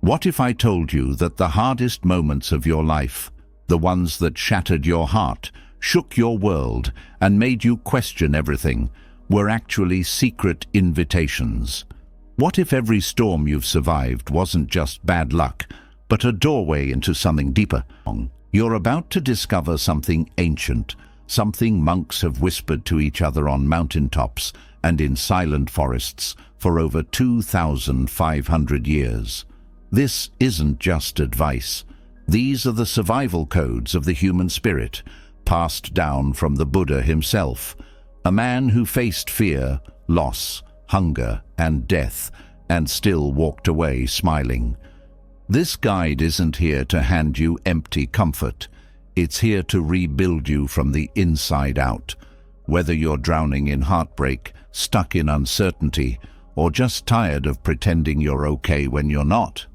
What if I told you that the hardest moments of your life, the ones that shattered your heart, shook your world, and made you question everything, were actually secret invitations? What if every storm you've survived wasn't just bad luck, but a doorway into something deeper? You're about to discover something ancient, something monks have whispered to each other on mountaintops and in silent forests for over 2,500 years. This isn't just advice. These are the survival codes of the human spirit, passed down from the Buddha himself, a man who faced fear, loss, hunger, and death, and still walked away smiling. This guide isn't here to hand you empty comfort. It's here to rebuild you from the inside out. Whether you're drowning in heartbreak, stuck in uncertainty, or just tired of pretending you're okay when you're not.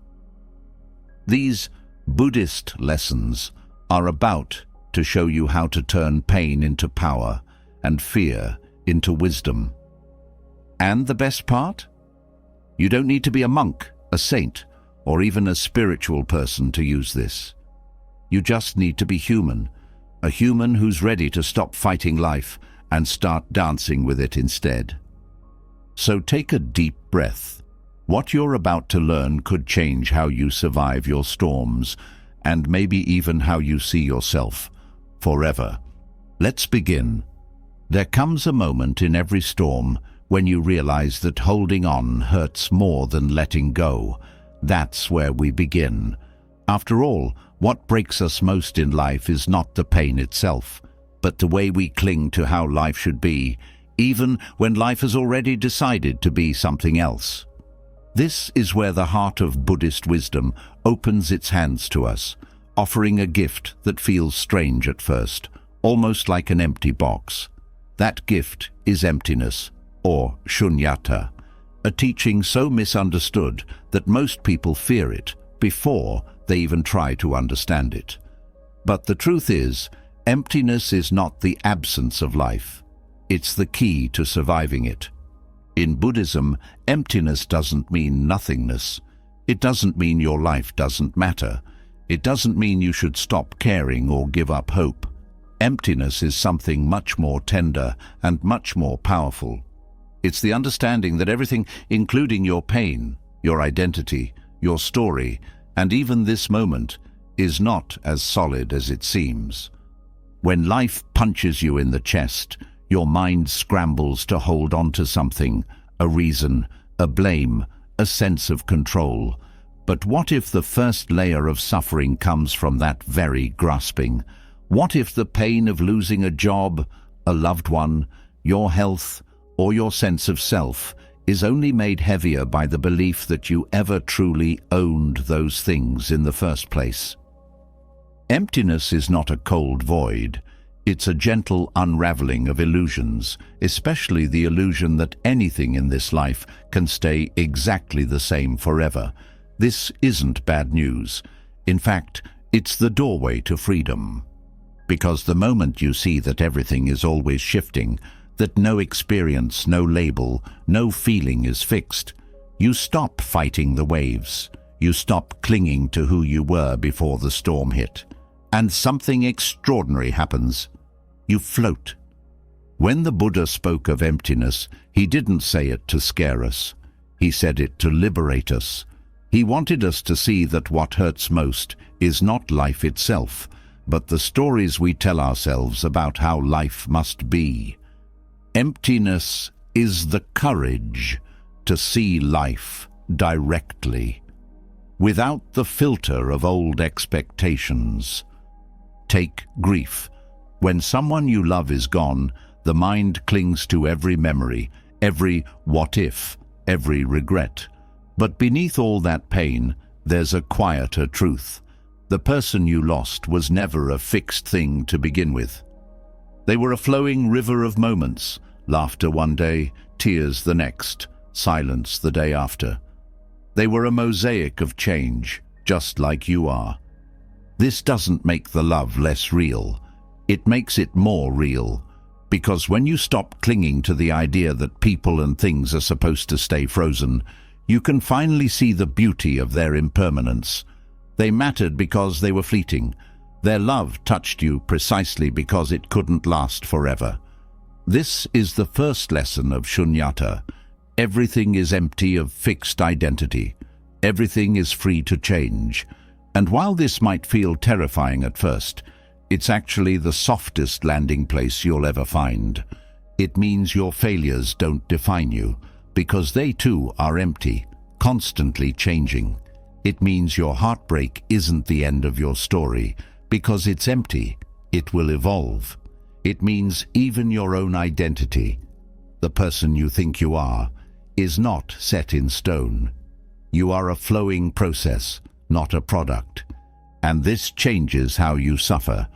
These Buddhist lessons are about to show you how to turn pain into power and fear into wisdom. And the best part? You don't need to be a monk, a saint, or even a spiritual person to use this. You just need to be human, a human who's ready to stop fighting life and start dancing with it instead. So take a deep breath. What you're about to learn could change how you survive your storms, and maybe even how you see yourself forever. Let's begin. There comes a moment in every storm when you realize that holding on hurts more than letting go. That's where we begin. After all, what breaks us most in life is not the pain itself, but the way we cling to how life should be, even when life has already decided to be something else. This is where the heart of Buddhist wisdom opens its hands to us, offering a gift that feels strange at first, almost like an empty box. That gift is emptiness, or shunyata, a teaching so misunderstood that most people fear it before they even try to understand it. But the truth is, emptiness is not the absence of life. It's the key to surviving it. In Buddhism, emptiness doesn't mean nothingness. It doesn't mean your life doesn't matter. It doesn't mean you should stop caring or give up hope. Emptiness is something much more tender and much more powerful. It's the understanding that everything, including your pain, your identity, your story, and even this moment, is not as solid as it seems. When life punches you in the chest, your mind scrambles to hold on to something, a reason, a blame, a sense of control. But what if the first layer of suffering comes from that very grasping? What if the pain of losing a job, a loved one, your health, or your sense of self is only made heavier by the belief that you ever truly owned those things in the first place? Emptiness is not a cold void. It's a gentle unraveling of illusions, especially the illusion that anything in this life can stay exactly the same forever. This isn't bad news. In fact, it's the doorway to freedom. Because the moment you see that everything is always shifting, that no experience, no label, no feeling is fixed, you stop fighting the waves. You stop clinging to who you were before the storm hit. And something extraordinary happens. You float. When the Buddha spoke of emptiness, he didn't say it to scare us. He said it to liberate us. He wanted us to see that what hurts most is not life itself, but the stories we tell ourselves about how life must be. Emptiness is the courage to see life directly, without the filter of old expectations. Take grief. When someone you love is gone, the mind clings to every memory, every what if, every regret. But beneath all that pain, there's a quieter truth. The person you lost was never a fixed thing to begin with. They were a flowing river of moments, laughter one day, tears the next, silence the day after. They were a mosaic of change, just like you are. This doesn't make the love less real. It makes it more real, because when you stop clinging to the idea that people and things are supposed to stay frozen, You can finally see the beauty of their impermanence. They mattered because they were fleeting. Their love touched you precisely because it couldn't last forever. This is the first lesson of Shunyata. Everything is empty of fixed identity. Everything is free to change. And while this might feel terrifying at first, it's actually the softest landing place you'll ever find. It means your failures don't define you, because they too are empty, constantly changing. It means your heartbreak isn't the end of your story, because it's empty. It will evolve. It means even your own identity, the person you think you are, is not set in stone. You are a flowing process, not a product. And this changes how you suffer,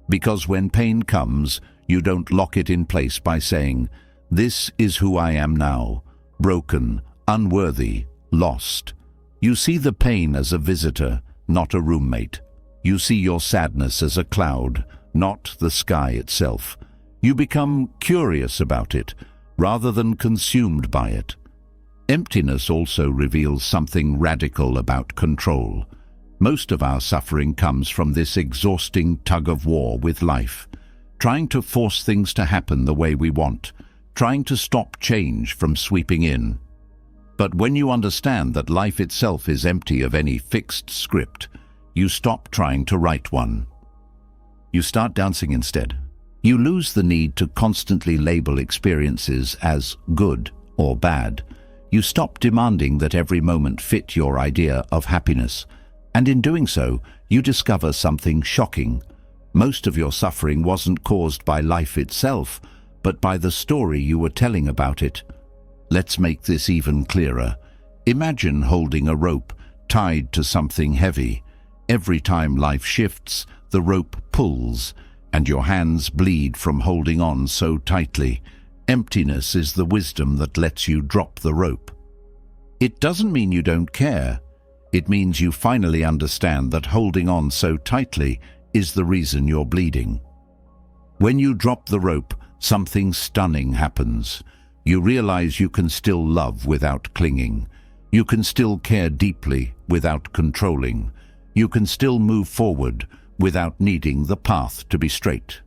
because when pain comes, you don't lock it in place by saying, "This is who I am now, broken, unworthy, lost." You see the pain as a visitor, not a roommate. You see your sadness as a cloud, not the sky itself. You become curious about it, rather than consumed by it. Emptiness also reveals something radical about control. Most of our suffering comes from this exhausting tug-of-war with life, trying to force things to happen the way we want, trying to stop change from sweeping in. But when you understand that life itself is empty of any fixed script, you stop trying to write one. You start dancing instead. You lose the need to constantly label experiences as good or bad. You stop demanding that every moment fit your idea of happiness. And in doing so, you discover something shocking. Most of your suffering wasn't caused by life itself, but by the story you were telling about it. Let's make this even clearer. Imagine holding a rope tied to something heavy. Every time life shifts, the rope pulls, and your hands bleed from holding on so tightly. Emptiness is the wisdom that lets you drop the rope. It doesn't mean you don't care. It means you finally understand that holding on so tightly is the reason you're bleeding. When you drop the rope, something stunning happens. You realize you can still love without clinging. You can still care deeply without controlling. You can still move forward without needing the path to be straight.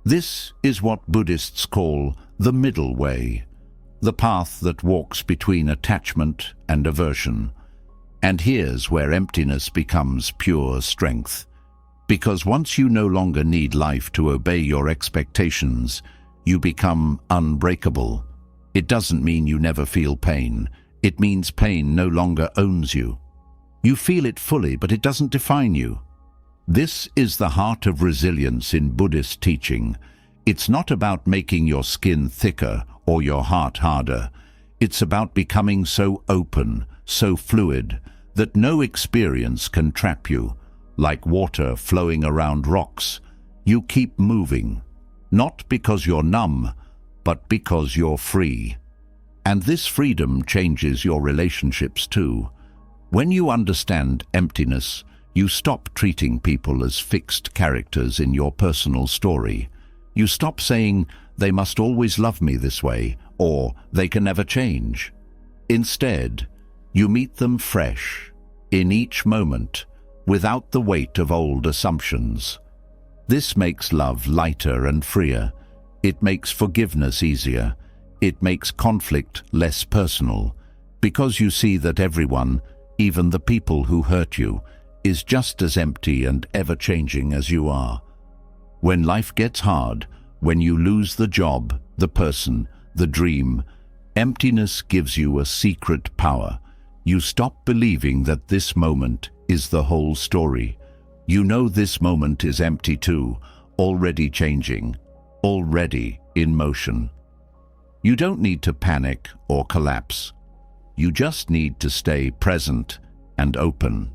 This is what Buddhists call the middle way, the path that walks between attachment and aversion. And here's where emptiness becomes pure strength. Because once you no longer need life to obey your expectations, you become unbreakable. It doesn't mean you never feel pain. It means pain no longer owns you. You feel it fully, but it doesn't define you. This is the heart of resilience in Buddhist teaching. It's not about making your skin thicker or your heart harder. It's about becoming so open, so fluid, that no experience can trap you. Like water flowing around rocks, you keep moving, not because you're numb, but because you're free. And this freedom changes your relationships too. When you understand emptiness, you stop treating people as fixed characters in your personal story. You stop saying, "They must always love me this way," or "They can never change." Instead, you meet them fresh, in each moment, without the weight of old assumptions. This makes love lighter and freer. It makes forgiveness easier. It makes conflict less personal, because you see that everyone, even the people who hurt you, is just as empty and ever-changing as you are. When life gets hard, when you lose the job, the person, the dream, emptiness gives you a secret power. You stop believing that this moment is the whole story. You know this moment is empty too, already changing, already in motion. You don't need to panic or collapse. You just need to stay present and open.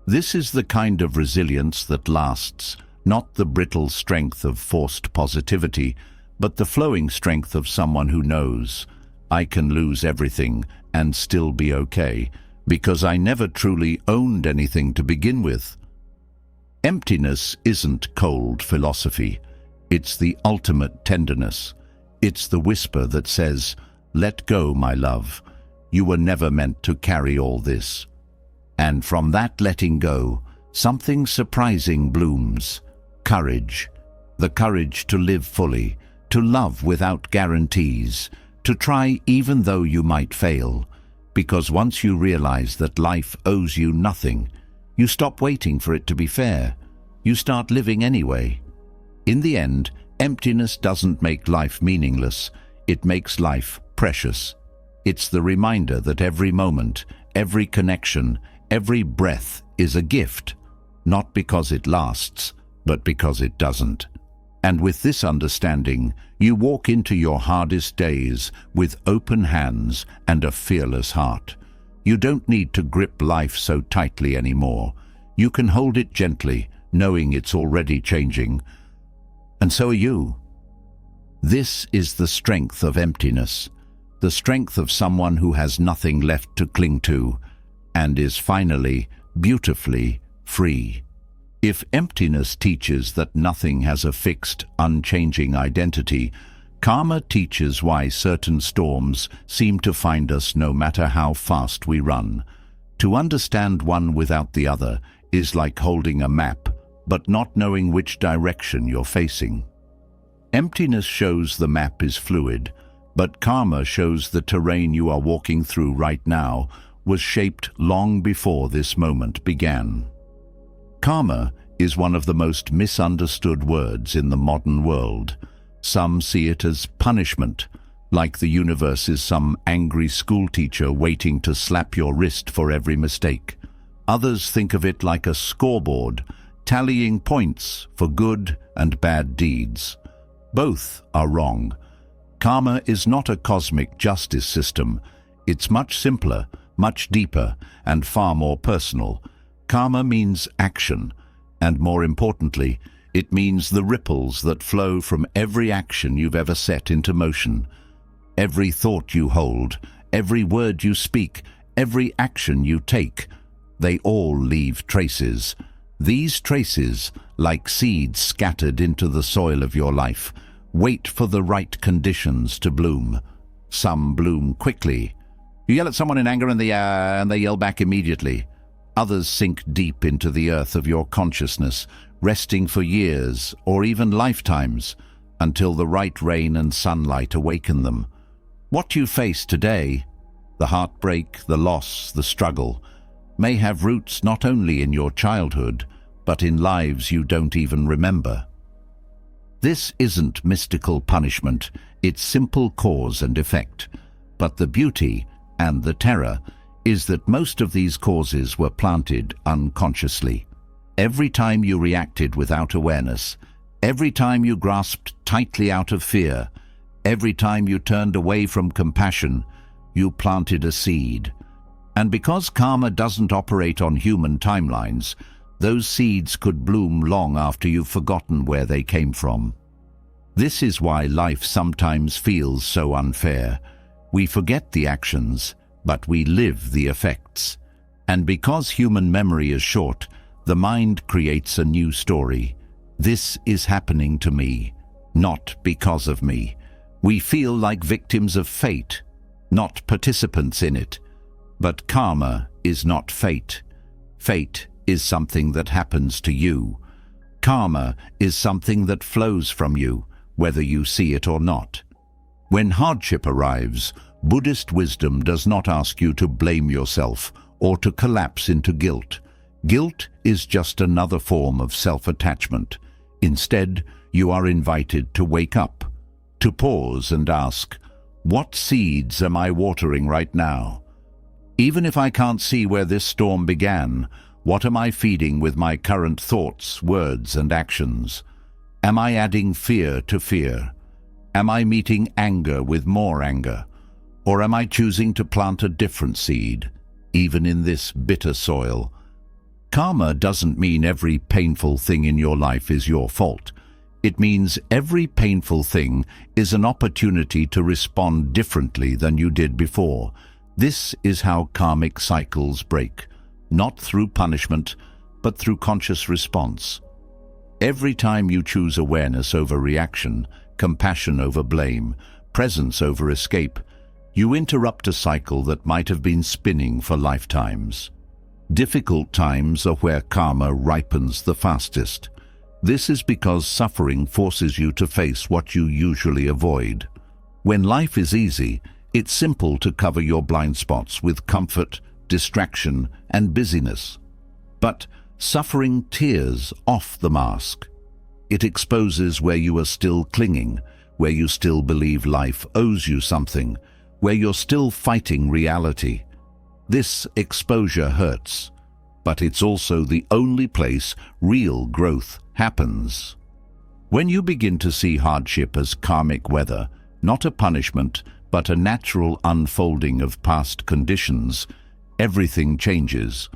This is the kind of resilience that lasts, not the brittle strength of forced positivity, but the flowing strength of someone who knows, "I can lose everything and still be okay, because I never truly owned anything to begin with." Emptiness isn't cold philosophy. It's the ultimate tenderness. It's the whisper that says, "Let go, my love. You were never meant to carry all this. And from that letting go, something surprising blooms. Courage. The courage to live fully, to love without guarantees, to try even though you might fail. Because once you realize that life owes you nothing, you stop waiting for it to be fair. You start living anyway. In the end, emptiness doesn't make life meaningless. It makes life precious. It's the reminder that every moment, every connection, every breath is a gift, not because it lasts, but because it doesn't. And with this understanding, you walk into your hardest days with open hands and a fearless heart. You don't need to grip life so tightly anymore. You can hold it gently, knowing it's already changing. And so are you. This is the strength of emptiness, the strength of someone who has nothing left to cling to, and is finally, beautifully free. If emptiness teaches that nothing has a fixed, unchanging identity, karma teaches why certain storms seem to find us no matter how fast we run. To understand one without the other is like holding a map, but not knowing which direction you're facing. Emptiness shows the map is fluid, but karma shows the terrain you are walking through right now was shaped long before this moment began. Karma is one of the most misunderstood words in the modern world. Some see it as punishment, like the universe is some angry schoolteacher waiting to slap your wrist for every mistake. Others think of it like a scoreboard, tallying points for good and bad deeds. Both are wrong. Karma is not a cosmic justice system. It's much simpler, much deeper, and far more personal. Karma means action, and more importantly, it means the ripples that flow from every action you've ever set into motion. Every thought you hold, every word you speak, every action you take, they all leave traces. These traces, like seeds scattered into the soil of your life, wait for the right conditions to bloom. Some bloom quickly. You yell at someone in anger and they yell back immediately. Others sink deep into the earth of your consciousness, resting for years or even lifetimes until the right rain and sunlight awaken them. What you face today, the heartbreak, the loss, the struggle, may have roots not only in your childhood, but in lives you don't even remember. This isn't mystical punishment, it's simple cause and effect. But the beauty and the terror is that most of these causes were planted unconsciously. Every time you reacted without awareness, every time you grasped tightly out of fear, every time you turned away from compassion, you planted a seed. And because karma doesn't operate on human timelines, those seeds could bloom long after you've forgotten where they came from. This is why life sometimes feels so unfair. We forget the actions, but we live the effects. And because human memory is short, the mind creates a new story. This is happening to me, not because of me. We feel like victims of fate, not participants in it. But karma is not fate. Fate is something that happens to you. Karma is something that flows from you, whether you see it or not. When hardship arrives, Buddhist wisdom does not ask you to blame yourself or to collapse into guilt. Guilt is just another form of self-attachment. Instead, you are invited to wake up, to pause and ask, what seeds am I watering right now? Even if I can't see where this storm began, what am I feeding with my current thoughts, words, and actions? Am I adding fear to fear? Am I meeting anger with more anger? Or am I choosing to plant a different seed, even in this bitter soil? Karma doesn't mean every painful thing in your life is your fault. It means every painful thing is an opportunity to respond differently than you did before. This is how karmic cycles break, not through punishment, but through conscious response. Every time you choose awareness over reaction, compassion over blame, presence over escape, You interrupt a cycle that might have been spinning for lifetimes. Difficult times are where karma ripens the fastest. This is because suffering forces you to face what you usually avoid. When life is easy, it's simple to cover your blind spots with comfort, distraction, and busyness. But suffering tears off the mask. It exposes where you are still clinging, where you still believe life owes you something, where you're still fighting reality. This exposure hurts, but it's also the only place real growth happens. When you begin to see hardship as karmic weather, not a punishment, but a natural unfolding of past conditions, everything changes.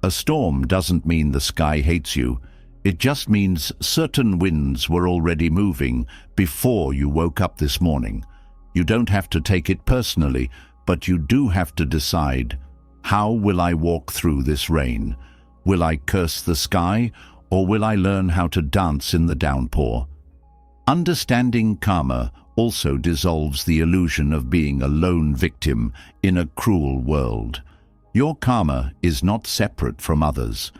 A storm doesn't mean the sky hates you. It just means certain winds were already moving before you woke up this morning. You don't have to take it personally, but you do have to decide, how will I walk through this rain? Will I curse the sky, or will I learn how to dance in the downpour? Understanding karma also dissolves the illusion of being a lone victim in a cruel world. Your karma is not separate from others.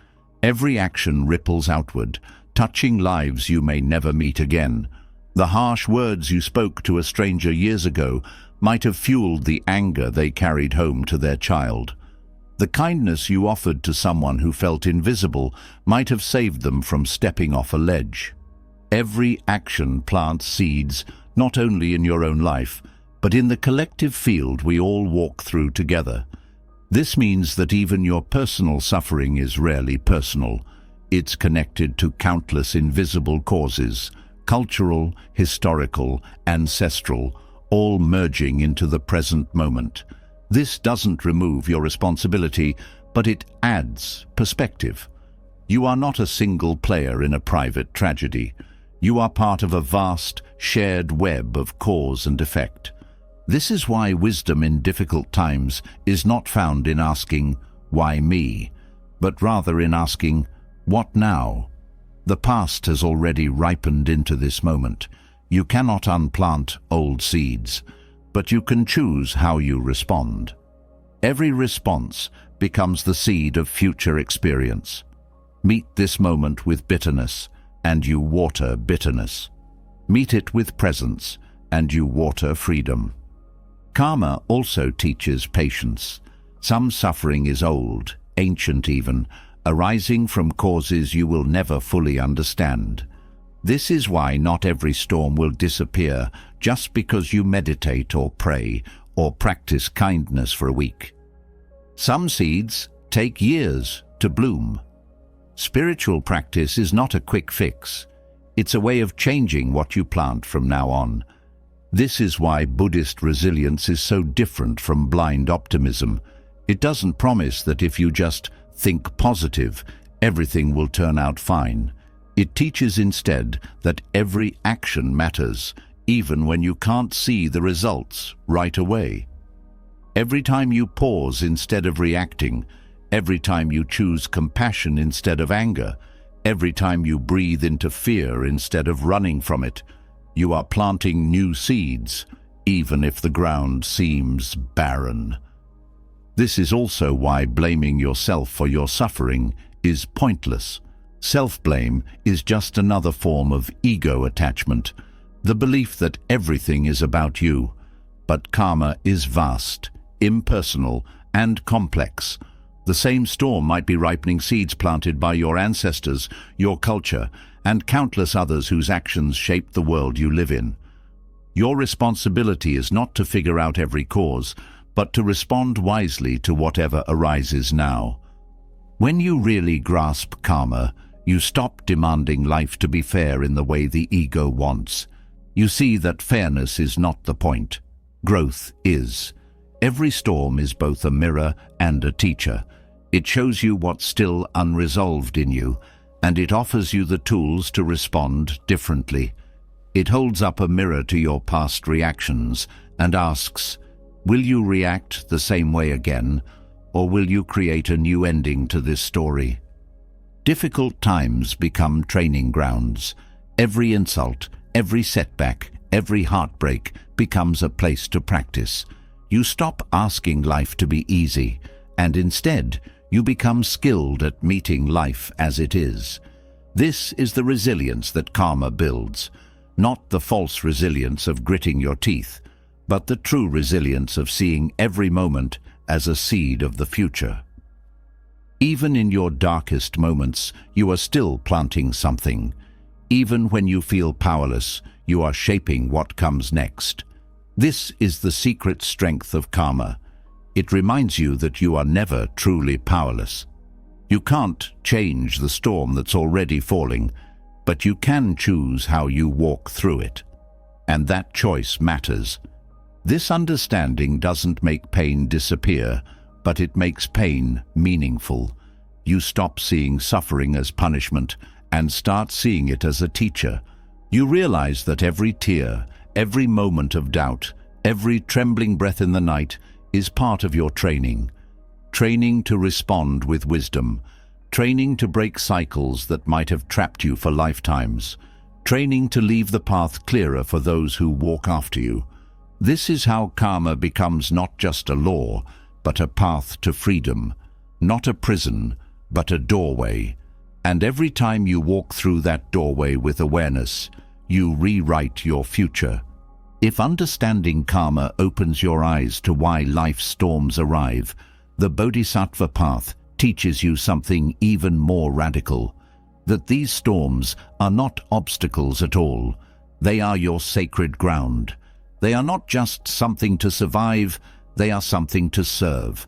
Every action ripples outward, touching lives you may never meet again. The harsh words you spoke to a stranger years ago might have fueled the anger they carried home to their child. The kindness you offered to someone who felt invisible might have saved them from stepping off a ledge. Every action plants seeds, not only in your own life, but in the collective field we all walk through together. This means that even your personal suffering is rarely personal. It's connected to countless invisible causes, cultural, historical, ancestral, all merging into the present moment. This doesn't remove your responsibility, but it adds perspective. You are not a single player in a private tragedy. You are part of a vast, shared web of cause and effect. This is why wisdom in difficult times is not found in asking, "Why me?" but rather in asking, "What now?" The past has already ripened into this moment. You cannot unplant old seeds, but you can choose how you respond. Every response becomes the seed of future experience. Meet this moment with bitterness, and you water bitterness. Meet it with presence, and you water freedom. Karma also teaches patience. Some suffering is old, ancient even, arising from causes you will never fully understand. This is why not every storm will disappear just because you meditate or pray or practice kindness for a week. Some seeds take years to bloom. Spiritual practice is not a quick fix. It's a way of changing what you plant from now on. This is why Buddhist resilience is so different from blind optimism. It doesn't promise that if you just think positive, everything will turn out fine. It teaches instead that every action matters, even when you can't see the results right away. Every time you pause instead of reacting, every time you choose compassion instead of anger, every time you breathe into fear instead of running from it, you are planting new seeds, even if the ground seems barren. This is also why blaming yourself for your suffering is pointless. Self-blame is just another form of ego attachment, the belief that everything is about you. But karma is vast, impersonal, and complex. The same storm might be ripening seeds planted by your ancestors, your culture, and countless others whose actions shape the world you live in. Your responsibility is not to figure out every cause, but to respond wisely to whatever arises now. When you really grasp karma, you stop demanding life to be fair in the way the ego wants. You see that fairness is not the point. Growth is. Every storm is both a mirror and a teacher. It shows you what's still unresolved in you, and it offers you the tools to respond differently. It holds up a mirror to your past reactions and asks, will you react the same way again, or will you create a new ending to this story? Difficult times become training grounds. Every insult, every setback, every heartbreak becomes a place to practice. You stop asking life to be easy, and instead, you become skilled at meeting life as it is. This is the resilience that karma builds, not the false resilience of gritting your teeth, but the true resilience of seeing every moment as a seed of the future. Even in your darkest moments, you are still planting something. Even when you feel powerless, you are shaping what comes next. This is the secret strength of karma. It reminds you that you are never truly powerless. You can't change the storm that's already falling, but you can choose how you walk through it. And that choice matters. This understanding doesn't make pain disappear, but it makes pain meaningful. You stop seeing suffering as punishment and start seeing it as a teacher. You realize that every tear, every moment of doubt, every trembling breath in the night is part of your training. Training to respond with wisdom. Training to break cycles that might have trapped you for lifetimes. Training to leave the path clearer for those who walk after you. This is how karma becomes not just a law, but a path to freedom. Not a prison, but a doorway. And every time you walk through that doorway with awareness, you rewrite your future. If understanding karma opens your eyes to why life's storms arrive, the Bodhisattva path teaches you something even more radical, that these storms are not obstacles at all. They are your sacred ground. They are not just something to survive, they are something to serve.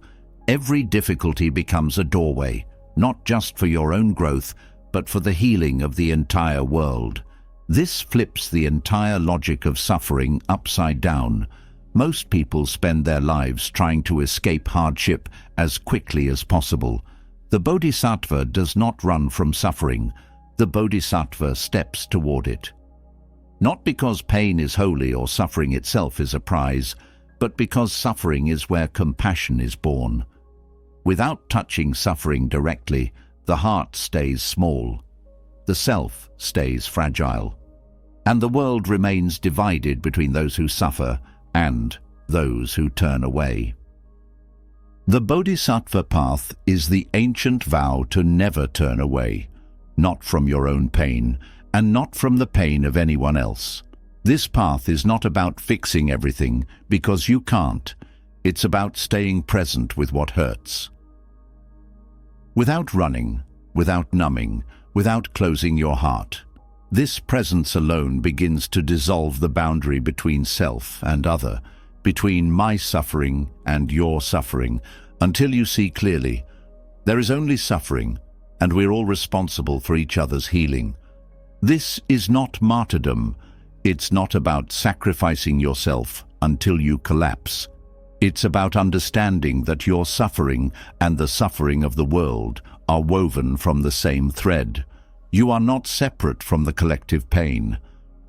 Every difficulty becomes a doorway, not just for your own growth, but for the healing of the entire world. This flips the entire logic of suffering upside down. Most people spend their lives trying to escape hardship as quickly as possible. The Bodhisattva does not run from suffering. The Bodhisattva steps toward it. Not because pain is holy or suffering itself is a prize, but because suffering is where compassion is born. Without touching suffering directly, the heart stays small. The self stays fragile. And the world remains divided between those who suffer and those who turn away. The Bodhisattva path is the ancient vow to never turn away, not from your own pain, and not from the pain of anyone else. This path is not about fixing everything, because you can't. It's about staying present with what hurts. Without running, without numbing, without closing your heart. This presence alone begins to dissolve the boundary between self and other, between my suffering and your suffering, until you see clearly, there is only suffering, and we're all responsible for each other's healing. This is not martyrdom. It's not about sacrificing yourself until you collapse. It's about understanding that your suffering and the suffering of the world are woven from the same thread. You are not separate from the collective pain.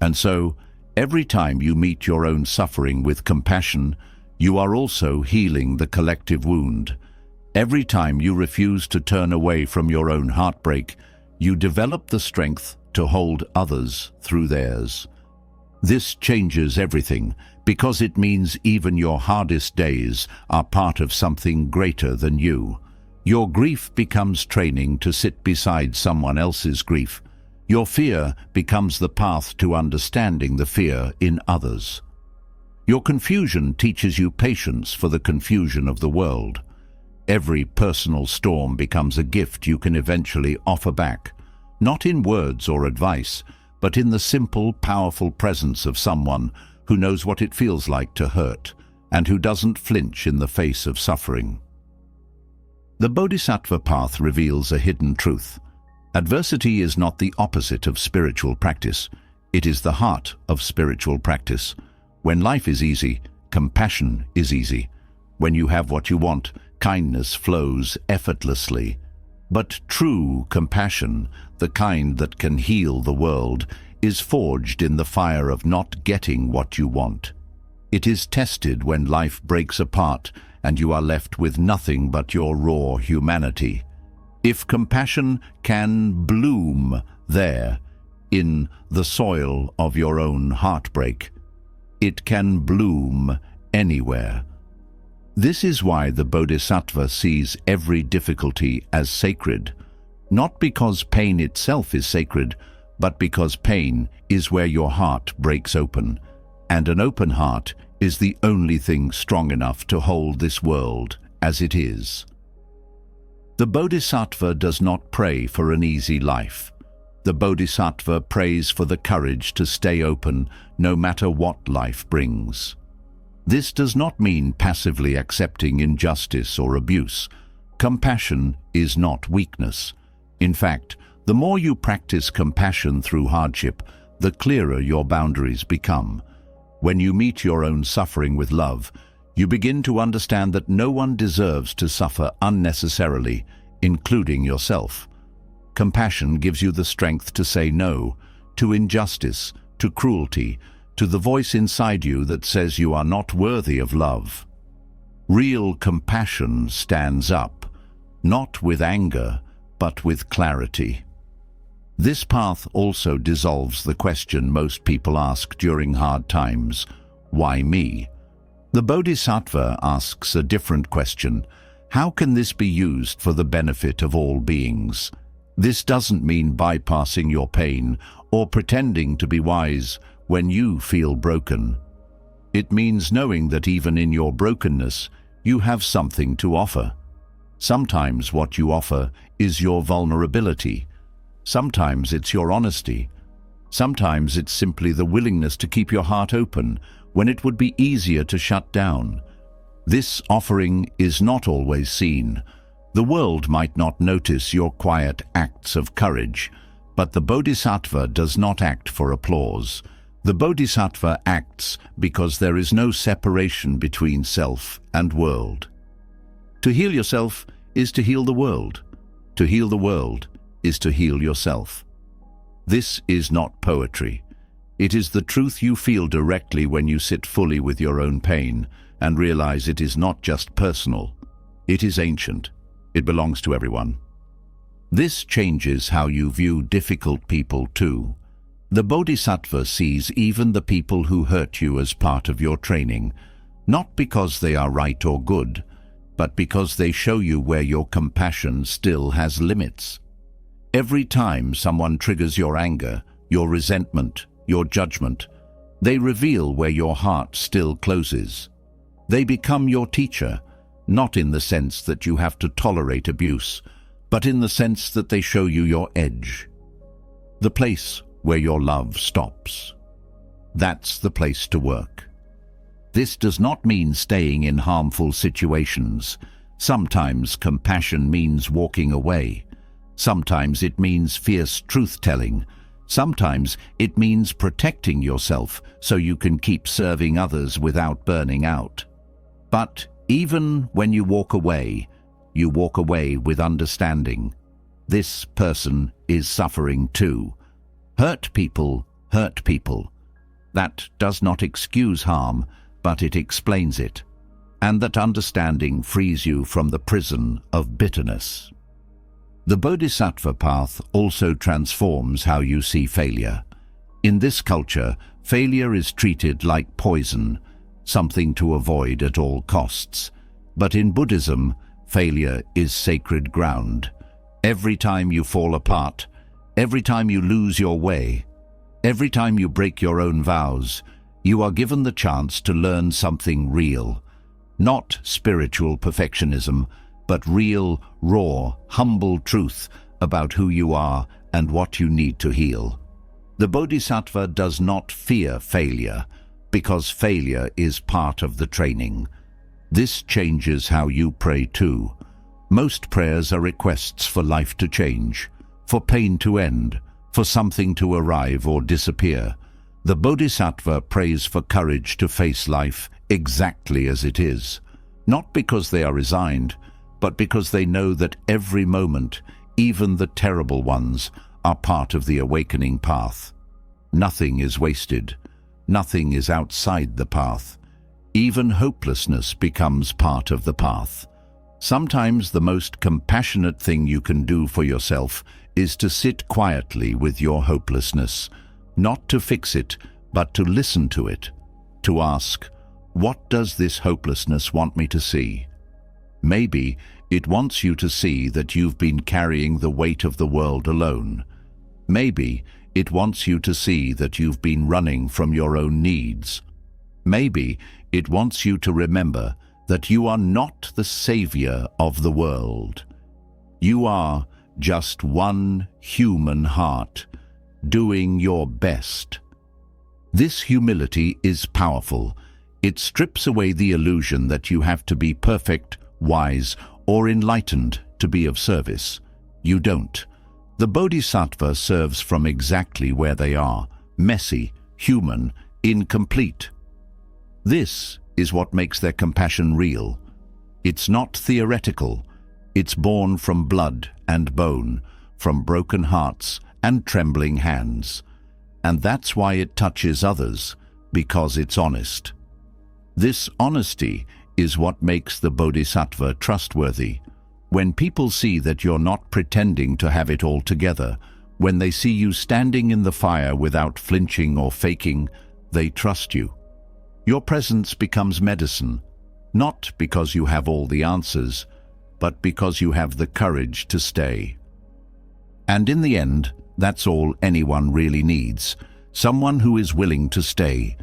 And so, every time you meet your own suffering with compassion, you are also healing the collective wound. Every time you refuse to turn away from your own heartbreak, you develop the strength to hold others through theirs. This changes everything, because it means even your hardest days are part of something greater than you. Your grief becomes training to sit beside someone else's grief. Your fear becomes the path to understanding the fear in others. Your confusion teaches you patience for the confusion of the world. Every personal storm becomes a gift you can eventually offer back, not in words or advice, but in the simple, powerful presence of someone who knows what it feels like to hurt and who doesn't flinch in the face of suffering. The Bodhisattva path reveals a hidden truth. Adversity is not the opposite of spiritual practice. It is the heart of spiritual practice. When life is easy, compassion is easy. When you have what you want, kindness flows effortlessly. But true compassion, the kind that can heal the world, is forged in the fire of not getting what you want. It is tested when life breaks apart and you are left with nothing but your raw humanity. If compassion can bloom there, in the soil of your own heartbreak, it can bloom anywhere. This is why the Bodhisattva sees every difficulty as sacred, not because pain itself is sacred, but because pain is where your heart breaks open, and an open heart is the only thing strong enough to hold this world as it is. The Bodhisattva does not pray for an easy life. The Bodhisattva prays for the courage to stay open no matter what life brings. This does not mean passively accepting injustice or abuse. Compassion is not weakness. In fact, the more you practice compassion through hardship, the clearer your boundaries become. When you meet your own suffering with love, you begin to understand that no one deserves to suffer unnecessarily, including yourself. Compassion gives you the strength to say no to injustice, to cruelty, to the voice inside you that says you are not worthy of love. Real compassion stands up, not with anger, but with clarity. This path also dissolves the question most people ask during hard times: why me? The Bodhisattva asks a different question: how can this be used for the benefit of all beings? This doesn't mean bypassing your pain or pretending to be wise when you feel broken. It means knowing that even in your brokenness, you have something to offer. Sometimes what you offer is your vulnerability. Sometimes it's your honesty. Sometimes it's simply the willingness to keep your heart open when it would be easier to shut down. This offering is not always seen. The world might not notice your quiet acts of courage, but the Bodhisattva does not act for applause. The Bodhisattva acts because there is no separation between self and world. To heal yourself is to heal the world. To heal the world is to heal yourself. This is not poetry. It is the truth you feel directly when you sit fully with your own pain and realize it is not just personal. It is ancient. It belongs to everyone. This changes how you view difficult people too. The Bodhisattva sees even the people who hurt you as part of your training, not because they are right or good, but because they show you where your compassion still has limits. Every time someone triggers your anger, your resentment, your judgment, they reveal where your heart still closes. They become your teacher, not in the sense that you have to tolerate abuse, but in the sense that they show you your edge. The place where your love stops. That's the place to work. This does not mean staying in harmful situations. Sometimes compassion means walking away. Sometimes it means fierce truth-telling. Sometimes it means protecting yourself so you can keep serving others without burning out. But even when you walk away with understanding. This person is suffering too. Hurt people hurt people. That does not excuse harm, but it explains it. And that understanding frees you from the prison of bitterness. The Bodhisattva path also transforms how you see failure. In this culture, failure is treated like poison, something to avoid at all costs. But in Buddhism, failure is sacred ground. Every time you fall apart, every time you lose your way, every time you break your own vows, you are given the chance to learn something real. Not spiritual perfectionism, but real, raw, humble truth about who you are and what you need to heal. The Bodhisattva does not fear failure, because failure is part of the training. This changes how you pray too. Most prayers are requests for life to change, for pain to end, for something to arrive or disappear. The Bodhisattva prays for courage to face life exactly as it is, not because they are resigned, but because they know that every moment, even the terrible ones, are part of the awakening path. Nothing is wasted. Nothing is outside the path. Even hopelessness becomes part of the path. Sometimes the most compassionate thing you can do for yourself is to sit quietly with your hopelessness, not to fix it, but to listen to it, to ask, What does this hopelessness want me to see? Maybe it wants you to see that you've been carrying the weight of the world alone. Maybe it wants you to see that you've been running from your own needs. Maybe it wants you to remember that you are not the savior of the world. You are just one human heart, doing your best. This humility is powerful. It strips away the illusion that you have to be perfect, wise, or enlightened to be of service. You don't. The Bodhisattva serves from exactly where they are, messy, human, incomplete. This is what makes their compassion real. It's not theoretical. It's born from blood and bone, from broken hearts and trembling hands. And that's why it touches others, because it's honest. This honesty is what makes the Bodhisattva trustworthy. When people see that you're not pretending to have it all together, when they see you standing in the fire without flinching or faking, they trust you. Your presence becomes medicine, not because you have all the answers, but because you have the courage to stay. And in the end, that's all anyone really needs. Someone who is willing to stay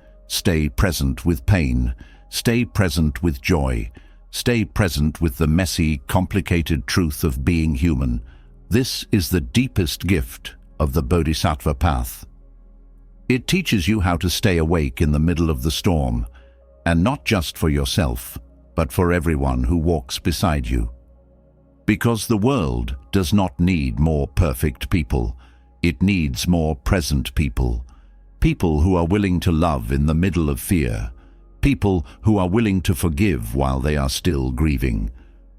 present with pain, stay present with joy, stay present with the messy, complicated truth of being human. This is the deepest gift of the Bodhisattva path. It teaches you how to stay awake in the middle of the storm, and not just for yourself, but for everyone who walks beside you. Because the world does not need more perfect people. It needs more present people. People who are willing to love in the middle of fear. People who are willing to forgive while they are still grieving.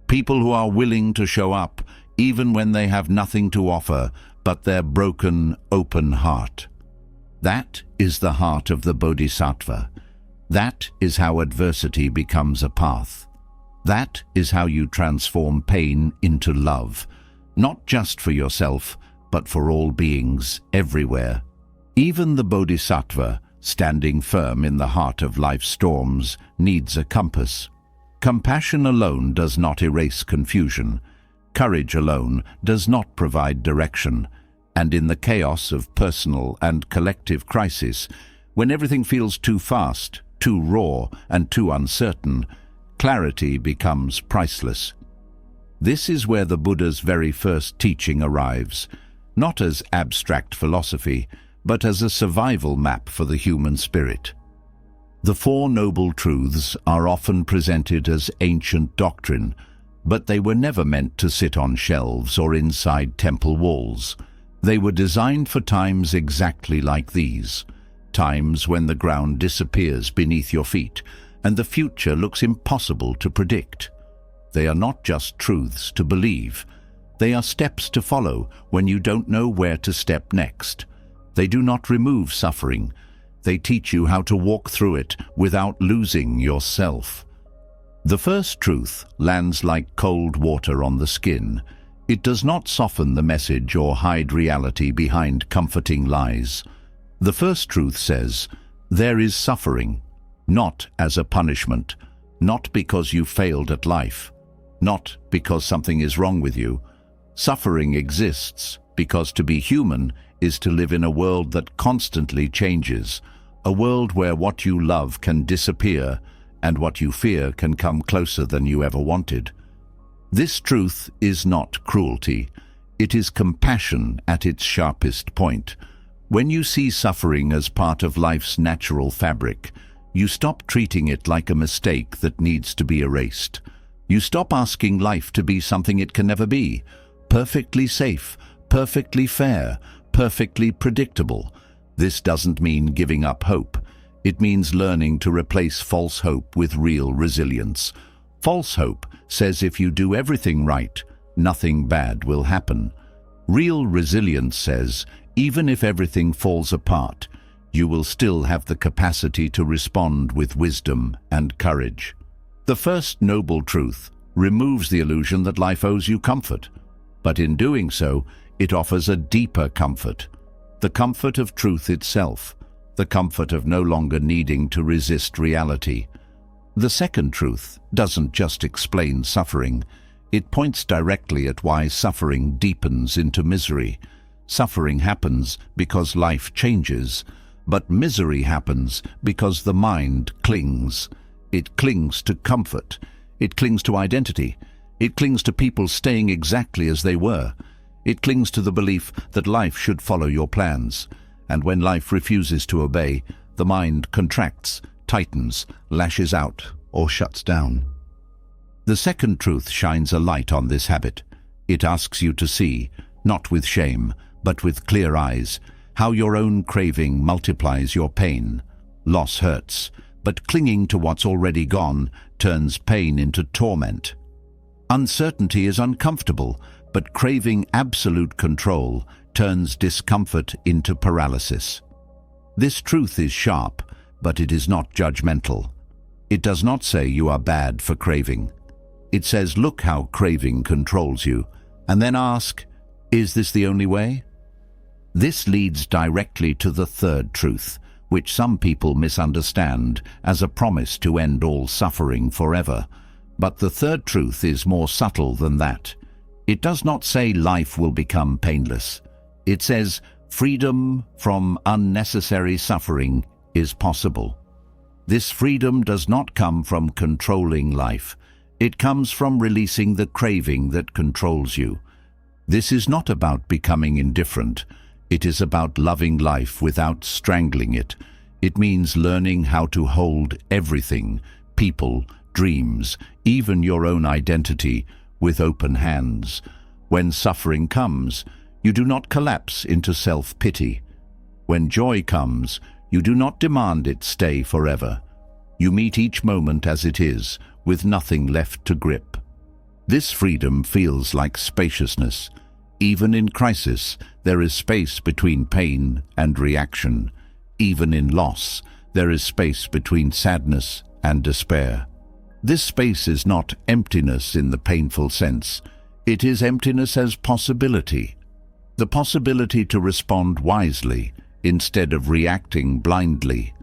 People who are willing to show up even when they have nothing to offer but their broken, open heart. That is the heart of the Bodhisattva. That is how adversity becomes a path. That is how you transform pain into love, not just for yourself, but for all beings everywhere. Even the Bodhisattva, standing firm in the heart of life's storms, needs a compass. Compassion alone does not erase confusion. Courage alone does not provide direction. And in the chaos of personal and collective crisis, when everything feels too fast, too raw, and too uncertain, clarity becomes priceless. This is where the Buddha's very first teaching arrives, not as abstract philosophy, but as a survival map for the human spirit. The Four Noble Truths are often presented as ancient doctrine, but they were never meant to sit on shelves or inside temple walls. They were designed for times exactly like these, times when the ground disappears beneath your feet and the future looks impossible to predict. They are not just truths to believe. They are steps to follow when you don't know where to step next. They do not remove suffering. They teach you how to walk through it without losing yourself. The first truth lands like cold water on the skin. It does not soften the message or hide reality behind comforting lies. The first truth says, there is suffering, not as a punishment, not because you failed at life, not because something is wrong with you. Suffering exists because to be human is to live in a world that constantly changes, a world where what you love can disappear and what you fear can come closer than you ever wanted. This truth is not cruelty. It is compassion at its sharpest point. When you see suffering as part of life's natural fabric, you stop treating it like a mistake that needs to be erased. You stop asking life to be something it can never be, perfectly safe, perfectly fair, perfectly predictable. This doesn't mean giving up hope. It means learning to replace false hope with real resilience. False hope says if you do everything right, nothing bad will happen. Real resilience says even if everything falls apart, you will still have the capacity to respond with wisdom and courage. The first noble truth removes the illusion that life owes you comfort, but in doing so, it offers a deeper comfort, the comfort of truth itself, the comfort of no longer needing to resist reality. The second truth doesn't just explain suffering. It points directly at why suffering deepens into misery. Suffering happens because life changes, but misery happens because the mind clings. It clings to comfort. It clings to identity. It clings to people staying exactly as they were. It clings to the belief that life should follow your plans. And when life refuses to obey, the mind contracts, tightens, lashes out, or shuts down. The second truth shines a light on this habit. It asks you to see, not with shame, but with clear eyes, how your own craving multiplies your pain. Loss hurts, but clinging to what's already gone turns pain into torment. Uncertainty is uncomfortable, but craving absolute control turns discomfort into paralysis. This truth is sharp, but it is not judgmental. It does not say you are bad for craving. It says, look how craving controls you, and then ask, is this the only way? This leads directly to the third truth, which some people misunderstand as a promise to end all suffering forever. But the third truth is more subtle than that. It does not say life will become painless. It says freedom from unnecessary suffering is possible. This freedom does not come from controlling life. It comes from releasing the craving that controls you. This is not about becoming indifferent. It is about loving life without strangling it. It means learning how to hold everything, people, dreams, even your own identity, with open hands. When suffering comes, you do not collapse into self-pity. When joy comes, you do not demand it stay forever. You meet each moment as it is, with nothing left to grip. This freedom feels like spaciousness. Even in crisis, there is space between pain and reaction. Even in loss, there is space between sadness and despair. This space is not emptiness in the painful sense. It is emptiness as possibility. The possibility to respond wisely instead of reacting blindly.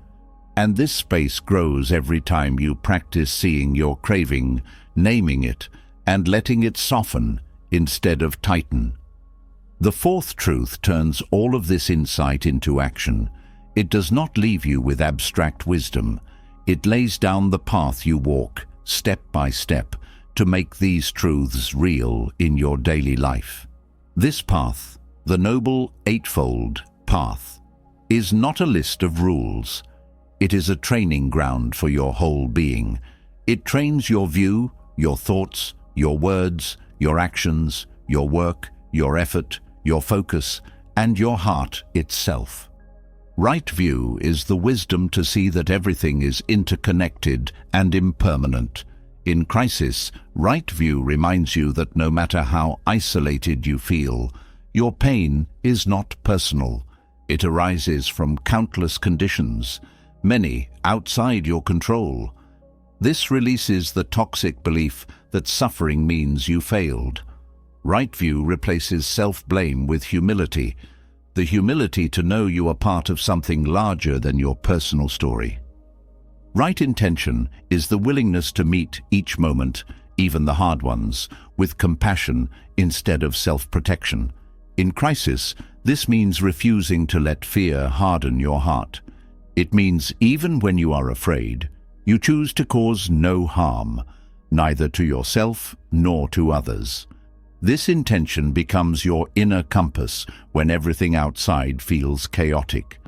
And this space grows every time you practice seeing your craving, naming it, and letting it soften instead of tighten. The fourth truth turns all of this insight into action. It does not leave you with abstract wisdom. It lays down the path you walk, step by step, to make these truths real in your daily life. This path, the Noble Eightfold Path, is not a list of rules. It is a training ground for your whole being. It trains your view, your thoughts, your words, your actions, your work, your effort, your focus, and your heart itself. Right view is the wisdom to see that everything is interconnected and impermanent. In crisis, right view reminds you that no matter how isolated you feel, your pain is not personal. It arises from countless conditions, many outside your control. This releases the toxic belief that suffering means you failed. Right view replaces self-blame with humility, the humility to know you are part of something larger than your personal story. Right intention is the willingness to meet each moment, even the hard ones, with compassion instead of self-protection. In crisis, this means refusing to let fear harden your heart. It means even when you are afraid, you choose to cause no harm, neither to yourself nor to others. This intention becomes your inner compass when everything outside feels chaotic.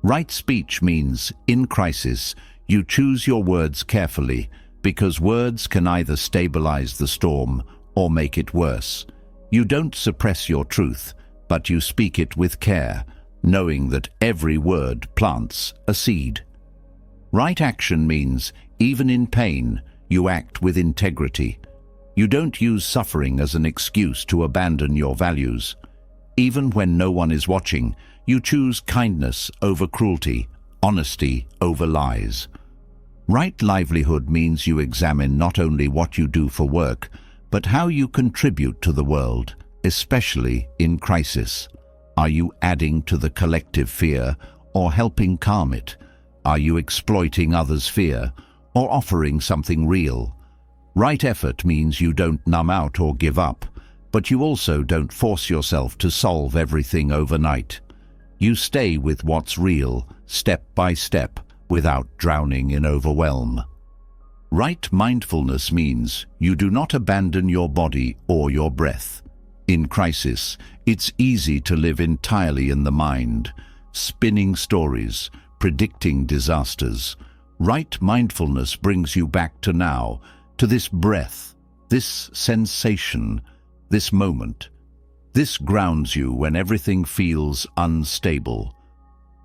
Right speech means, in crisis, you choose your words carefully, because words can either stabilize the storm or make it worse. You don't suppress your truth, but you speak it with care, knowing that every word plants a seed. Right action means, even in pain, you act with integrity. You don't use suffering as an excuse to abandon your values. Even when no one is watching, you choose kindness over cruelty, honesty over lies. Right livelihood means you examine not only what you do for work, but how you contribute to the world, especially in crisis. Are you adding to the collective fear or helping calm it? Are you exploiting others' fear or offering something real. Right effort means you don't numb out or give up, but you also don't force yourself to solve everything overnight. You stay with what's real, step by step, without drowning in overwhelm. Right mindfulness means you do not abandon your body or your breath. In crisis, it's easy to live entirely in the mind, spinning stories, predicting disasters. Right mindfulness brings you back to now, to this breath, this sensation, this moment. This grounds you when everything feels unstable.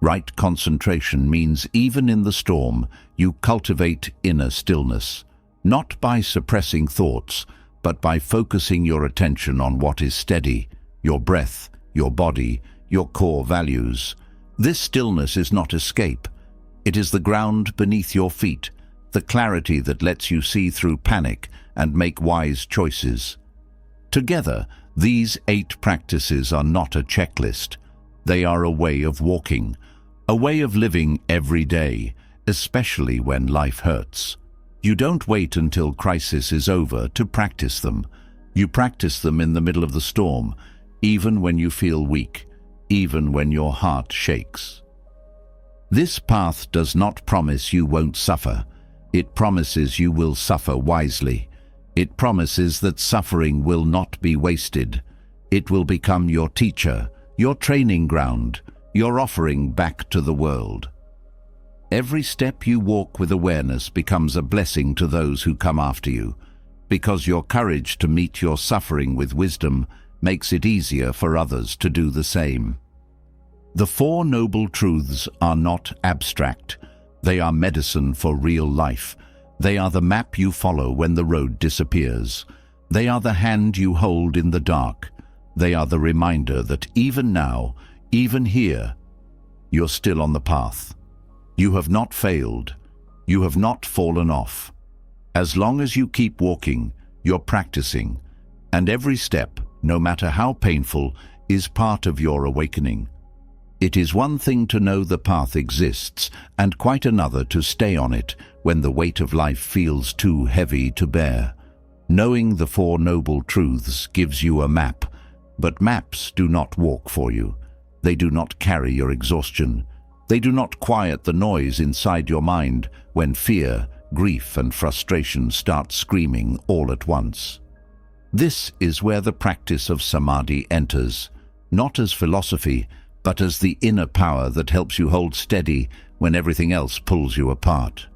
Right concentration means even in the storm, you cultivate inner stillness, not by suppressing thoughts, but by focusing your attention on what is steady, your breath, your body, your core values. This stillness is not escape. It is the ground beneath your feet, the clarity that lets you see through panic and make wise choices. Together, these 8 practices are not a checklist. They are a way of walking, a way of living every day, especially when life hurts. You don't wait until crisis is over to practice them. You practice them in the middle of the storm, even when you feel weak, even when your heart shakes. This path does not promise you won't suffer. It promises you will suffer wisely. It promises that suffering will not be wasted. It will become your teacher, your training ground, your offering back to the world. Every step you walk with awareness becomes a blessing to those who come after you, because your courage to meet your suffering with wisdom makes it easier for others to do the same. The 4 Noble Truths are not abstract. They are medicine for real life. They are the map you follow when the road disappears. They are the hand you hold in the dark. They are the reminder that even now, even here, you're still on the path. You have not failed. You have not fallen off. As long as you keep walking, you're practicing, and every step, no matter how painful, is part of your awakening. It is one thing to know the path exists, and quite another to stay on it when the weight of life feels too heavy to bear. Knowing the 4 Noble Truths gives you a map, but maps do not walk for you. They do not carry your exhaustion. They do not quiet the noise inside your mind when fear, grief, and frustration start screaming all at once. This is where the practice of samadhi enters, not as philosophy, but as the inner power that helps you hold steady when everything else pulls you apart.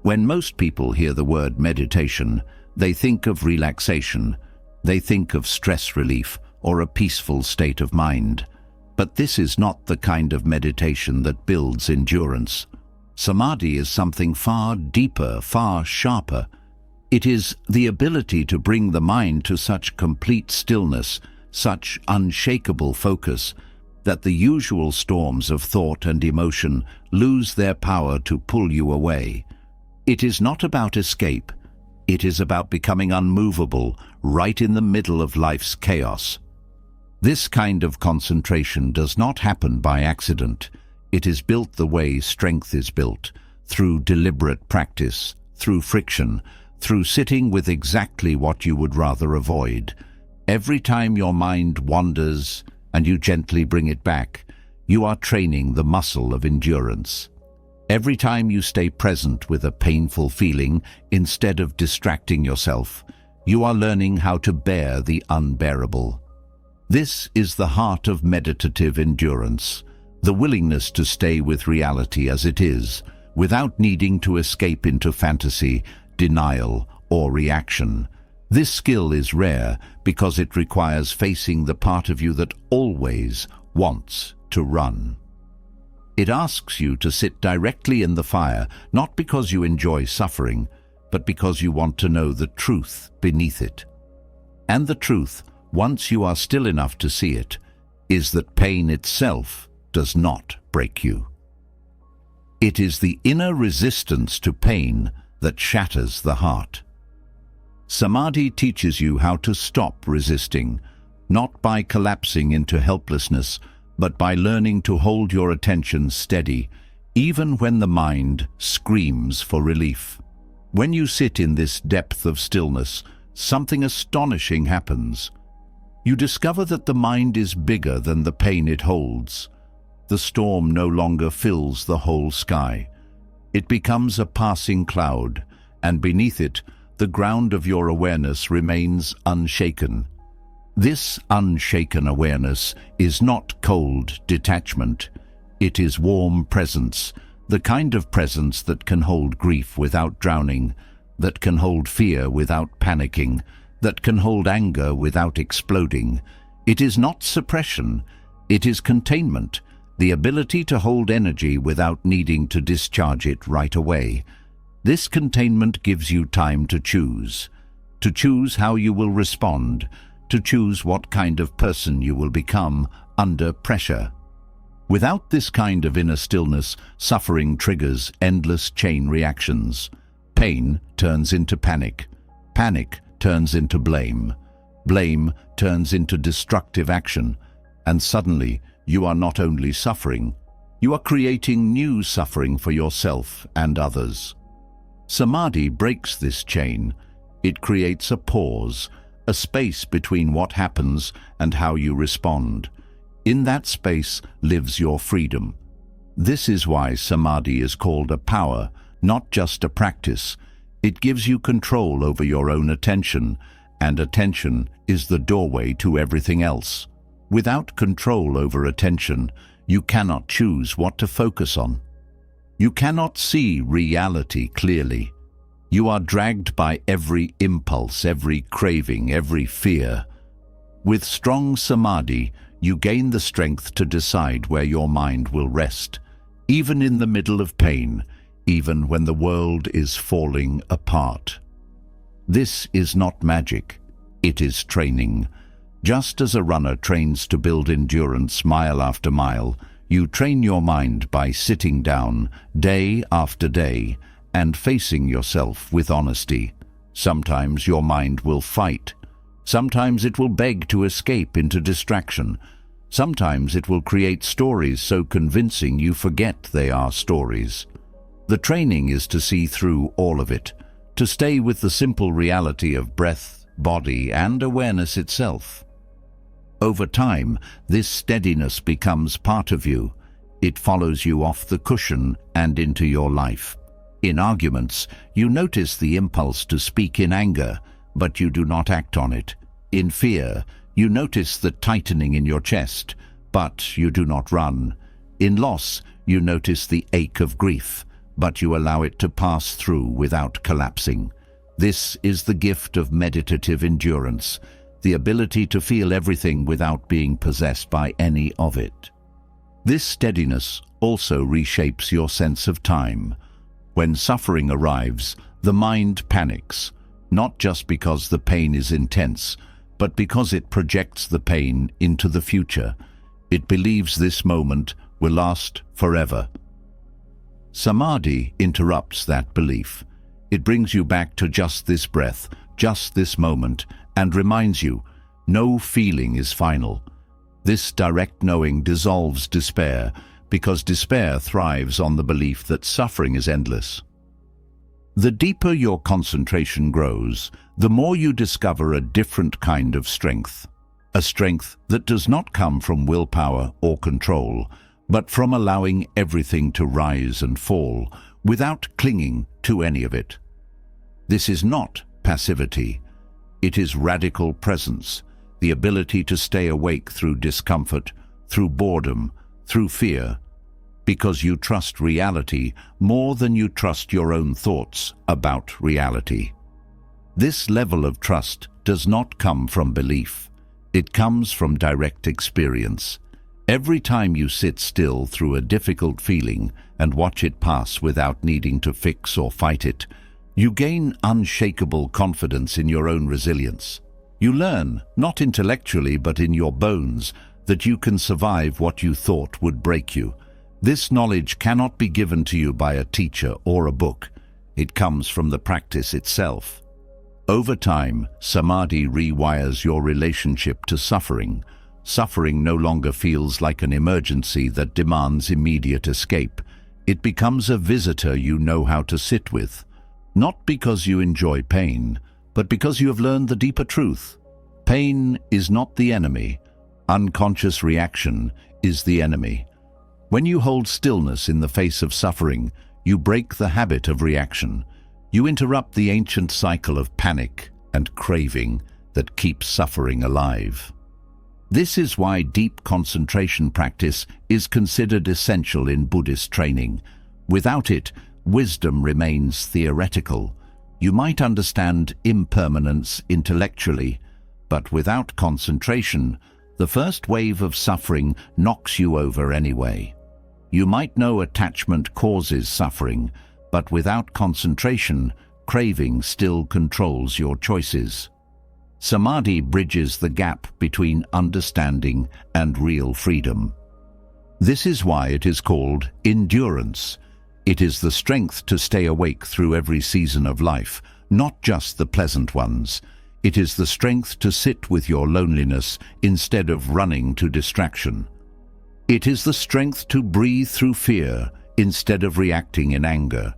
When most people hear the word meditation, they think of relaxation, they think of stress relief or a peaceful state of mind. But this is not the kind of meditation that builds endurance. Samadhi is something far deeper, far sharper. It is the ability to bring the mind to such complete stillness, such unshakable focus, that the usual storms of thought and emotion lose their power to pull you away. It is not about escape. It is about becoming unmovable right in the middle of life's chaos. This kind of concentration does not happen by accident. It is built the way strength is built, through deliberate practice, through friction, through sitting with exactly what you would rather avoid. Every time your mind wanders and you gently bring it back, you are training the muscle of endurance. Every time you stay present with a painful feeling instead of distracting yourself, you are learning how to bear the unbearable. This is the heart of meditative endurance, the willingness to stay with reality as it is, without needing to escape into fantasy, denial, or reaction. This skill is rare because it requires facing the part of you that always wants to run. It asks you to sit directly in the fire, not because you enjoy suffering, but because you want to know the truth beneath it. And the truth, once you are still enough to see it, is that pain itself does not break you. It is the inner resistance to pain that shatters the heart. Samadhi teaches you how to stop resisting, not by collapsing into helplessness, but by learning to hold your attention steady, even when the mind screams for relief. When you sit in this depth of stillness, something astonishing happens. You discover that the mind is bigger than the pain it holds. The storm no longer fills the whole sky. It becomes a passing cloud, and beneath it, the ground of your awareness remains unshaken. This unshaken awareness is not cold detachment. It is warm presence, the kind of presence that can hold grief without drowning, that can hold fear without panicking, that can hold anger without exploding. It is not suppression, it is containment, the ability to hold energy without needing to discharge it right away. This containment gives you time to choose how you will respond, to choose what kind of person you will become under pressure. Without this kind of inner stillness, suffering triggers endless chain reactions. Pain turns into panic. Panic turns into blame. Blame turns into destructive action. And suddenly, you are not only suffering, you are creating new suffering for yourself and others. Samadhi breaks this chain. It creates a pause, a space between what happens and how you respond. In that space lives your freedom. This is why Samadhi is called a power, not just a practice. It gives you control over your own attention, and attention is the doorway to everything else. Without control over attention, you cannot choose what to focus on. You cannot see reality clearly. You are dragged by every impulse, every craving, every fear. With strong Samadhi, you gain the strength to decide where your mind will rest, even in the middle of pain, even when the world is falling apart. This is not magic, it is training. Just as a runner trains to build endurance mile after mile, you train your mind by sitting down day after day and facing yourself with honesty. Sometimes your mind will fight. Sometimes it will beg to escape into distraction. Sometimes it will create stories so convincing you forget they are stories. The training is to see through all of it, to stay with the simple reality of breath, body, and awareness itself. Over time, this steadiness becomes part of you. It follows you off the cushion and into your life. In arguments, you notice the impulse to speak in anger, but you do not act on it. In fear, you notice the tightening in your chest, but you do not run. In loss, you notice the ache of grief, but you allow it to pass through without collapsing. This is the gift of meditative endurance, the ability to feel everything without being possessed by any of it. This steadiness also reshapes your sense of time. When suffering arrives, the mind panics, not just because the pain is intense, but because it projects the pain into the future. It believes this moment will last forever. Samadhi interrupts that belief. It brings you back to just this breath, just this moment, and reminds you, no feeling is final. This direct knowing dissolves despair, because despair thrives on the belief that suffering is endless. The deeper your concentration grows, the more you discover a different kind of strength. A strength that does not come from willpower or control, but from allowing everything to rise and fall without clinging to any of it. This is not passivity. It is radical presence, the ability to stay awake through discomfort, through boredom, through fear, because you trust reality more than you trust your own thoughts about reality. This level of trust does not come from belief. It comes from direct experience. Every time you sit still through a difficult feeling and watch it pass without needing to fix or fight it, you gain unshakable confidence in your own resilience. You learn, not intellectually but in your bones, that you can survive what you thought would break you. This knowledge cannot be given to you by a teacher or a book. It comes from the practice itself. Over time, Samadhi rewires your relationship to suffering. Suffering no longer feels like an emergency that demands immediate escape. It becomes a visitor you know how to sit with. Not because you enjoy pain, but because you have learned the deeper truth. Pain is not the enemy. Unconscious reaction is the enemy. When you hold stillness in the face of suffering, you break the habit of reaction. You interrupt the ancient cycle of panic and craving that keeps suffering alive. This is why deep concentration practice is considered essential in Buddhist training. Without it, wisdom remains theoretical. You might understand impermanence intellectually, but without concentration, the first wave of suffering knocks you over anyway. You might know attachment causes suffering, but without concentration, craving still controls your choices. Samadhi bridges the gap between understanding and real freedom. This is why it is called endurance. It is the strength to stay awake through every season of life, not just the pleasant ones. It is the strength to sit with your loneliness instead of running to distraction. It is the strength to breathe through fear instead of reacting in anger.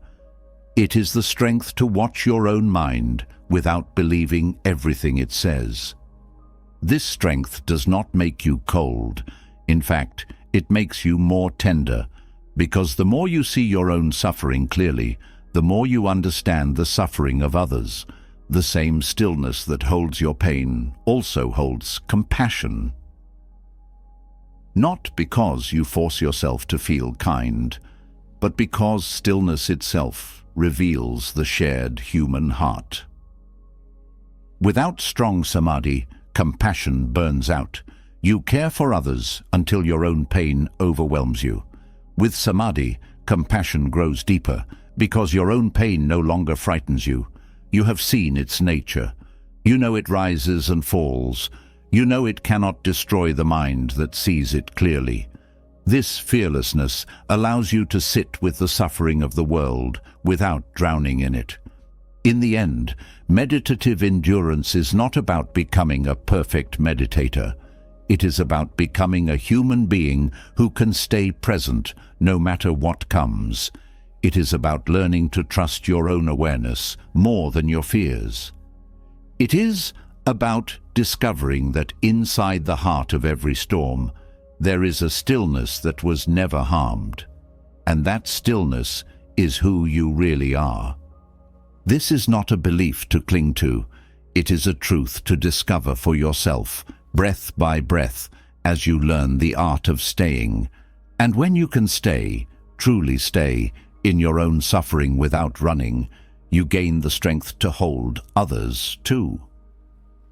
It is the strength to watch your own mind without believing everything it says. This strength does not make you cold. In fact, it makes you more tender, because the more you see your own suffering clearly, the more you understand the suffering of others. The same stillness that holds your pain also holds compassion. Not because you force yourself to feel kind, but because stillness itself reveals the shared human heart. Without strong samadhi, compassion burns out. You care for others until your own pain overwhelms you. With samadhi, compassion grows deeper because your own pain no longer frightens you. You have seen its nature. You know it rises and falls. You know it cannot destroy the mind that sees it clearly. This fearlessness allows you to sit with the suffering of the world without drowning in it. In the end, meditative endurance is not about becoming a perfect meditator. It is about becoming a human being who can stay present no matter what comes. It is about learning to trust your own awareness more than your fears. It is about discovering that inside the heart of every storm, there is a stillness that was never harmed. And that stillness is who you really are. This is not a belief to cling to. It is a truth to discover for yourself, breath by breath, as you learn the art of staying. And when you can stay, truly stay, in your own suffering without running, you gain the strength to hold others too.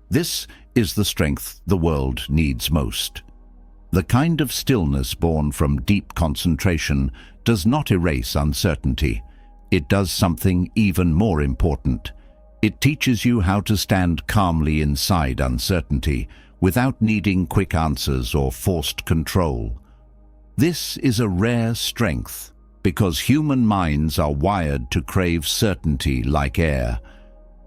This is the strength the world needs most. The kind of stillness born from deep concentration does not erase uncertainty. It does something even more important. It teaches you how to stand calmly inside uncertainty without needing quick answers or forced control. This is a rare strength because human minds are wired to crave certainty like air.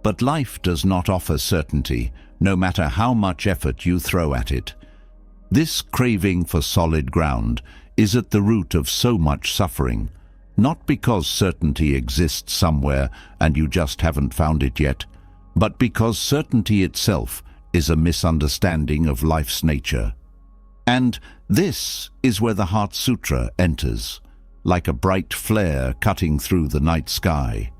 But life does not offer certainty, no matter how much effort you throw at it. This craving for solid ground is at the root of so much suffering, not because certainty exists somewhere and you just haven't found it yet, but because certainty itself is a misunderstanding of life's nature. And this is where the Heart Sutra enters, like a bright flare cutting through the night sky.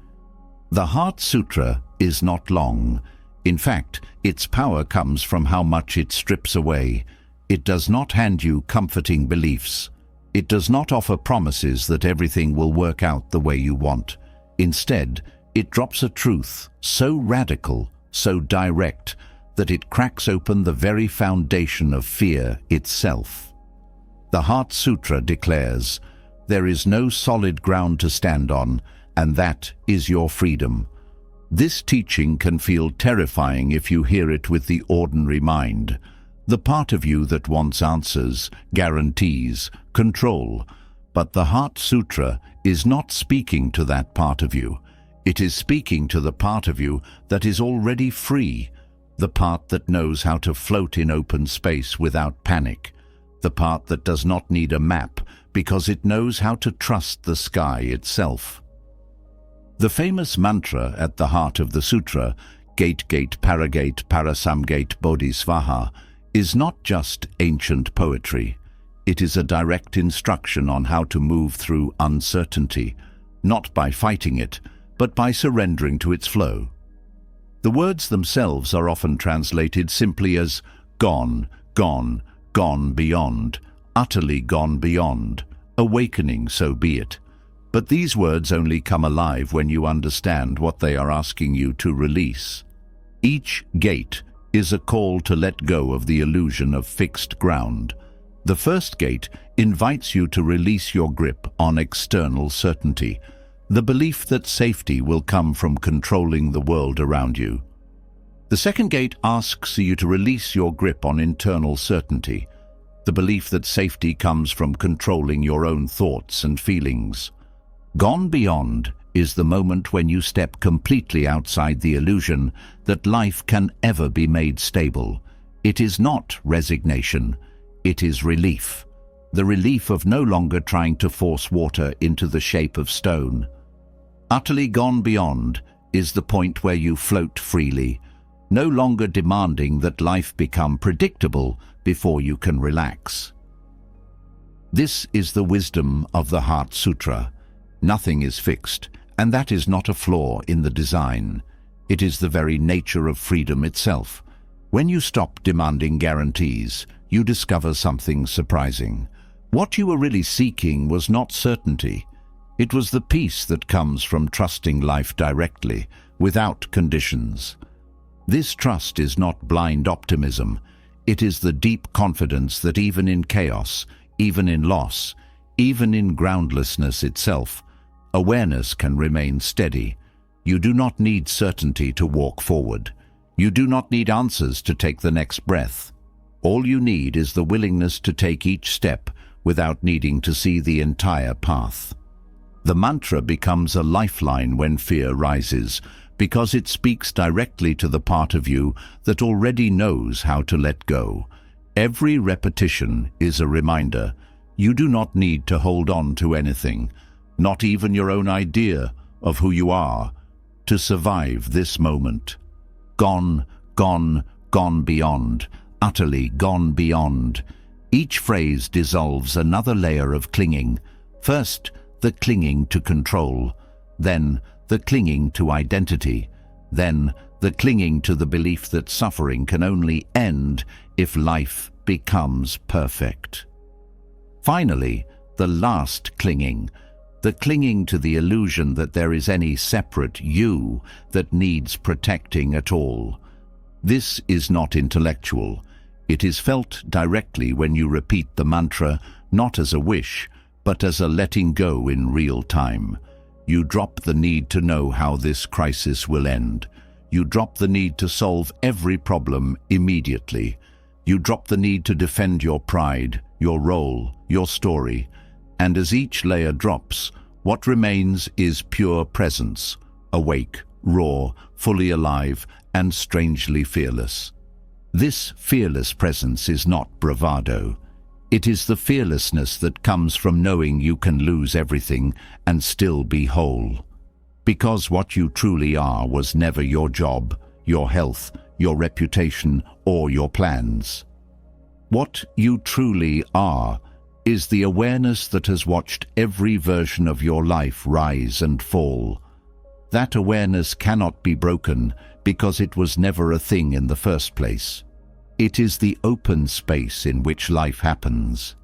The Heart Sutra is not long. In fact, its power comes from how much it strips away. It does not hand you comforting beliefs. It does not offer promises that everything will work out the way you want. Instead, it drops a truth so radical, so direct, that it cracks open the very foundation of fear itself. The Heart Sutra declares, "There is no solid ground to stand on, and that is your freedom." This teaching can feel terrifying if you hear it with the ordinary mind. The part of you that wants answers, guarantees, control. But the Heart Sutra is not speaking to that part of you. It is speaking to the part of you that is already free, the part that knows how to float in open space without panic, the part that does not need a map because it knows how to trust the sky itself. The famous mantra at the heart of the sutra, Gate Gate Paragate Parasamgate Bodhisvaha, is not just ancient poetry. It is a direct instruction on how to move through uncertainty, not by fighting it, but by surrendering to its flow. The words themselves are often translated simply as gone, gone, gone beyond, utterly gone beyond, awakening, so be it. But these words only come alive when you understand what they are asking you to release. Each gate is a call to let go of the illusion of fixed ground. The first gate invites you to release your grip on external certainty, the belief that safety will come from controlling the world around you. The second gate asks you to release your grip on internal certainty, the belief that safety comes from controlling your own thoughts and feelings. Gone beyond is the moment when you step completely outside the illusion that life can ever be made stable. It is not resignation, it is relief. The relief of no longer trying to force water into the shape of stone. Utterly gone beyond is the point where you float freely, no longer demanding that life become predictable before you can relax. This is the wisdom of the Heart Sutra. Nothing is fixed, and that is not a flaw in the design. It is the very nature of freedom itself. When you stop demanding guarantees, you discover something surprising. What you were really seeking was not certainty. It was the peace that comes from trusting life directly, without conditions. This trust is not blind optimism. It is the deep confidence that even in chaos, even in loss, even in groundlessness itself, awareness can remain steady. You do not need certainty to walk forward. You do not need answers to take the next breath. All you need is the willingness to take each step without needing to see the entire path. The mantra becomes a lifeline when fear rises, because it speaks directly to the part of you that already knows how to let go. Every repetition is a reminder. You do not need to hold on to anything, not even your own idea of who you are, to survive this moment. Gone, gone, gone beyond, utterly gone beyond. Each phrase dissolves another layer of clinging. First, the clinging to control, then the clinging to identity, then the clinging to the belief that suffering can only end if life becomes perfect. Finally, the last clinging, the clinging to the illusion that there is any separate you that needs protecting at all. This is not intellectual. It is felt directly when you repeat the mantra, not as a wish, but as a letting go in real time. You drop the need to know how this crisis will end. You drop the need to solve every problem immediately. You drop the need to defend your pride, your role, your story. And as each layer drops, what remains is pure presence, awake, raw, fully alive, and strangely fearless. This fearless presence is not bravado. It is the fearlessness that comes from knowing you can lose everything and still be whole. Because what you truly are was never your job, your health, your reputation, or your plans. What you truly are is the awareness that has watched every version of your life rise and fall. That awareness cannot be broken because it was never a thing in the first place. It is the open space in which life happens.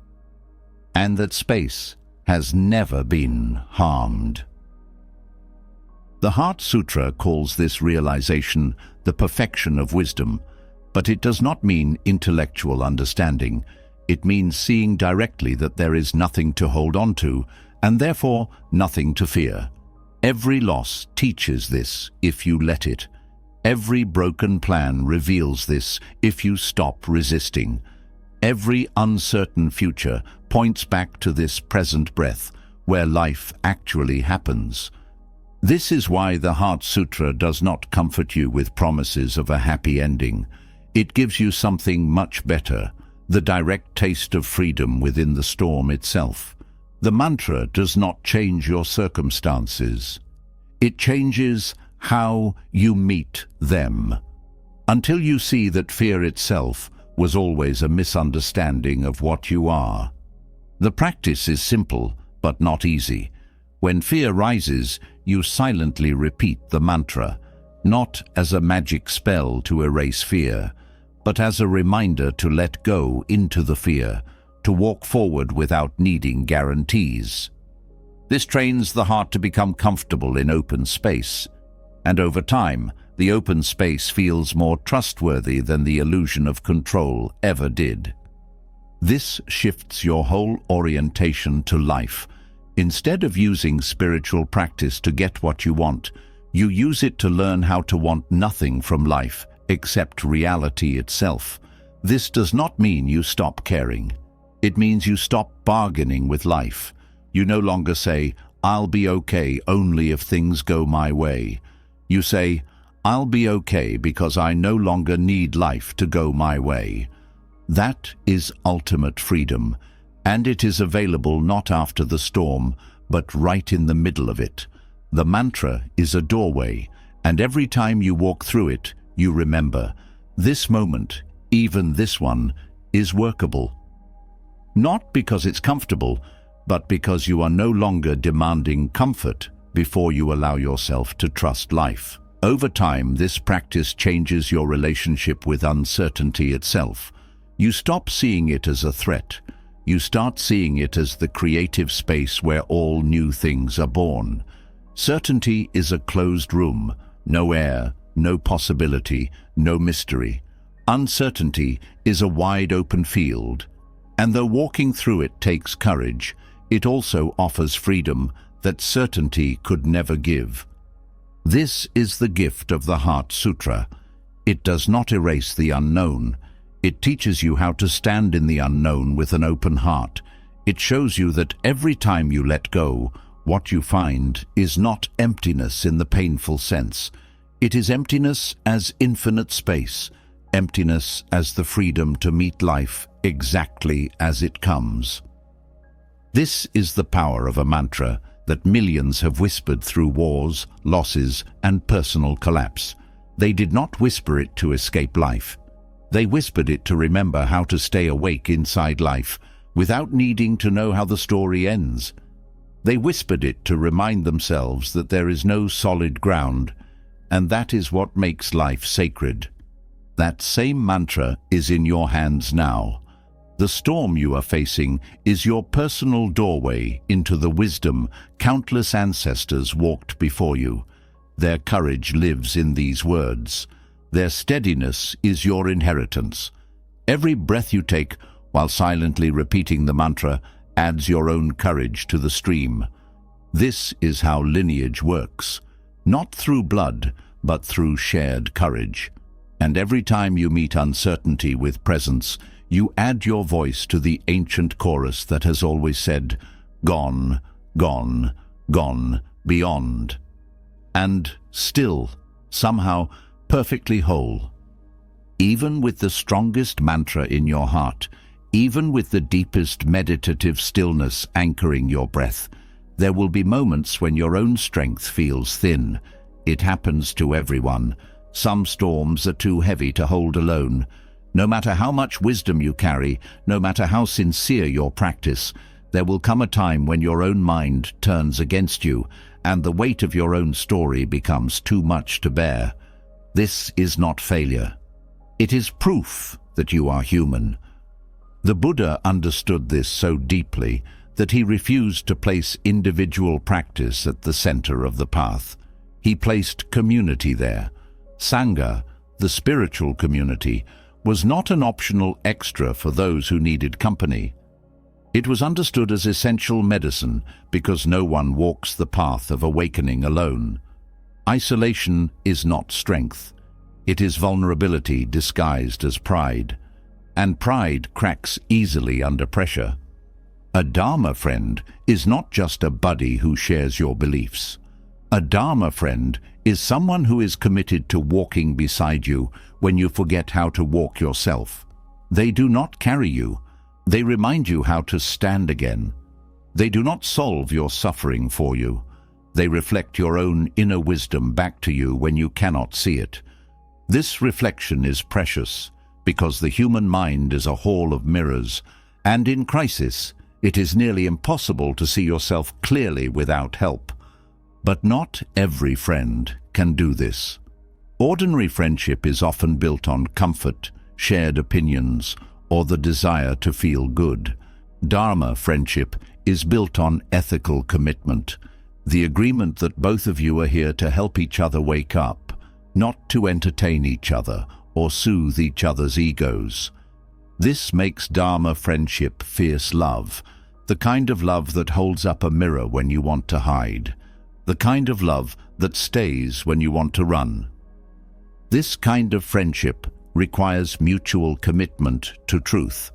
And that space has never been harmed. The Heart Sutra calls this realization the perfection of wisdom, but it does not mean intellectual understanding. It means seeing directly that there is nothing to hold on to, and therefore nothing to fear. Every loss teaches this if you let it. Every broken plan reveals this if you stop resisting. Every uncertain future points back to this present breath, where life actually happens. This is why the Heart Sutra does not comfort you with promises of a happy ending. It gives you something much better, the direct taste of freedom within the storm itself. The mantra does not change your circumstances. It changes how you meet them, until you see that fear itself was always a misunderstanding of what you are. The practice is simple, but not easy. When fear rises, you silently repeat the mantra, not as a magic spell to erase fear, but as a reminder to let go into the fear, to walk forward without needing guarantees. This trains the heart to become comfortable in open space, and over time, the open space feels more trustworthy than the illusion of control ever did. This shifts your whole orientation to life. Instead of using spiritual practice to get what you want, you use it to learn how to want nothing from life except reality itself. This does not mean you stop caring. It means you stop bargaining with life. You no longer say, "I'll be okay only if things go my way." You say, "I'll be okay because I no longer need life to go my way." That is ultimate freedom, and it is available not after the storm, but right in the middle of it. The mantra is a doorway, and every time you walk through it, you remember, this moment, even this one, is workable. Not because it's comfortable, but because you are no longer demanding comfort before you allow yourself to trust life. Over time, this practice changes your relationship with uncertainty itself. You stop seeing it as a threat. You start seeing it as the creative space where all new things are born. Certainty is a closed room, no air, no possibility, no mystery. Uncertainty is a wide open field, and though walking through it takes courage, it also offers freedom that certainty could never give. This is the gift of the Heart Sutra. It does not erase the unknown. It teaches you how to stand in the unknown with an open heart. It shows you that every time you let go, what you find is not emptiness in the painful sense. It is emptiness as infinite space, emptiness as the freedom to meet life exactly as it comes. This is the power of a mantra that millions have whispered through wars, losses, and personal collapse. They did not whisper it to escape life. They whispered it to remember how to stay awake inside life without needing to know how the story ends. They whispered it to remind themselves that there is no solid ground, and that is what makes life sacred. That same mantra is in your hands now. The storm you are facing is your personal doorway into the wisdom countless ancestors walked before you. Their courage lives in these words. Their steadiness is your inheritance. Every breath you take while silently repeating the mantra adds your own courage to the stream. This is how lineage works, not through blood, but through shared courage. And every time you meet uncertainty with presence, you add your voice to the ancient chorus that has always said, "Gone, gone, gone, beyond." And still, somehow, perfectly whole. Even with the strongest mantra in your heart, even with the deepest meditative stillness anchoring your breath, there will be moments when your own strength feels thin. It happens to everyone. Some storms are too heavy to hold alone. No matter how much wisdom you carry, no matter how sincere your practice, there will come a time when your own mind turns against you and the weight of your own story becomes too much to bear. This is not failure. It is proof that you are human. The Buddha understood this so deeply that he refused to place individual practice at the center of the path. He placed community there. Sangha, the spiritual community, was not an optional extra for those who needed company. It was understood as essential medicine because no one walks the path of awakening alone. Isolation is not strength. It is vulnerability disguised as pride. And pride cracks easily under pressure. A Dharma friend is not just a buddy who shares your beliefs. A Dharma friend is someone who is committed to walking beside you when you forget how to walk yourself. They do not carry you. They remind you how to stand again. They do not solve your suffering for you. They reflect your own inner wisdom back to you when you cannot see it. This reflection is precious because the human mind is a hall of mirrors, and in crisis, it is nearly impossible to see yourself clearly without help. But not every friend can do this. Ordinary friendship is often built on comfort, shared opinions, or the desire to feel good. Dharma friendship is built on ethical commitment, the agreement that both of you are here to help each other wake up, not to entertain each other or soothe each other's egos. This makes Dharma friendship fierce love, the kind of love that holds up a mirror when you want to hide, the kind of love that stays when you want to run. This kind of friendship requires mutual commitment to truth,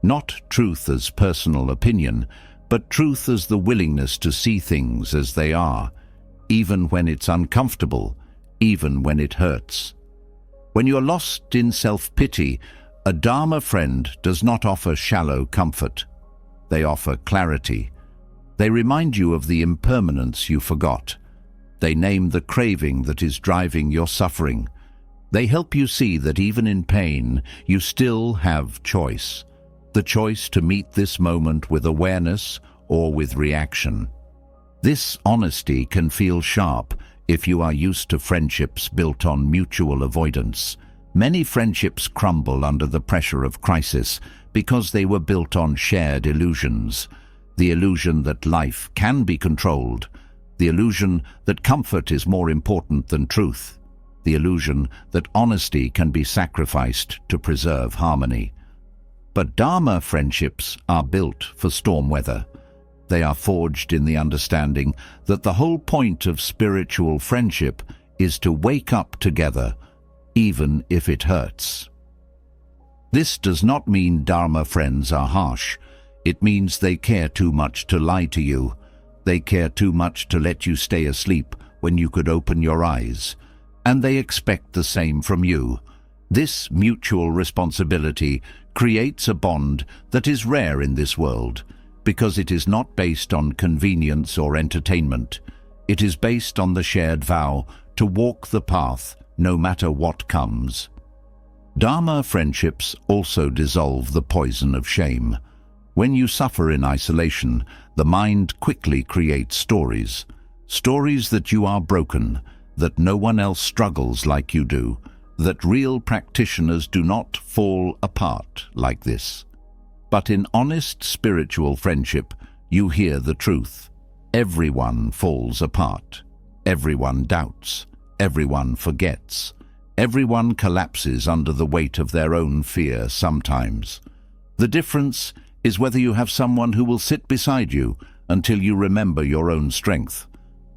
not truth as personal opinion, but truth as the willingness to see things as they are, even when it's uncomfortable, even when it hurts. When you're lost in self-pity, a Dharma friend does not offer shallow comfort. They offer clarity. They remind you of the impermanence you forgot. They name the craving that is driving your suffering. They help you see that even in pain, you still have choice. The choice to meet this moment with awareness or with reaction. This honesty can feel sharp if you are used to friendships built on mutual avoidance. Many friendships crumble under the pressure of crisis because they were built on shared illusions. The illusion that life can be controlled. The illusion that comfort is more important than truth. The illusion that honesty can be sacrificed to preserve harmony. But Dharma friendships are built for storm weather. They are forged in the understanding that the whole point of spiritual friendship is to wake up together, even if it hurts. This does not mean Dharma friends are harsh. It means they care too much to lie to you. They care too much to let you stay asleep when you could open your eyes. And they expect the same from you. This mutual responsibility creates a bond that is rare in this world, because it is not based on convenience or entertainment. It is based on the shared vow to walk the path no matter what comes. Dharma friendships also dissolve the poison of shame. When you suffer in isolation, the mind quickly creates stories. Stories that you are broken, that no one else struggles like you do, that real practitioners do not fall apart like this. But in honest spiritual friendship, you hear the truth. Everyone falls apart. Everyone doubts. Everyone forgets. Everyone collapses under the weight of their own fear sometimes. The difference is whether you have someone who will sit beside you until you remember your own strength.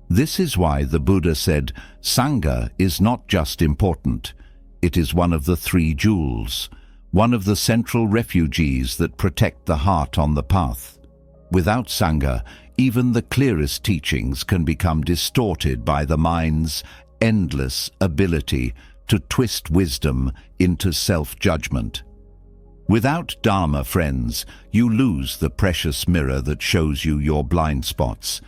This is why the Buddha said, Sangha is not just important. It is one of the three jewels, one of the central refugees that protect the heart on the path. Without Sangha, even the clearest teachings can become distorted by the mind's endless ability to twist wisdom into self-judgment. Without Dharma friends, you lose the precious mirror that shows you your blind spots,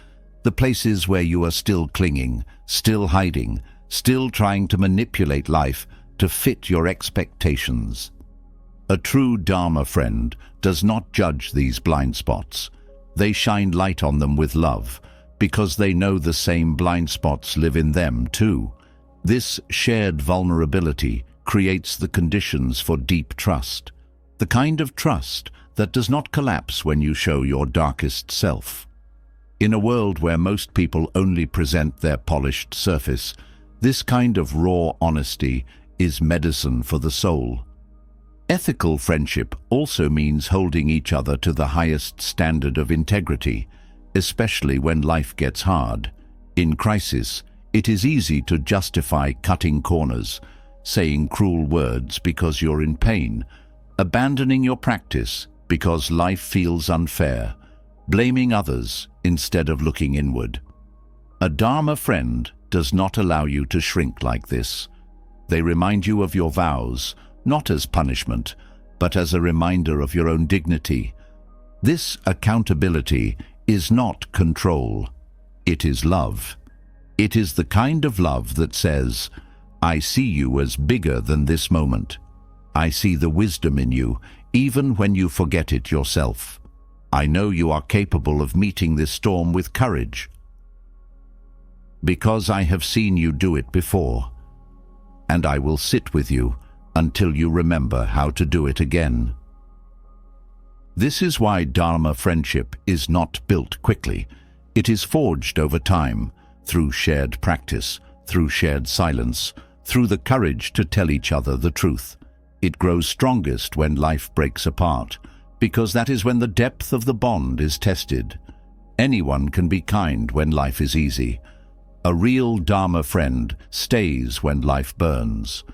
the places where you are still clinging, still hiding, still trying to manipulate life to fit your expectations. A true Dharma friend does not judge these blind spots. They shine light on them with love, because they know the same blind spots live in them too. This shared vulnerability creates the conditions for deep trust, the kind of trust that does not collapse when you show your darkest self. In a world where most people only present their polished surface, this kind of raw honesty is medicine for the soul. Ethical friendship also means holding each other to the highest standard of integrity, especially when life gets hard. In crisis, it is easy to justify cutting corners, saying cruel words because you're in pain, abandoning your practice because life feels unfair, blaming others instead of looking inward. A Dharma friend does not allow you to shrink like this. They remind you of your vows, not as punishment, but as a reminder of your own dignity. This accountability is not control. It is love. It is the kind of love that says, I see you as bigger than this moment. I see the wisdom in you, even when you forget it yourself. I know you are capable of meeting this storm with courage, because I have seen you do it before, and I will sit with you until you remember how to do it again. This is why Dharma friendship is not built quickly. It is forged over time, through shared practice, through shared silence, through the courage to tell each other the truth. It grows strongest when life breaks apart, because that is when the depth of the bond is tested. Anyone can be kind when life is easy. A real Dharma friend stays when life burns.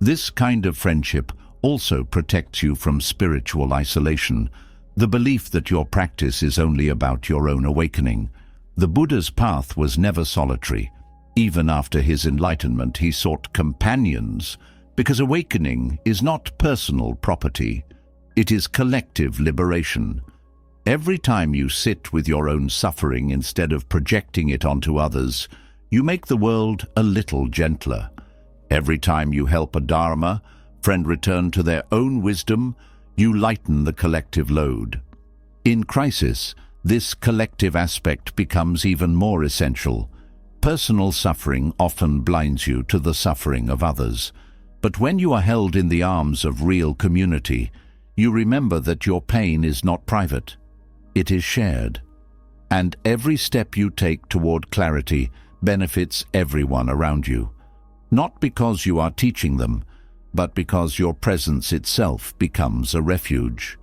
This kind of friendship also protects you from spiritual isolation, the belief that your practice is only about your own awakening. The Buddha's path was never solitary. Even after his enlightenment, he sought companions, because awakening is not personal property. It is collective liberation. Every time you sit with your own suffering instead of projecting it onto others, you make the world a little gentler. Every time you help a Dharma friend return to their own wisdom, you lighten the collective load. In crisis, this collective aspect becomes even more essential. Personal suffering often blinds you to the suffering of others. But when you are held in the arms of real community, you remember that your pain is not private. It is shared. And every step you take toward clarity benefits everyone around you. Not because you are teaching them, but because your presence itself becomes a refuge.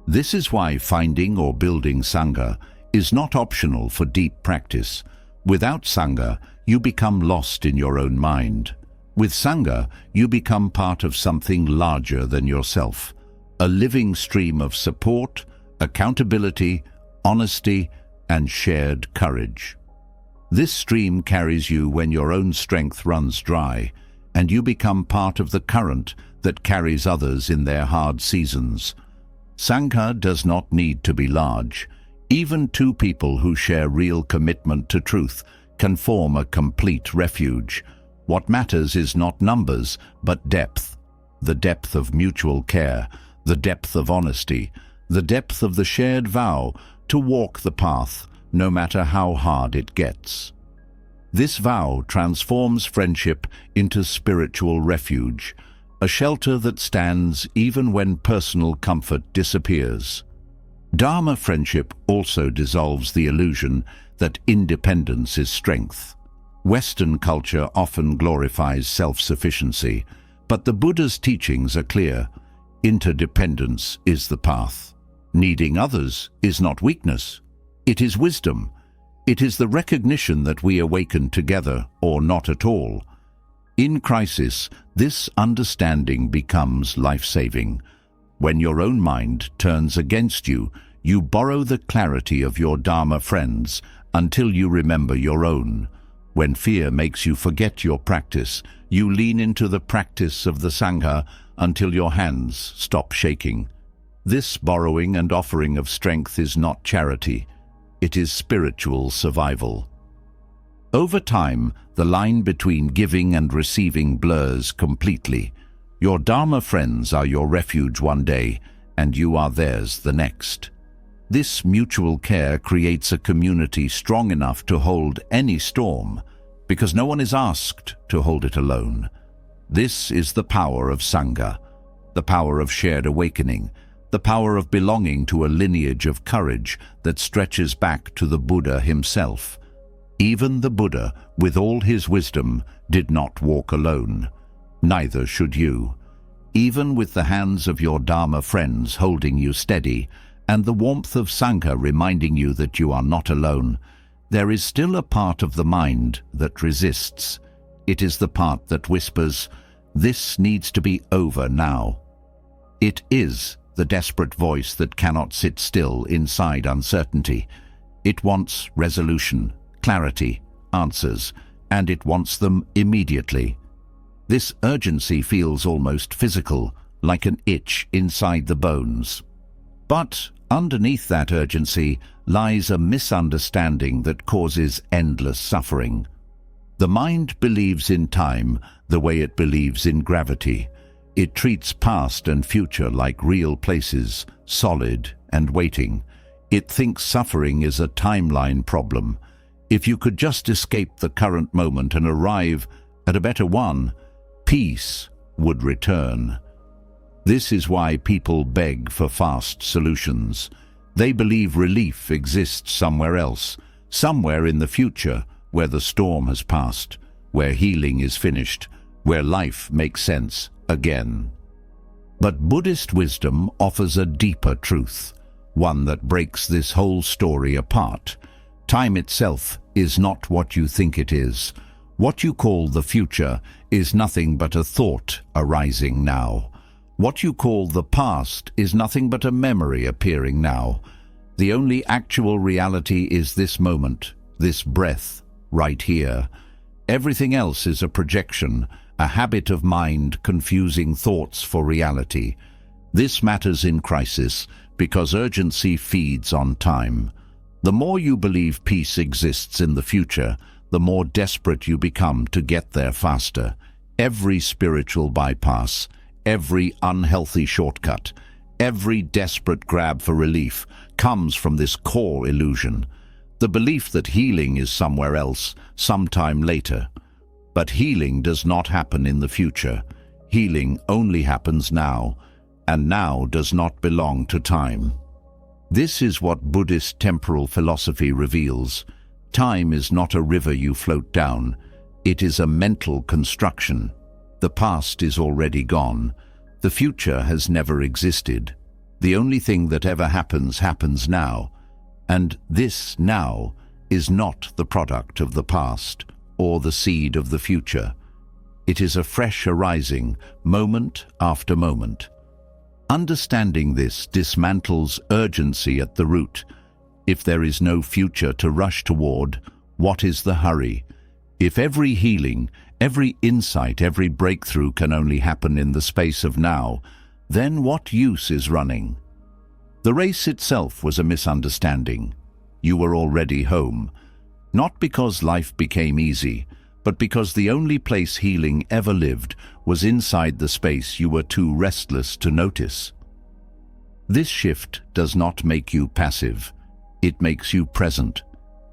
This is why finding or building Sangha is not optional for deep practice. Without Sangha, you become lost in your own mind. With Sangha, you become part of something larger than yourself, a living stream of support, accountability, honesty, and shared courage. This stream carries you when your own strength runs dry, and you become part of the current that carries others in their hard seasons. Sangha does not need to be large. Even two people who share real commitment to truth can form a complete refuge. What matters is not numbers, but depth. The depth of mutual care, the depth of honesty, the depth of the shared vow to walk the path, no matter how hard it gets. This vow transforms friendship into spiritual refuge, a shelter that stands even when personal comfort disappears. Dharma friendship also dissolves the illusion that independence is strength. Western culture often glorifies self-sufficiency, but the Buddha's teachings are clear. Interdependence is the path. Needing others is not weakness. It is wisdom. It is the recognition that we awaken together or not at all. In crisis, this understanding becomes life-saving. When your own mind turns against you, you borrow the clarity of your Dharma friends until you remember your own. When fear makes you forget your practice, you lean into the practice of the Sangha until your hands stop shaking. This borrowing and offering of strength is not charity. It is spiritual survival. Over time, the line between giving and receiving blurs completely. Your Dharma friends are your refuge one day, and you are theirs the next. This mutual care creates a community strong enough to hold any storm, because no one is asked to hold it alone. This is the power of Sangha, the power of shared awakening, the power of belonging to a lineage of courage that stretches back to the Buddha himself. Even the Buddha, with all his wisdom, did not walk alone. Neither should you. Even with the hands of your Dharma friends holding you steady, and the warmth of Sangha reminding you that you are not alone, there is still a part of the mind that resists. It is the part that whispers, "This needs to be over now." It is the desperate voice that cannot sit still inside uncertainty. It wants resolution, clarity, answers, and it wants them immediately. This urgency feels almost physical, like an itch inside the bones. But underneath that urgency lies a misunderstanding that causes endless suffering. The mind believes in time the way it believes in gravity. It treats past and future like real places, solid and waiting. It thinks suffering is a timeline problem. If you could just escape the current moment and arrive at a better one, peace would return. This is why people beg for fast solutions. They believe relief exists somewhere else, somewhere in the future, where the storm has passed, where healing is finished, where life makes sense again. But Buddhist wisdom offers a deeper truth, one that breaks this whole story apart. Time itself is not what you think it is. What you call the future is nothing but a thought arising now. What you call the past is nothing but a memory appearing now. The only actual reality is this moment, this breath, right here. Everything else is a projection, a habit of mind confusing thoughts for reality. This matters in crisis because urgency feeds on time. The more you believe peace exists in the future, the more desperate you become to get there faster. Every spiritual bypass, every unhealthy shortcut, every desperate grab for relief comes from this core illusion, the belief that healing is somewhere else, sometime later. But healing does not happen in the future. Healing only happens now, and now does not belong to time. This is what Buddhist temporal philosophy reveals. Time is not a river you float down. It is a mental construction. The past is already gone. The future has never existed. The only thing that ever happens happens now. And this now is not the product of the past or the seed of the future. It is a fresh arising, moment after moment. Understanding this dismantles urgency at the root. If there is no future to rush toward, what is the hurry? If every healing, every insight, every breakthrough can only happen in the space of now, then what use is running? The race itself was a misunderstanding. You were already home. Not because life became easy, but because the only place healing ever lived was inside the space you were too restless to notice. This shift does not make you passive. It makes you present.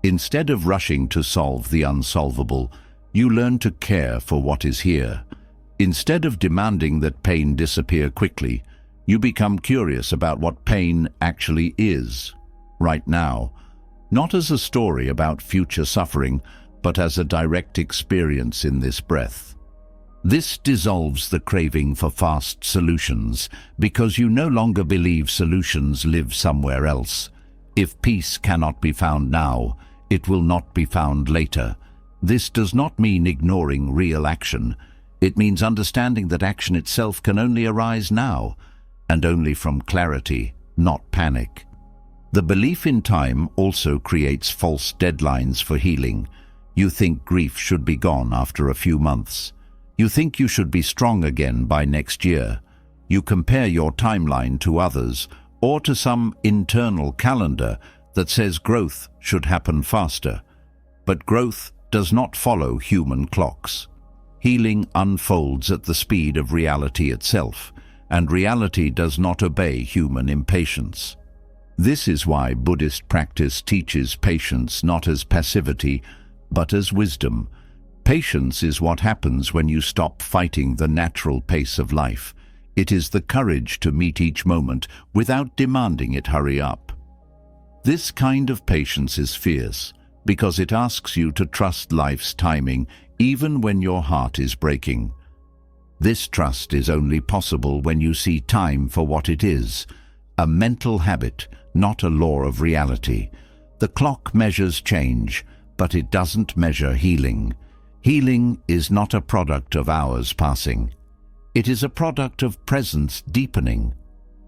Instead of rushing to solve the unsolvable, you learn to care for what is here. Instead of demanding that pain disappear quickly, you become curious about what pain actually is, right now. Not as a story about future suffering, but as a direct experience in this breath. This dissolves the craving for fast solutions, because you no longer believe solutions live somewhere else. If peace cannot be found now, it will not be found later. This does not mean ignoring real action. It means understanding that action itself can only arise now, and only from clarity, not panic. The belief in time also creates false deadlines for healing. You think grief should be gone after a few months. You think you should be strong again by next year. You compare your timeline to others or to some internal calendar that says growth should happen faster. But growth does not follow human clocks. Healing unfolds at the speed of reality itself, and reality does not obey human impatience. This is why Buddhist practice teaches patience not as passivity, but as wisdom. Patience is what happens when you stop fighting the natural pace of life. It is the courage to meet each moment without demanding it hurry up. This kind of patience is fierce, because it asks you to trust life's timing even when your heart is breaking. This trust is only possible when you see time for what it is, a mental habit, not a law of reality. The clock measures change, but it doesn't measure healing. Healing is not a product of hours passing. It is a product of presence deepening.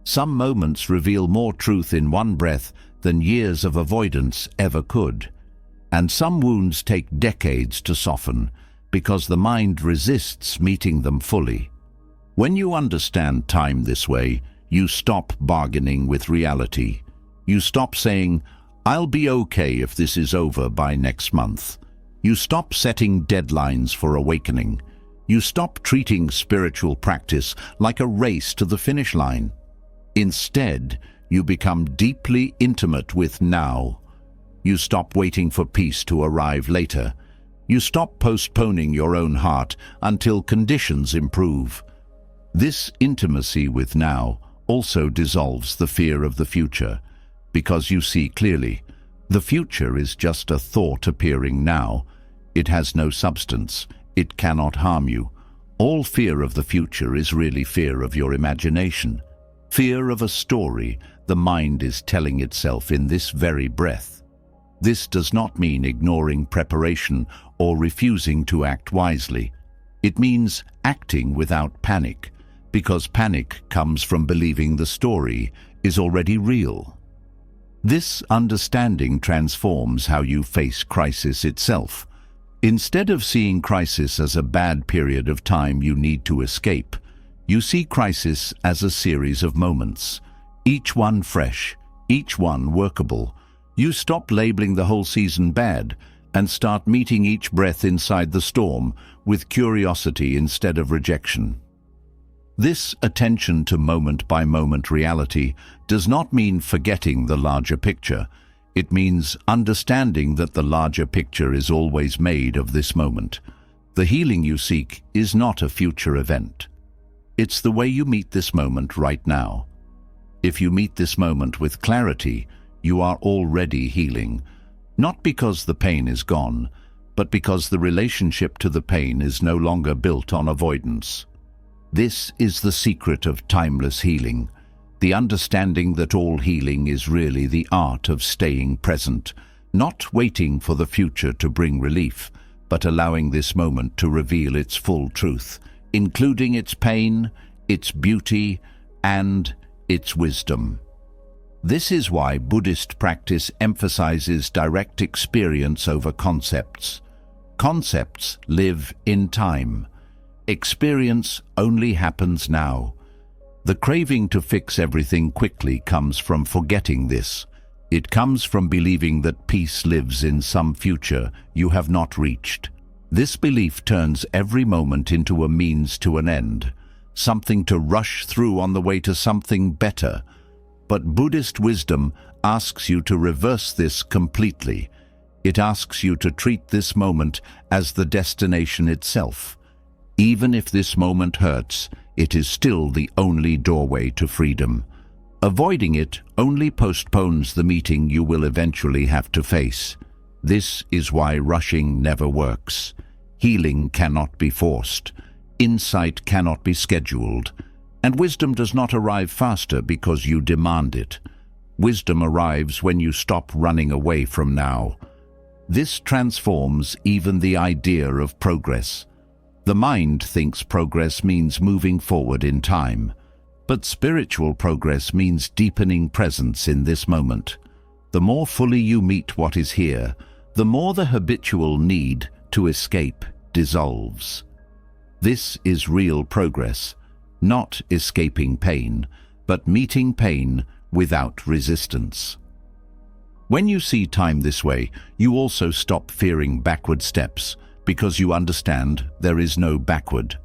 Some moments reveal more truth in one breath than years of avoidance ever could. And some wounds take decades to soften, because the mind resists meeting them fully. When you understand time this way, you stop bargaining with reality. You stop saying, I'll be okay if this is over by next month. You stop setting deadlines for awakening. You stop treating spiritual practice like a race to the finish line. Instead, you become deeply intimate with now. You stop waiting for peace to arrive later. You stop postponing your own heart until conditions improve. This intimacy with now also dissolves the fear of the future, because you see clearly, the future is just a thought appearing now. It has no substance. It cannot harm you. All fear of the future is really fear of your imagination. Fear of a story the mind is telling itself in this very breath. This does not mean ignoring preparation or refusing to act wisely. It means acting without panic, because panic comes from believing the story is already real. This understanding transforms how you face crisis itself. Instead of seeing crisis as a bad period of time you need to escape, you see crisis as a series of moments, each one fresh, each one workable. You stop labeling the whole season bad and start meeting each breath inside the storm with curiosity instead of rejection. This attention to moment-by-moment reality does not mean forgetting the larger picture. It means understanding that the larger picture is always made of this moment. The healing you seek is not a future event. It's the way you meet this moment right now. If you meet this moment with clarity, you are already healing, not because the pain is gone, but because the relationship to the pain is no longer built on avoidance. This is the secret of timeless healing, the understanding that all healing is really the art of staying present, not waiting for the future to bring relief, but allowing this moment to reveal its full truth, including its pain, its beauty, and its wisdom. This is why Buddhist practice emphasizes direct experience over concepts. Concepts live in time. Experience only happens now. The craving to fix everything quickly comes from forgetting this. It comes from believing that peace lives in some future you have not reached. This belief turns every moment into a means to an end, something to rush through on the way to something better. But Buddhist wisdom asks you to reverse this completely. It asks you to treat this moment as the destination itself. Even if this moment hurts, it is still the only doorway to freedom. Avoiding it only postpones the meeting you will eventually have to face. This is why rushing never works. Healing cannot be forced. Insight cannot be scheduled. And wisdom does not arrive faster because you demand it. Wisdom arrives when you stop running away from now. This transforms even the idea of progress. The mind thinks progress means moving forward in time, but spiritual progress means deepening presence in this moment. The more fully you meet what is here, the more the habitual need to escape dissolves. This is real progress, not escaping pain, but meeting pain without resistance. When you see time this way, you also stop fearing backward steps, because you understand there is no backward.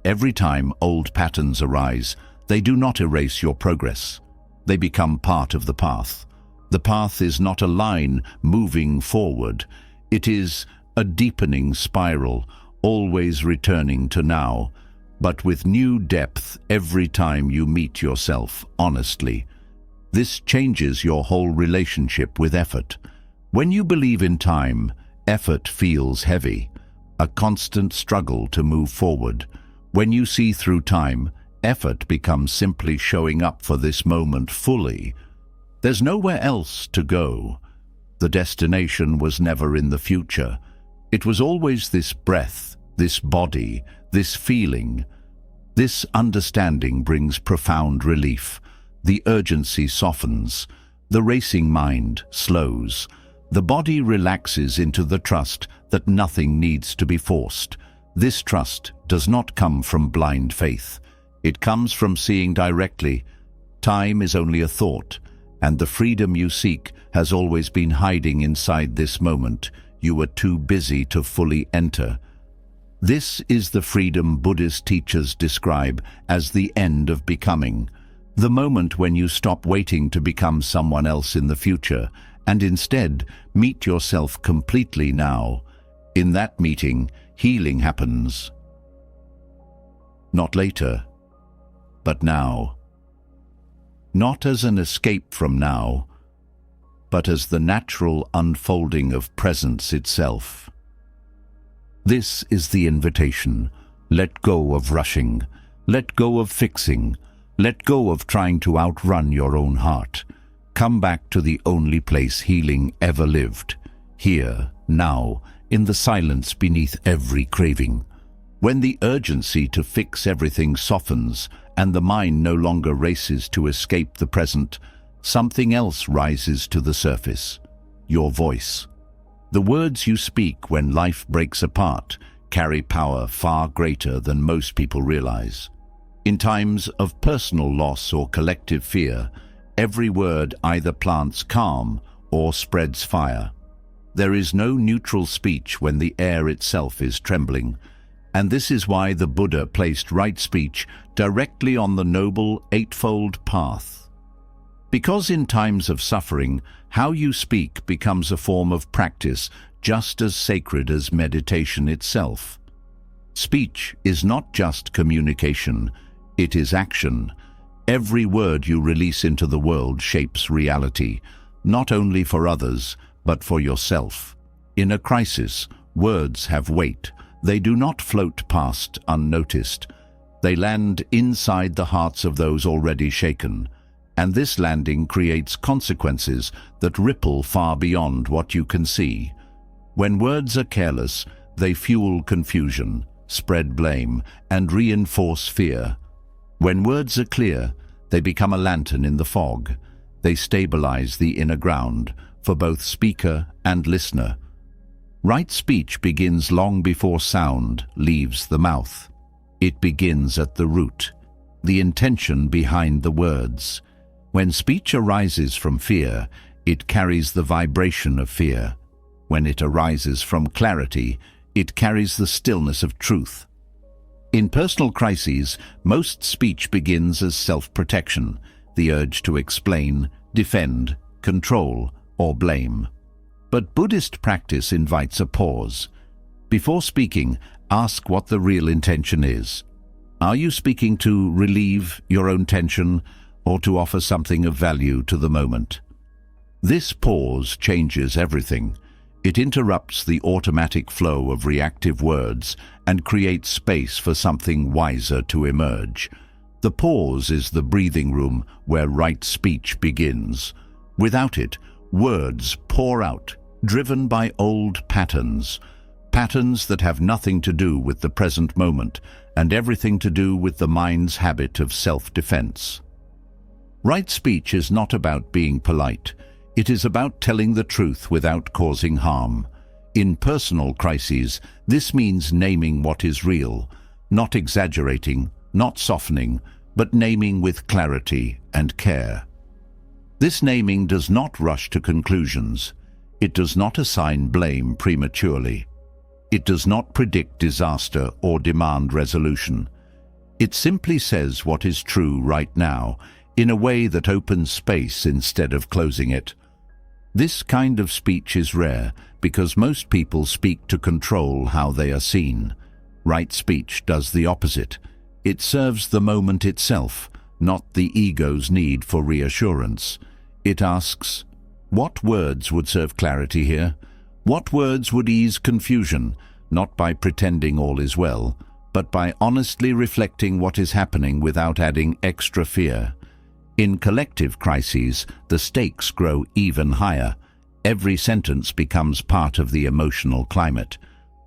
Every time old patterns arise, they do not erase your progress. They become part of the path. The path is not a line moving forward. It is a deepening spiral, always returning to now, but with new depth every time you meet yourself honestly. This changes your whole relationship with effort. When you believe in time, effort feels heavy, a constant struggle to move forward. When you see through time, effort becomes simply showing up for this moment fully. There's nowhere else to go. The destination was never in the future. It was always this breath, this body, this feeling. This understanding brings profound relief. The urgency softens. The racing mind slows. The body relaxes into the trust that nothing needs to be forced. This trust does not come from blind faith. It comes from seeing directly. Time is only a thought, and the freedom you seek has always been hiding inside this moment. You were too busy to fully enter. This is the freedom Buddhist teachers describe as the end of becoming, the moment when you stop waiting to become someone else in the future and instead meet yourself completely now. In that meeting, healing happens. Not later, but now. Not as an escape from now, but as the natural unfolding of presence itself. This is the invitation. Let go of rushing. Let go of fixing. Let go of trying to outrun your own heart. Come back to the only place healing ever lived. Here, now, in the silence beneath every craving. When the urgency to fix everything softens and the mind no longer races to escape the present, something else rises to the surface. Your voice. The words you speak when life breaks apart carry power far greater than most people realize. In times of personal loss or collective fear, every word either plants calm or spreads fire. There is no neutral speech when the air itself is trembling, and this is why the Buddha placed right speech directly on the Noble Eightfold Path. Because in times of suffering, how you speak becomes a form of practice just as sacred as meditation itself. Speech is not just communication, it is action. Every word you release into the world shapes reality, not only for others, but for yourself. In a crisis, words have weight. They do not float past unnoticed. They land inside the hearts of those already shaken. And this landing creates consequences that ripple far beyond what you can see. When words are careless, they fuel confusion, spread blame, and reinforce fear. When words are clear, they become a lantern in the fog. They stabilize the inner ground for both speaker and listener. Right speech begins long before sound leaves the mouth. It begins at the root, the intention behind the words. When speech arises from fear, it carries the vibration of fear. When it arises from clarity, it carries the stillness of truth. In personal crises, most speech begins as self-protection, the urge to explain, defend, control, or blame. But Buddhist practice invites a pause. Before speaking, ask what the real intention is. Are you speaking to relieve your own tension or to offer something of value to the moment? This pause changes everything. It interrupts the automatic flow of reactive words and creates space for something wiser to emerge. The pause is the breathing room where right speech begins. Without it, words pour out, driven by old patterns that have nothing to do with the present moment and everything to do with the mind's habit of self-defense. Right speech is not about being polite. It is about telling the truth without causing harm. In personal crises, this means naming what is real, not exaggerating, not softening, but naming with clarity and care. This naming does not rush to conclusions. It does not assign blame prematurely. It does not predict disaster or demand resolution. It simply says what is true right now, in a way that opens space instead of closing it. This kind of speech is rare because most people speak to control how they are seen. Right speech does the opposite. It serves the moment itself, not the ego's need for reassurance. It asks, what words would serve clarity here? What words would ease confusion, not by pretending all is well, but by honestly reflecting what is happening without adding extra fear? In collective crises, the stakes grow even higher. Every sentence becomes part of the emotional climate.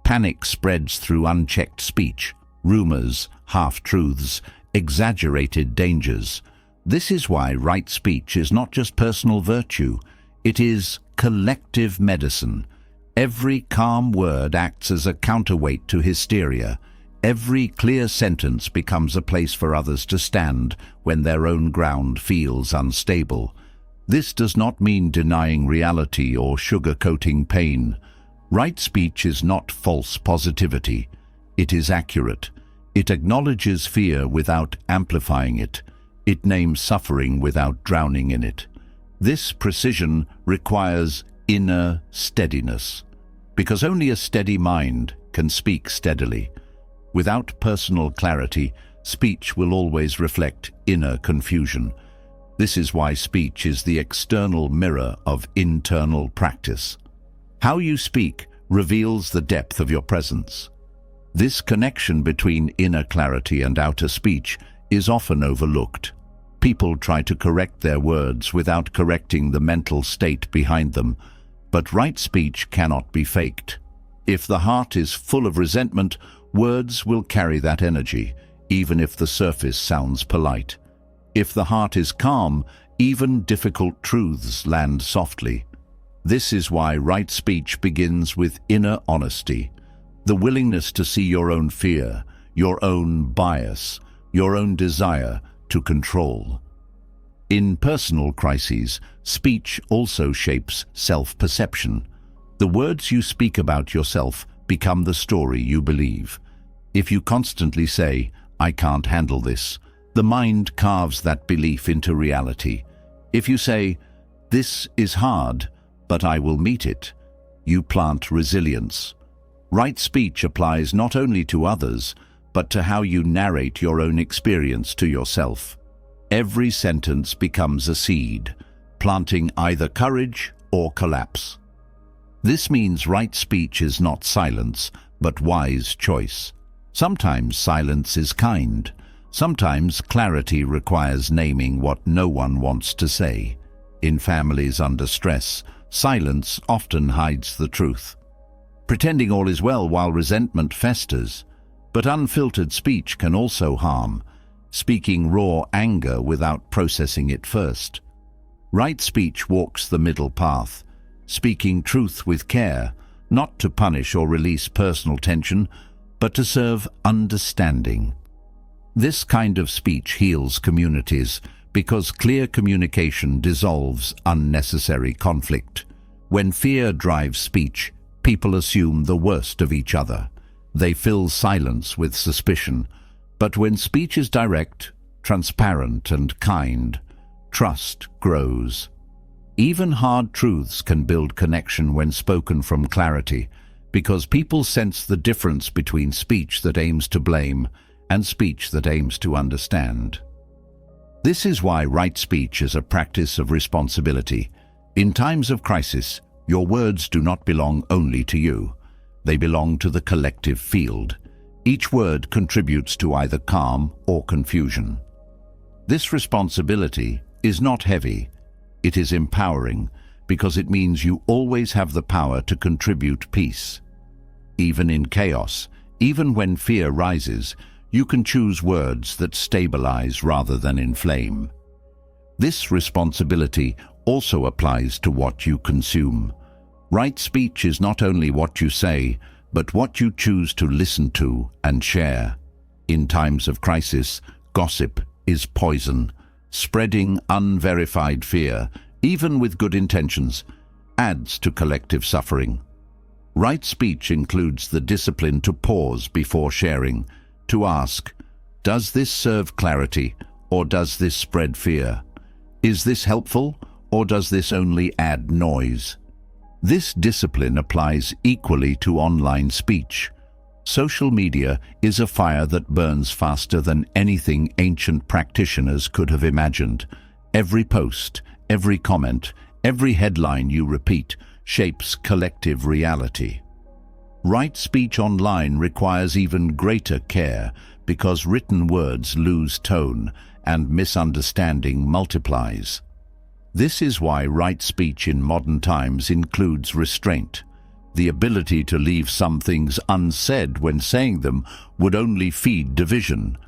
Panic spreads through unchecked speech, rumors, half-truths, exaggerated dangers. This is why right speech is not just personal virtue, it is collective medicine. Every calm word acts as a counterweight to hysteria. Every clear sentence becomes a place for others to stand when their own ground feels unstable. This does not mean denying reality or sugarcoating pain. Right speech is not false positivity. It is accurate. It acknowledges fear without amplifying it. It names suffering without drowning in it. This precision requires inner steadiness, because only a steady mind can speak steadily. Without personal clarity, speech will always reflect inner confusion. This is why speech is the external mirror of internal practice. How you speak reveals the depth of your presence. This connection between inner clarity and outer speech is often overlooked. People try to correct their words without correcting the mental state behind them, but right speech cannot be faked. If the heart is full of resentment, words will carry that energy, even if the surface sounds polite. If the heart is calm, even difficult truths land softly. This is why right speech begins with inner honesty, the willingness to see your own fear, your own bias, your own desire to control. In personal crises, speech also shapes self-perception. The words you speak about yourself become the story you believe. If you constantly say, "I can't handle this," the mind carves that belief into reality. If you say, "This is hard, but I will meet it," you plant resilience. Right speech applies not only to others, but to how you narrate your own experience to yourself. Every sentence becomes a seed, planting either courage or collapse. This means right speech is not silence, but wise choice. Sometimes silence is kind. Sometimes clarity requires naming what no one wants to say. In families under stress, silence often hides the truth, pretending all is well while resentment festers. But unfiltered speech can also harm, speaking raw anger without processing it first. Right speech walks the middle path, speaking truth with care, not to punish or release personal tension, but to serve understanding. This kind of speech heals communities because clear communication dissolves unnecessary conflict. When fear drives speech, people assume the worst of each other. They fill silence with suspicion. But when speech is direct, transparent, and kind, trust grows. Even hard truths can build connection when spoken from clarity, because people sense the difference between speech that aims to blame and speech that aims to understand. This is why right speech is a practice of responsibility. In times of crisis, your words do not belong only to you. They belong to the collective field. Each word contributes to either calm or confusion. This responsibility is not heavy. It is empowering because it means you always have the power to contribute peace. Even in chaos, even when fear rises, you can choose words that stabilize rather than inflame. This responsibility also applies to what you consume. Right speech is not only what you say, but what you choose to listen to and share. In times of crisis, gossip is poison. Spreading unverified fear, even with good intentions, adds to collective suffering. Right speech includes the discipline to pause before sharing, to ask, does this serve clarity or does this spread fear? Is this helpful or does this only add noise? This discipline applies equally to online speech. Social media is a fire that burns faster than anything ancient practitioners could have imagined. Every post, every comment, every headline you repeat shapes collective reality. Right speech online requires even greater care because written words lose tone and misunderstanding multiplies. This is why right speech in modern times includes restraint. The ability to leave some things unsaid when saying them would only feed division.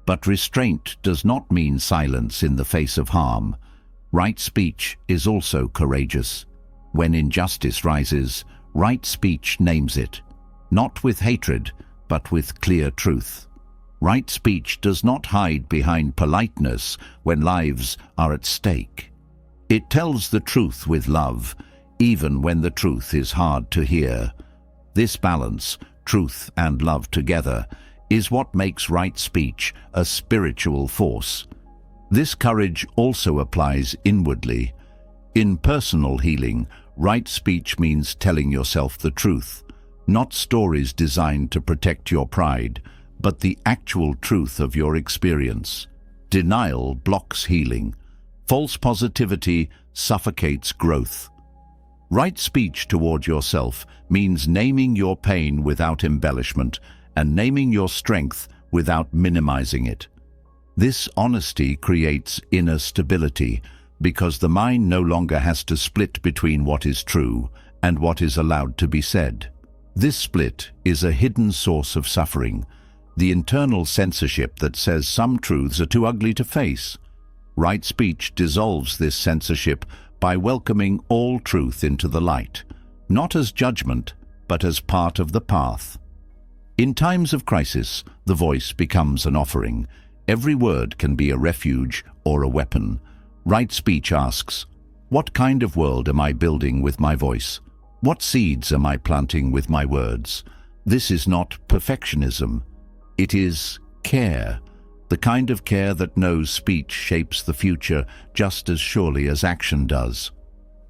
But restraint does not mean silence in the face of harm. Right speech is also courageous. When injustice rises, right speech names it, not with hatred, but with clear truth. Right speech does not hide behind politeness when lives are at stake. It tells the truth with love, even when the truth is hard to hear. This balance, truth and love together, is what makes right speech a spiritual force. This courage also applies inwardly. In personal healing, right speech means telling yourself the truth, not stories designed to protect your pride, but the actual truth of your experience. Denial blocks healing. False positivity suffocates growth. Right speech toward yourself means naming your pain without embellishment and naming your strength without minimizing it. This honesty creates inner stability because the mind no longer has to split between what is true and what is allowed to be said. This split is a hidden source of suffering, the internal censorship that says some truths are too ugly to face. Right speech dissolves this censorship by welcoming all truth into the light, not as judgment, but as part of the path. In times of crisis, the voice becomes an offering. Every word can be a refuge or a weapon. Right speech asks, what kind of world am I building with my voice? What seeds am I planting with my words? This is not perfectionism. It is care, the kind of care that knows speech shapes the future just as surely as action does.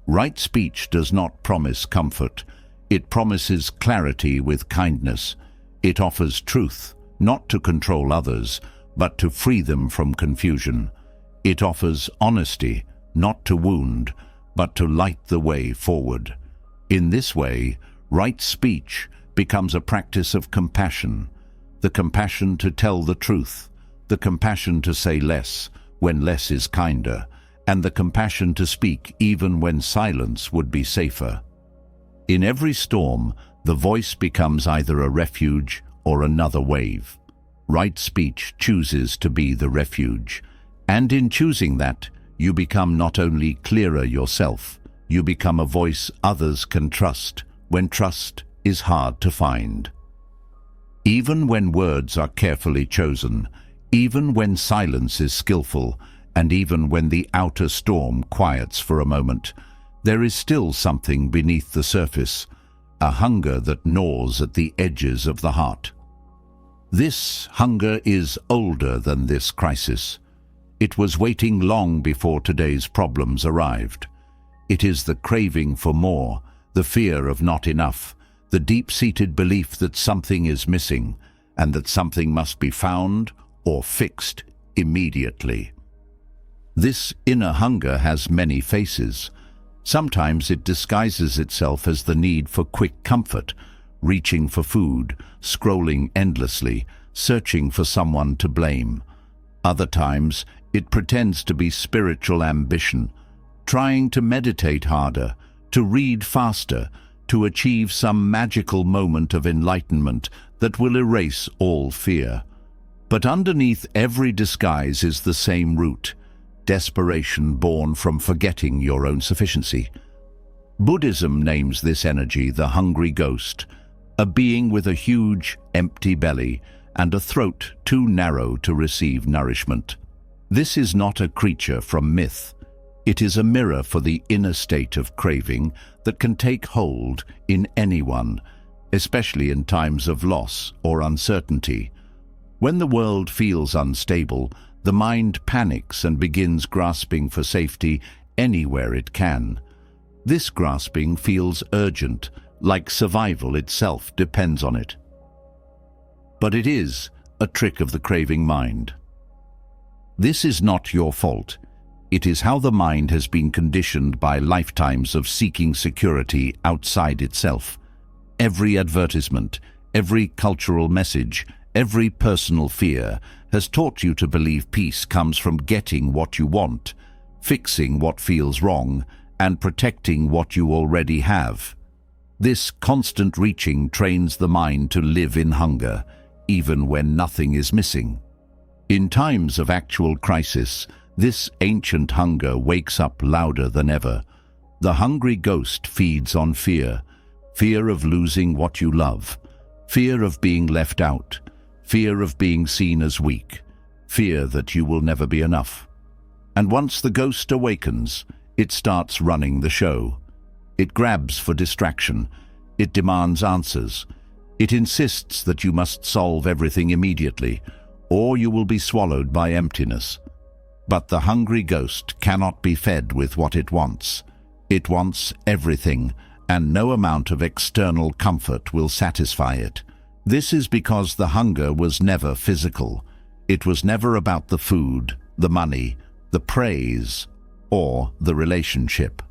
Right speech does not promise comfort. It promises clarity with kindness. It offers truth, not to control others, but to free them from confusion. It offers honesty, not to wound, but to light the way forward. In this way, right speech becomes a practice of compassion, the compassion to tell the truth, the compassion to say less when less is kinder, and the compassion to speak even when silence would be safer. In every storm, the voice becomes either a refuge or another wave. Right speech chooses to be the refuge, and in choosing that, you become not only clearer yourself, you become a voice others can trust when trust is hard to find. Even when words are carefully chosen, even when silence is skillful, and even when the outer storm quiets for a moment, there is still something beneath the surface, a hunger that gnaws at the edges of the heart. This hunger is older than this crisis. It was waiting long before today's problems arrived. It is the craving for more, the fear of not enough, the deep-seated belief that something is missing, and that something must be found or fixed immediately. This inner hunger has many faces. Sometimes it disguises itself as the need for quick comfort, reaching for food, scrolling endlessly, searching for someone to blame. Other times, it pretends to be spiritual ambition, trying to meditate harder, to read faster, to achieve some magical moment of enlightenment that will erase all fear. But underneath every disguise is the same root, desperation born from forgetting your own sufficiency. Buddhism names this energy the hungry ghost, a being with a huge, empty belly and a throat too narrow to receive nourishment. This is not a creature from myth. It is a mirror for the inner state of craving that can take hold in anyone, especially in times of loss or uncertainty. When the world feels unstable, the mind panics and begins grasping for safety anywhere it can. This grasping feels urgent, like survival itself depends on it. But it is a trick of the craving mind. This is not your fault. It is how the mind has been conditioned by lifetimes of seeking security outside itself. Every advertisement, every cultural message, every personal fear has taught you to believe peace comes from getting what you want, fixing what feels wrong, and protecting what you already have. This constant reaching trains the mind to live in hunger, even when nothing is missing. In times of actual crisis, this ancient hunger wakes up louder than ever. The hungry ghost feeds on fear, fear of losing what you love, fear of being left out, fear of being seen as weak, fear that you will never be enough. And once the ghost awakens, it starts running the show. It grabs for distraction. It demands answers. It insists that you must solve everything immediately, or you will be swallowed by emptiness. But the hungry ghost cannot be fed with what it wants. It wants everything, and no amount of external comfort will satisfy it. This is because the hunger was never physical. It was never about the food, the money, the praise, or the relationship.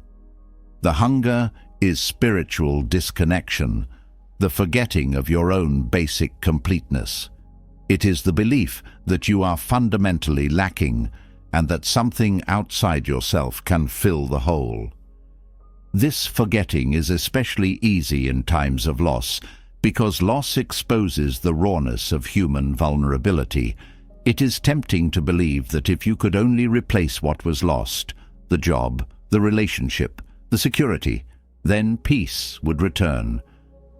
The hunger is spiritual disconnection, the forgetting of your own basic completeness. It is the belief that you are fundamentally lacking and that something outside yourself can fill the hole. This forgetting is especially easy in times of loss, because loss exposes the rawness of human vulnerability. It is tempting to believe that if you could only replace what was lost, the job, the relationship, the security, then peace would return.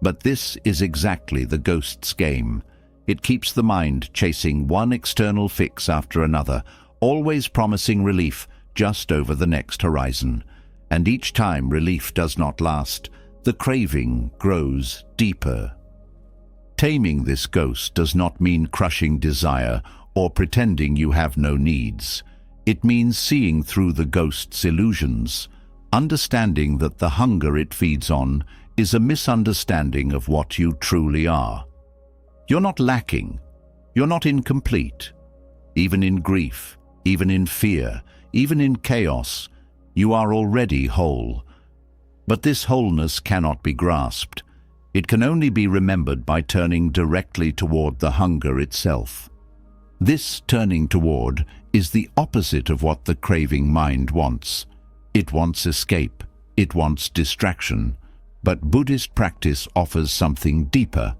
But this is exactly the ghost's game. It keeps the mind chasing one external fix after another, always promising relief just over the next horizon. And each time relief does not last, the craving grows deeper. Taming this ghost does not mean crushing desire or pretending you have no needs. It means seeing through the ghost's illusions, understanding that the hunger it feeds on is a misunderstanding of what you truly are. You're not lacking. You're not incomplete. Even in grief, even in fear, even in chaos, you are already whole. But this wholeness cannot be grasped. It can only be remembered by turning directly toward the hunger itself. This turning toward is the opposite of what the craving mind wants. It wants escape. It wants distraction. But Buddhist practice offers something deeper,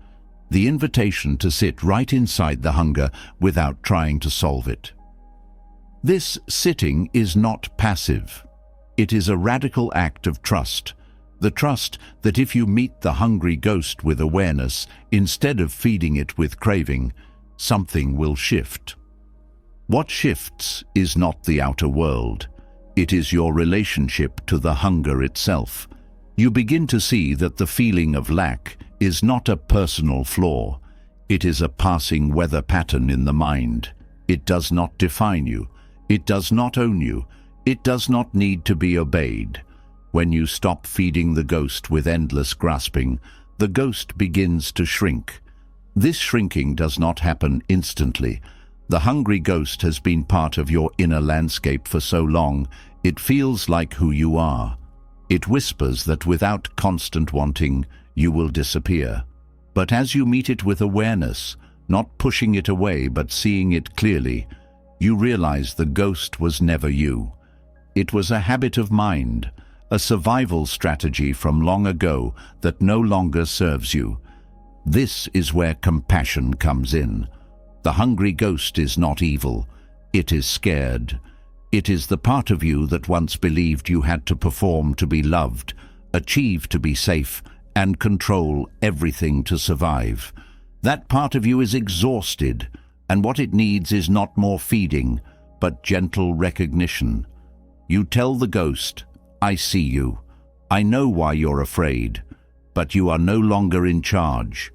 the invitation to sit right inside the hunger without trying to solve it. This sitting is not passive. It is a radical act of trust, the trust that if you meet the hungry ghost with awareness instead of feeding it with craving, something will shift. What shifts is not the outer world. It is your relationship to the hunger itself. You begin to see that the feeling of lack is not a personal flaw. It is a passing weather pattern in the mind. It does not define you. It does not own you. It does not need to be obeyed. When you stop feeding the ghost with endless grasping, the ghost begins to shrink. This shrinking does not happen instantly. The hungry ghost has been part of your inner landscape for so long, it feels like who you are. It whispers that without constant wanting, you will disappear. But as you meet it with awareness, not pushing it away but seeing it clearly, you realize the ghost was never you. It was a habit of mind, a survival strategy from long ago that no longer serves you. This is where compassion comes in. The hungry ghost is not evil. It is scared. It is the part of you that once believed you had to perform to be loved, achieve to be safe, and control everything to survive. That part of you is exhausted, and what it needs is not more feeding, but gentle recognition. You tell the ghost, I see you. I know why you're afraid, but you are no longer in charge.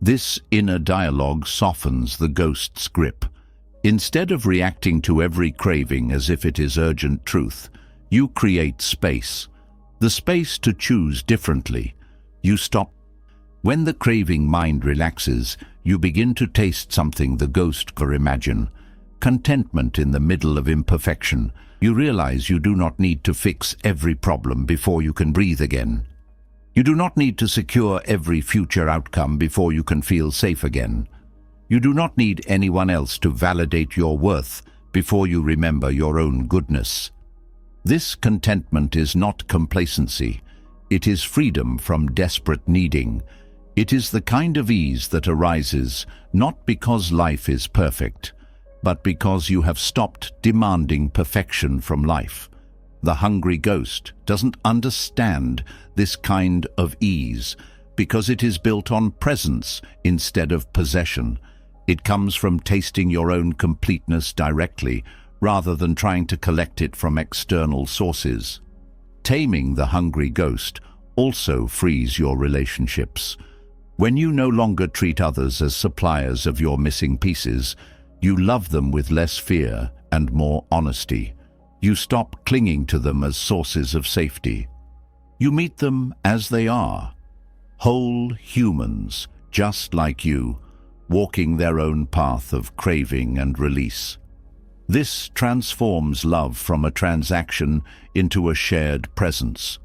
This inner dialogue softens the ghost's grip. Instead of reacting to every craving as if it is urgent truth, you create space. The space to choose differently. You stop. When the craving mind relaxes, you begin to taste something the ghost could imagine. Contentment in the middle of imperfection. You realize you do not need to fix every problem before you can breathe again. You do not need to secure every future outcome before you can feel safe again. You do not need anyone else to validate your worth before you remember your own goodness. This contentment is not complacency. It is freedom from desperate needing. It is the kind of ease that arises not because life is perfect, but because you have stopped demanding perfection from life. The hungry ghost doesn't understand this kind of ease because it is built on presence instead of possession. It comes from tasting your own completeness directly rather than trying to collect it from external sources. Taming the hungry ghost also frees your relationships. When you no longer treat others as suppliers of your missing pieces, you love them with less fear and more honesty. You stop clinging to them as sources of safety. You meet them as they are, whole humans, just like you, walking their own path of craving and release. This transforms love from a transaction into a shared presence.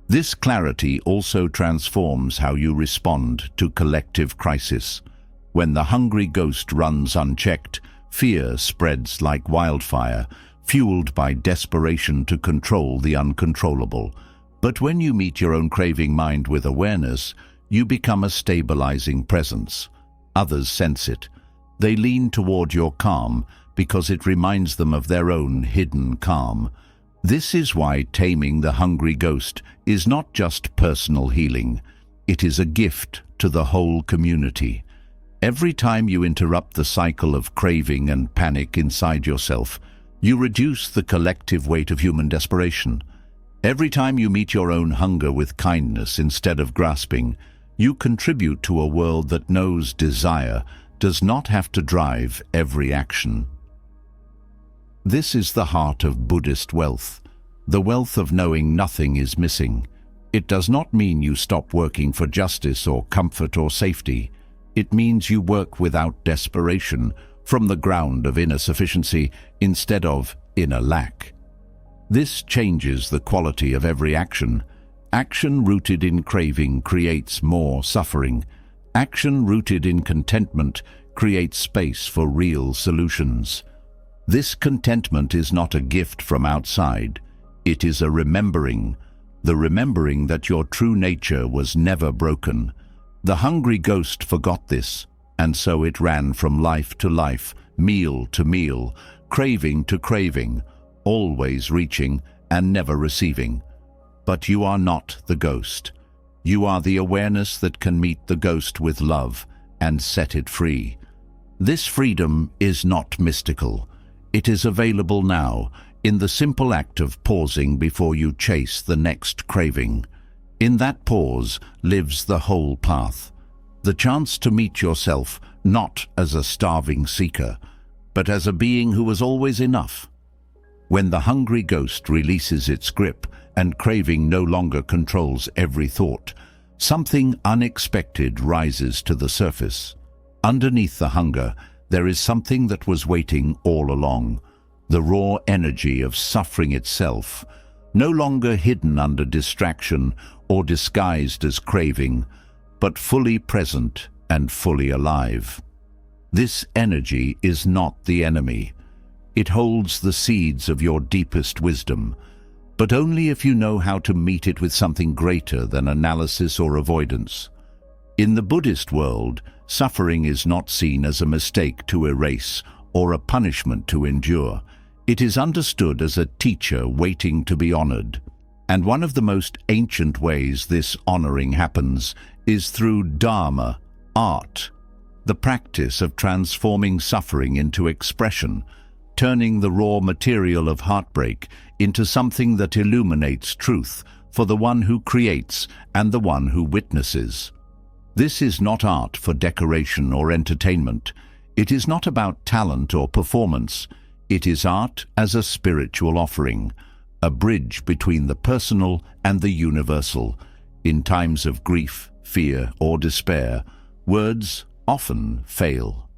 This clarity also transforms how you respond to collective crisis. When the hungry ghost runs unchecked, fear spreads like wildfire, fueled by desperation to control the uncontrollable. But when you meet your own craving mind with awareness, you become a stabilizing presence. Others sense it. They lean toward your calm because it reminds them of their own hidden calm. This is why taming the hungry ghost is not just personal healing. It is a gift to the whole community. Every time you interrupt the cycle of craving and panic inside yourself, you reduce the collective weight of human desperation. Every time you meet your own hunger with kindness instead of grasping, you contribute to a world that knows desire does not have to drive every action. This is the heart of Buddhist wealth, the wealth of knowing nothing is missing. It does not mean you stop working for justice or comfort or safety. It means you work without desperation, from the ground of inner sufficiency instead of inner lack. This changes the quality of every action. Action rooted in craving creates more suffering. Action rooted in contentment creates space for real solutions. This contentment is not a gift from outside. It is a remembering, the remembering that your true nature was never broken. The hungry ghost forgot this, and so it ran from life to life, meal to meal, craving to craving, always reaching and never receiving. But you are not the ghost. You are the awareness that can meet the ghost with love and set it free. This freedom is not mystical. It is available now, in the simple act of pausing before you chase the next craving. In that pause lives the whole path. The chance to meet yourself not as a starving seeker, but as a being who was always enough. When the hungry ghost releases its grip and craving no longer controls every thought, something unexpected rises to the surface. Underneath the hunger, there is something that was waiting all along, the raw energy of suffering itself, no longer hidden under distraction or disguised as craving, but fully present and fully alive. This energy is not the enemy. It holds the seeds of your deepest wisdom, but only if you know how to meet it with something greater than analysis or avoidance. In the Buddhist world, suffering is not seen as a mistake to erase or a punishment to endure. It is understood as a teacher waiting to be honored. And one of the most ancient ways this honoring happens is through dharma, art, the practice of transforming suffering into expression, turning the raw material of heartbreak into something that illuminates truth for the one who creates and the one who witnesses. This is not art for decoration or entertainment. It is not about talent or performance. It is art as a spiritual offering, a bridge between the personal and the universal. In times of grief, fear, or despair, words often fail.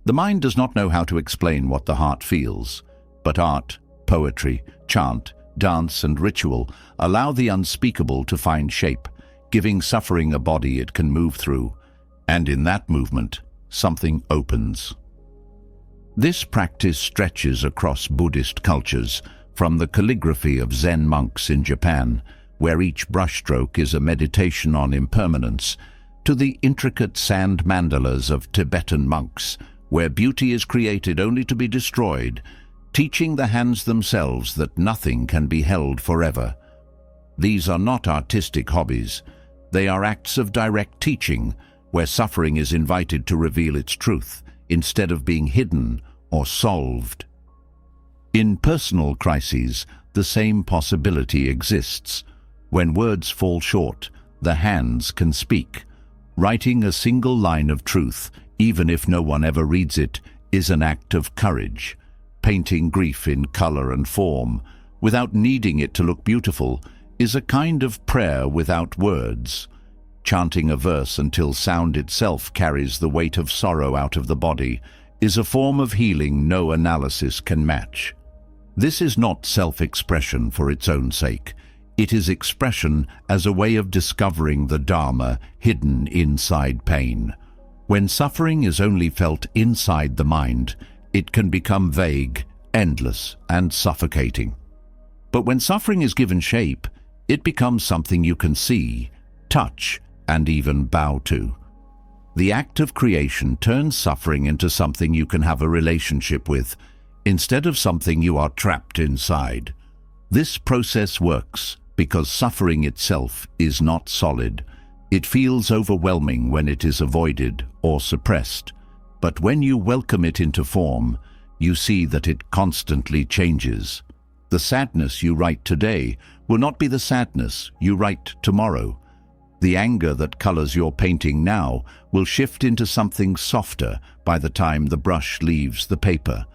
The mind does not know how to explain what the heart feels, but art, poetry, chant, dance, and ritual allow the unspeakable to find shape, giving suffering a body it can move through, and in that movement, something opens. This practice stretches across Buddhist cultures, from the calligraphy of Zen monks in Japan, where each brushstroke is a meditation on impermanence, to the intricate sand mandalas of Tibetan monks, where beauty is created only to be destroyed, teaching the hands themselves that nothing can be held forever. These are not artistic hobbies. They are acts of direct teaching, where suffering is invited to reveal its truth, instead of being hidden or solved. In personal crises, the same possibility exists. When words fall short, the hands can speak. Writing a single line of truth, even if no one ever reads it, is an act of courage. Painting grief in color and form, without needing it to look beautiful, is a kind of prayer without words. Chanting a verse until sound itself carries the weight of sorrow out of the body is a form of healing no analysis can match. This is not self-expression for its own sake. It is expression as a way of discovering the Dharma hidden inside pain. When suffering is only felt inside the mind, it can become vague, endless, and suffocating. But when suffering is given shape, it becomes something you can see, touch, and even bow to. The act of creation turns suffering into something you can have a relationship with, instead of something you are trapped inside. This process works because suffering itself is not solid. It feels overwhelming when it is avoided or suppressed. But when you welcome it into form, you see that it constantly changes. The sadness you write today will not be the sadness you write tomorrow. The anger that colors your painting now will shift into something softer by the time the brush leaves the paper.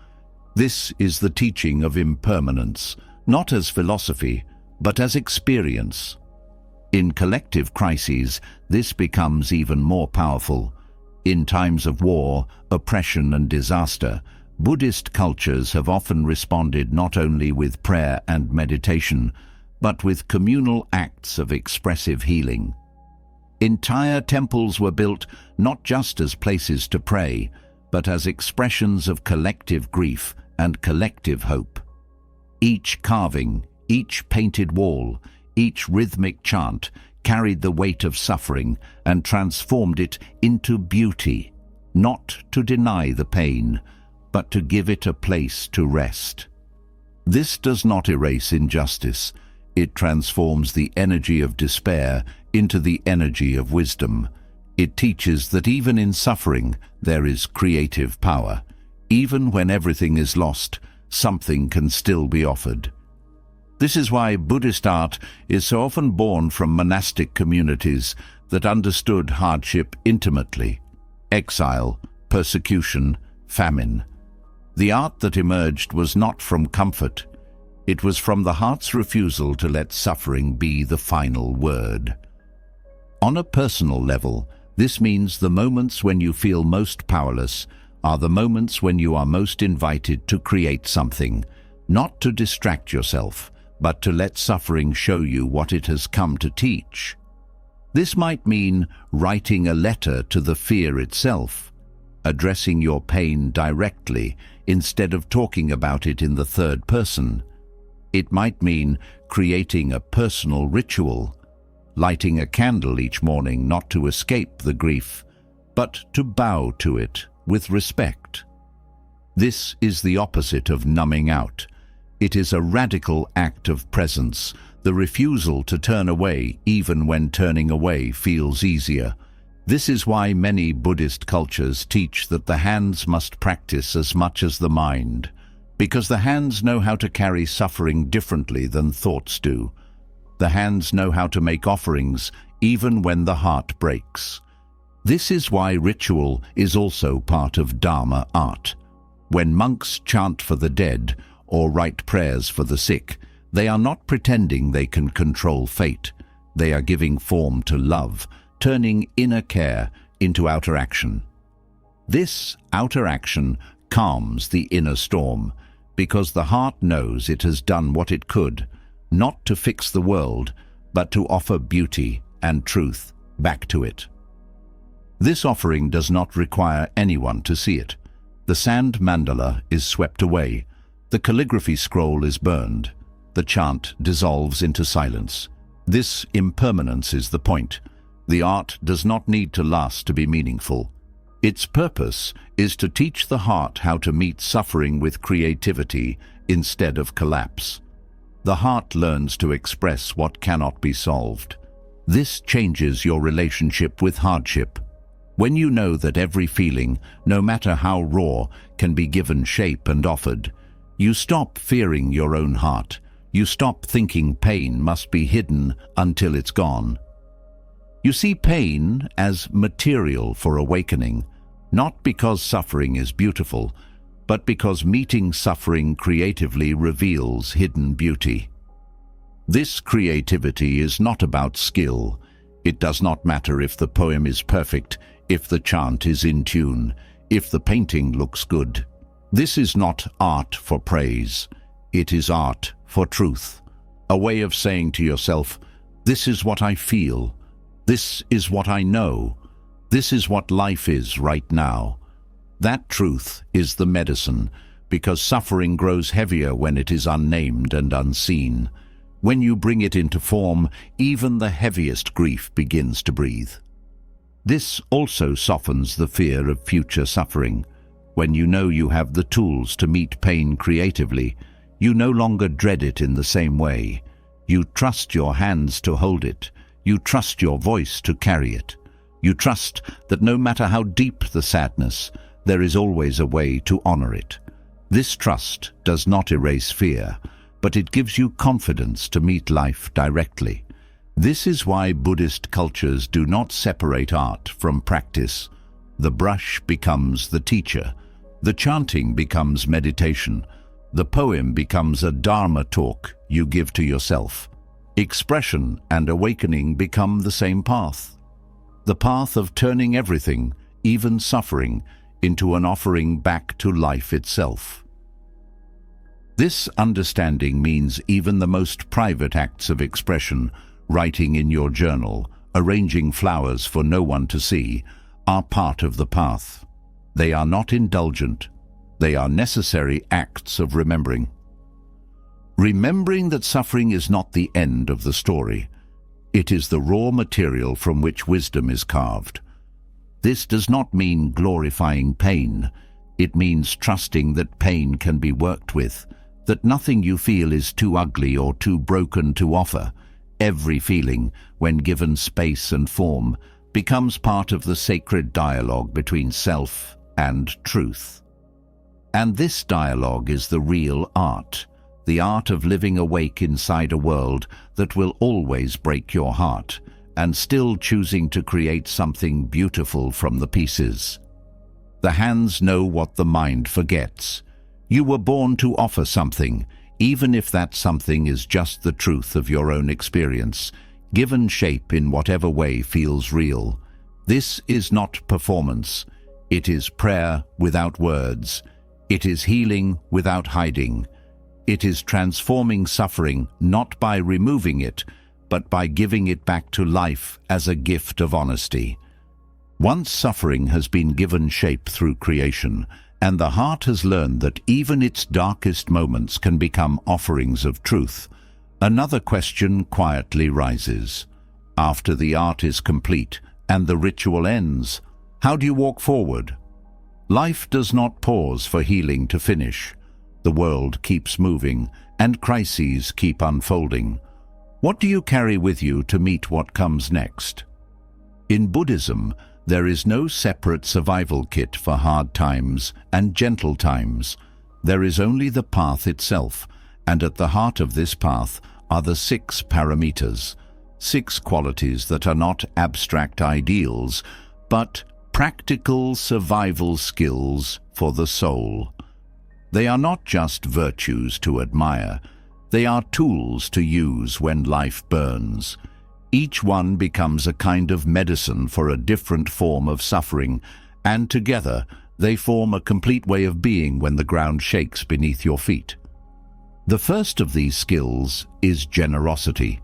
This is the teaching of impermanence, not as philosophy, but as experience. In collective crises, this becomes even more powerful. In times of war, oppression, and disaster, Buddhist cultures have often responded not only with prayer and meditation, but with communal acts of expressive healing. Entire temples were built not just as places to pray, but as expressions of collective grief and collective hope. Each carving, each painted wall, each rhythmic chant carried the weight of suffering and transformed it into beauty, not to deny the pain, but to give it a place to rest. This does not erase injustice. It transforms the energy of despair into the energy of wisdom. It teaches that even in suffering there is creative power. Even when everything is lost, something can still be offered. This is why Buddhist art is so often born from monastic communities that understood hardship intimately: exile, persecution, famine. The art that emerged was not from comfort. It was from the heart's refusal to let suffering be the final word. On a personal level, this means the moments when you feel most powerless are the moments when you are most invited to create something, not to distract yourself, but to let suffering show you what it has come to teach. This might mean writing a letter to the fear itself, addressing your pain directly instead of talking about it in the third person. It might mean creating a personal ritual, lighting a candle each morning not to escape the grief, but to bow to it with respect. This is the opposite of numbing out. It is a radical act of presence, the refusal to turn away even when turning away feels easier. This is why many Buddhist cultures teach that the hands must practice as much as the mind, because the hands know how to carry suffering differently than thoughts do. The hands know how to make offerings even when the heart breaks. This is why ritual is also part of Dharma art. When monks chant for the dead or write prayers for the sick, they are not pretending they can control fate. They are giving form to love, turning inner care into outer action. This outer action calms the inner storm, because the heart knows it has done what it could, not to fix the world, but to offer beauty and truth back to it. This offering does not require anyone to see it. The sand mandala is swept away. The calligraphy scroll is burned. The chant dissolves into silence. This impermanence is the point. The art does not need to last to be meaningful. Its purpose is to teach the heart how to meet suffering with creativity instead of collapse. The heart learns to express what cannot be solved. This changes your relationship with hardship. When you know that every feeling, no matter how raw, can be given shape and offered, you stop fearing your own heart. You stop thinking pain must be hidden until it's gone. You see pain as material for awakening, not because suffering is beautiful, but because meeting suffering creatively reveals hidden beauty. This creativity is not about skill. It does not matter if the poem is perfect, if the chant is in tune, if the painting looks good. This is not art for praise. It is art for truth. A way of saying to yourself, this is what I feel. This is what I know. This is what life is right now. That truth is the medicine, because suffering grows heavier when it is unnamed and unseen. When you bring it into form, even the heaviest grief begins to breathe. This also softens the fear of future suffering. When you know you have the tools to meet pain creatively, you no longer dread it in the same way. You trust your hands to hold it. You trust your voice to carry it. You trust that no matter how deep the sadness, there is always a way to honor it. This trust does not erase fear, but it gives you confidence to meet life directly. This is why Buddhist cultures do not separate art from practice. The brush becomes the teacher. The chanting becomes meditation. The poem becomes a Dharma talk you give to yourself. Expression and awakening become the same path. The path of turning everything, even suffering, into an offering back to life itself. This understanding means even the most private acts of expression, writing in your journal, arranging flowers for no one to see, are part of the path. They are not indulgent. They are necessary acts of remembering. Remembering that suffering is not the end of the story. It is the raw material from which wisdom is carved. This does not mean glorifying pain. It means trusting that pain can be worked with, that nothing you feel is too ugly or too broken to offer. Every feeling, when given space and form, becomes part of the sacred dialogue between self and truth. And this dialogue is the real art, the art of living awake inside a world that will always break your heart, and still choosing to create something beautiful from the pieces. The hands know what the mind forgets. You were born to offer something, even if that something is just the truth of your own experience, given shape in whatever way feels real. This is not performance. It is prayer without words. It is healing without hiding. It is transforming suffering not by removing it, but by giving it back to life as a gift of honesty. Once suffering has been given shape through creation, and the heart has learned that even its darkest moments can become offerings of truth, another question quietly rises. After the art is complete and the ritual ends, how do you walk forward? Life does not pause for healing to finish. The world keeps moving, and crises keep unfolding. What do you carry with you to meet what comes next? In Buddhism, there is no separate survival kit for hard times and gentle times. There is only the path itself, and at the heart of this path are the 6 paramitas, 6 qualities that are not abstract ideals, but practical survival skills for the soul. They are not just virtues to admire. They are tools to use when life burns. Each one becomes a kind of medicine for a different form of suffering, and together they form a complete way of being when the ground shakes beneath your feet. The first of these skills is generosity.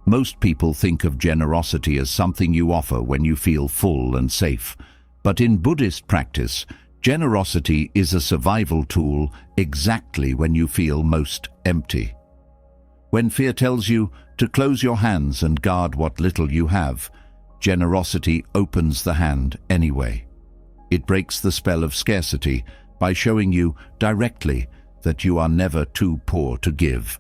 Most people think of generosity as something you offer when you feel full and safe. But in Buddhist practice, generosity is a survival tool exactly when you feel most empty. When fear tells you to close your hands and guard what little you have, generosity opens the hand anyway. It breaks the spell of scarcity by showing you directly that you are never too poor to give.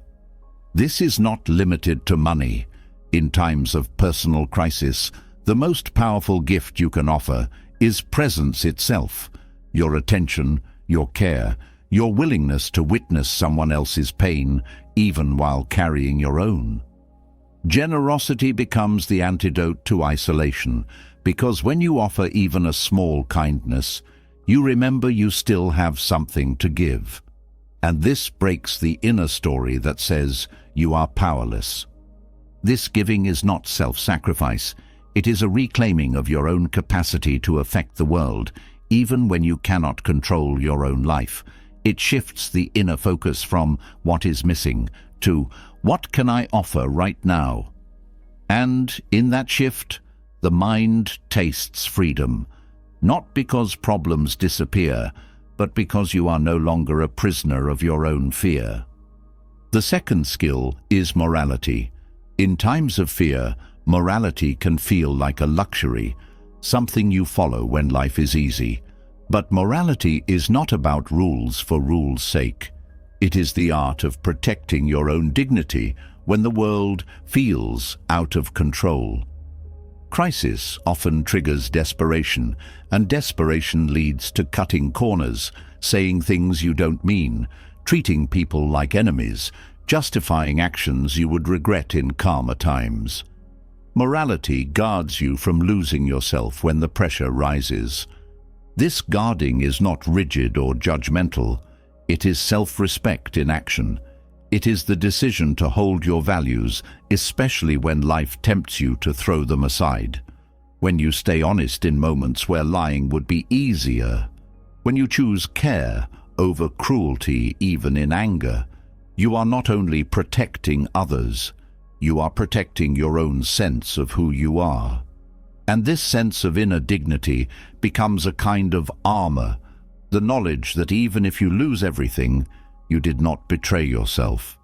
This is not limited to money. In times of personal crisis, the most powerful gift you can offer is presence itself, your attention, your care, your willingness to witness someone else's pain, even while carrying your own. Generosity becomes the antidote to isolation, because when you offer even a small kindness, you remember you still have something to give. And this breaks the inner story that says you are powerless. This giving is not self-sacrifice. It is a reclaiming of your own capacity to affect the world, even when you cannot control your own life. It shifts the inner focus from what is missing to what can I offer right now? And in that shift, the mind tastes freedom, not because problems disappear, but because you are no longer a prisoner of your own fear. The second skill is morality. In times of fear, morality can feel like a luxury, something you follow when life is easy. But morality is not about rules for rules' sake. It is the art of protecting your own dignity when the world feels out of control. Crisis often triggers desperation, and desperation leads to cutting corners, saying things you don't mean, treating people like enemies, justifying actions you would regret in calmer times. Morality guards you from losing yourself when the pressure rises. This guarding is not rigid or judgmental. It is self-respect in action. It is the decision to hold your values, especially when life tempts you to throw them aside. When you stay honest in moments where lying would be easier. When you choose care over cruelty even in anger. You are not only protecting others, you are protecting your own sense of who you are. And this sense of inner dignity becomes a kind of armor, the knowledge that even if you lose everything, you did not betray yourself.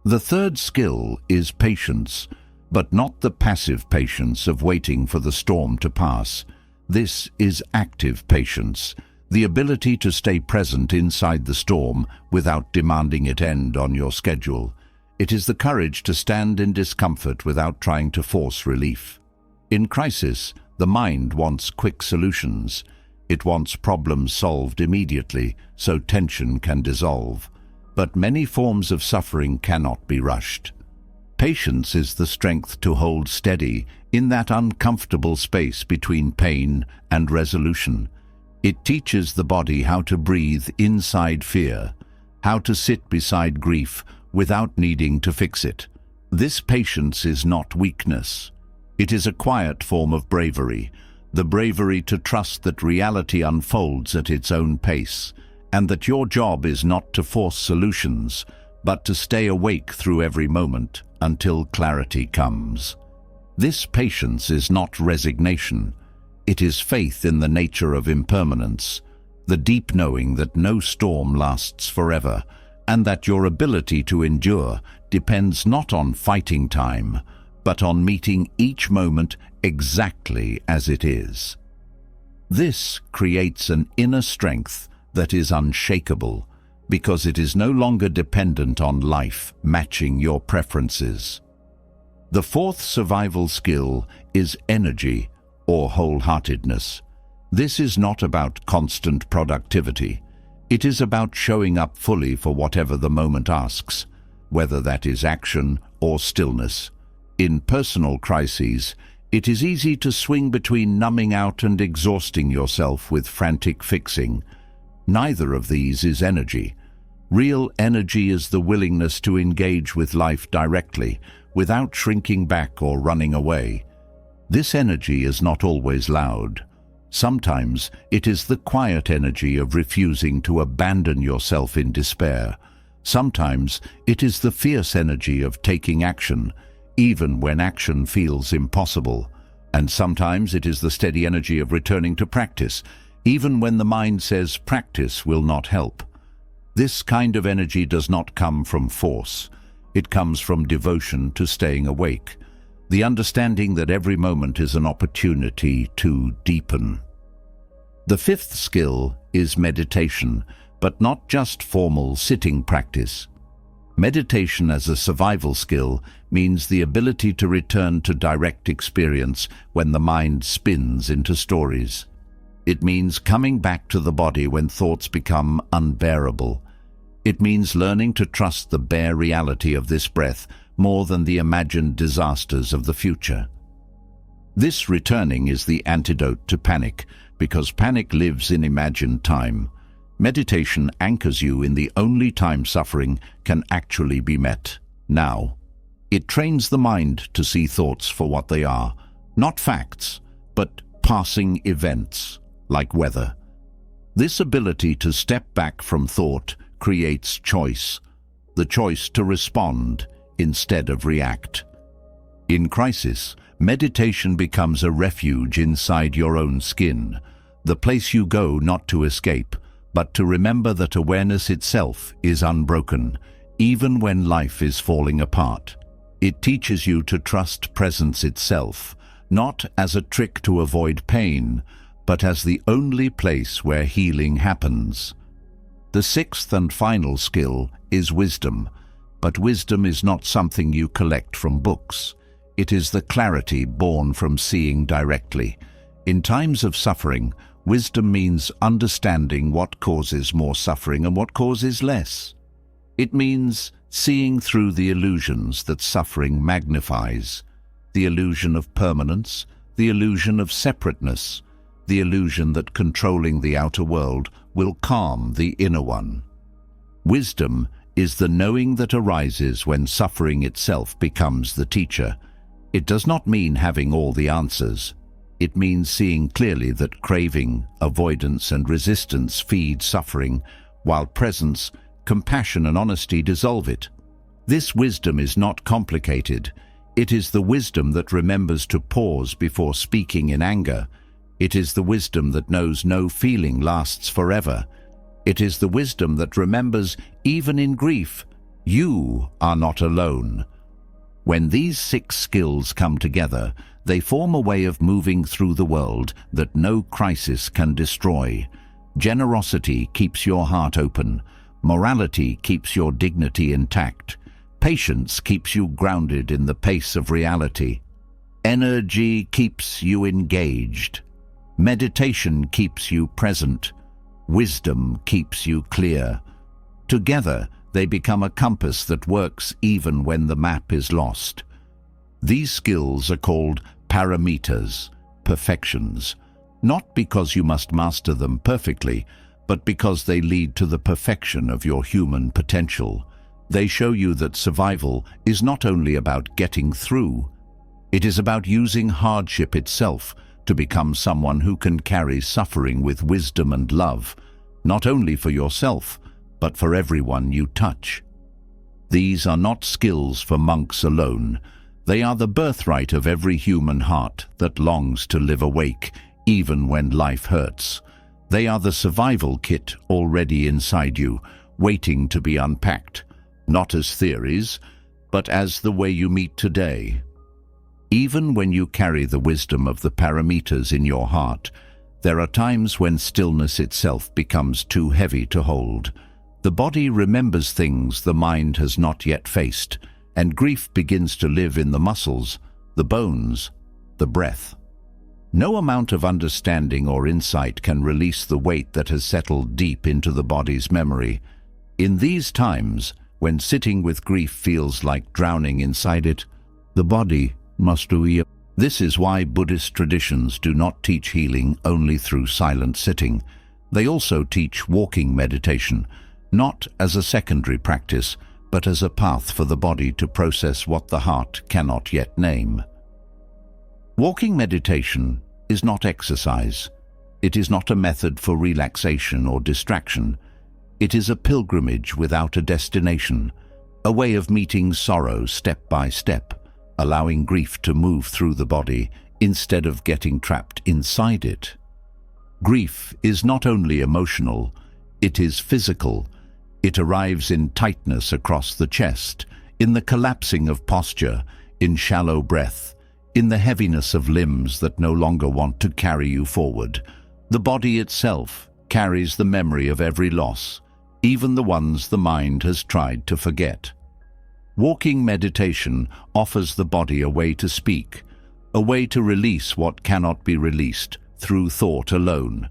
The third skill is patience, but not the passive patience of waiting for the storm to pass. This is active patience, the ability to stay present inside the storm without demanding it end on your schedule. It is the courage to stand in discomfort without trying to force relief. In crisis, the mind wants quick solutions. It wants problems solved immediately, so tension can dissolve. But many forms of suffering cannot be rushed. Patience is the strength to hold steady in that uncomfortable space between pain and resolution. It teaches the body how to breathe inside fear, how to sit beside grief without needing to fix it. This patience is not weakness. It is a quiet form of bravery, the bravery to trust that reality unfolds at its own pace, and that your job is not to force solutions, but to stay awake through every moment until clarity comes. This patience is not resignation. It is faith in the nature of impermanence, the deep knowing that no storm lasts forever, and that your ability to endure depends not on fighting time, but on meeting each moment exactly as it is. This creates an inner strength that is unshakable, because it is no longer dependent on life matching your preferences. The fourth survival skill is energy, or wholeheartedness. This is not about constant productivity. It is about showing up fully for whatever the moment asks, whether that is action or stillness. In personal crises, it is easy to swing between numbing out and exhausting yourself with frantic fixing. Neither of these is energy. Real energy is the willingness to engage with life directly, without shrinking back or running away. This energy is not always loud. Sometimes it is the quiet energy of refusing to abandon yourself in despair. Sometimes it is the fierce energy of taking action, even when action feels impossible. And sometimes it is the steady energy of returning to practice, even when the mind says practice will not help. This kind of energy does not come from force. It comes from devotion to staying awake, the understanding that every moment is an opportunity to deepen. The fifth skill is meditation, but not just formal sitting practice. Meditation as a survival skill means the ability to return to direct experience when the mind spins into stories. It means coming back to the body when thoughts become unbearable. It means learning to trust the bare reality of this breath more than the imagined disasters of the future. This returning is the antidote to panic, because panic lives in imagined time. Meditation anchors you in the only time suffering can actually be met, now. It trains the mind to see thoughts for what they are, not facts, but passing events, like weather. This ability to step back from thought creates choice, the choice to respond instead of react. In crisis, meditation becomes a refuge inside your own skin, the place you go not to escape, but to remember that awareness itself is unbroken, even when life is falling apart. It teaches you to trust presence itself, not as a trick to avoid pain, but as the only place where healing happens. The sixth and final skill is wisdom, but wisdom is not something you collect from books. It is the clarity born from seeing directly. In times of suffering, wisdom means understanding what causes more suffering and what causes less. It means seeing through the illusions that suffering magnifies, the illusion of permanence, the illusion of separateness, the illusion that controlling the outer world will calm the inner one. Wisdom is the knowing that arises when suffering itself becomes the teacher. It does not mean having all the answers. It means seeing clearly that craving, avoidance, and resistance feed suffering, while presence, compassion, and honesty dissolve it. This wisdom is not complicated. It is the wisdom that remembers to pause before speaking in anger. It is the wisdom that knows no feeling lasts forever. It is the wisdom that remembers, even in grief, you are not alone. When these 6 skills come together, they form a way of moving through the world that no crisis can destroy. Generosity keeps your heart open. Morality keeps your dignity intact. Patience keeps you grounded in the pace of reality. Energy keeps you engaged. Meditation keeps you present. Wisdom keeps you clear. Together, they become a compass that works even when the map is lost. These skills are called paramitas, perfections, not because you must master them perfectly, but because they lead to the perfection of your human potential. They show you that survival is not only about getting through. It is about using hardship itself to become someone who can carry suffering with wisdom and love, not only for yourself, but for everyone you touch. These are not skills for monks alone. They are the birthright of every human heart that longs to live awake, even when life hurts. They are the survival kit already inside you, waiting to be unpacked, not as theories, but as the way you meet today. Even when you carry the wisdom of the paramitas in your heart, there are times when stillness itself becomes too heavy to hold. The body remembers things the mind has not yet faced, and grief begins to live in the muscles, the bones, the breath. No amount of understanding or insight can release the weight that has settled deep into the body's memory. In these times, when sitting with grief feels like drowning inside it, the body must do it. This is why Buddhist traditions do not teach healing only through silent sitting. They also teach walking meditation, not as a secondary practice, but as a path for the body to process what the heart cannot yet name. Walking meditation is not exercise. It is not a method for relaxation or distraction. It is a pilgrimage without a destination, a way of meeting sorrow step by step, allowing grief to move through the body instead of getting trapped inside it. Grief is not only emotional, it is physical. It arrives in tightness across the chest, in the collapsing of posture, in shallow breath, in the heaviness of limbs that no longer want to carry you forward. The body itself carries the memory of every loss, even the ones the mind has tried to forget. Walking meditation offers the body a way to speak, a way to release what cannot be released through thought alone.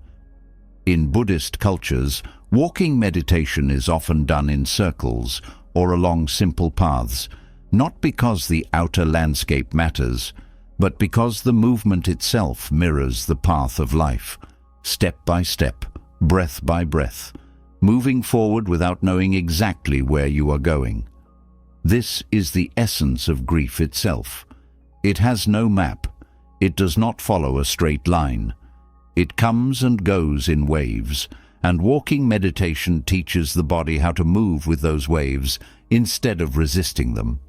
In Buddhist cultures, Walking meditation is often done in circles or along simple paths, not because the outer landscape matters, but because the movement itself mirrors the path of life, step by step, breath by breath, moving forward without knowing exactly where you are going. This is the essence of grief itself. It has no map. It does not follow a straight line. It comes and goes in waves, and walking meditation teaches the body how to move with those waves instead of resisting them.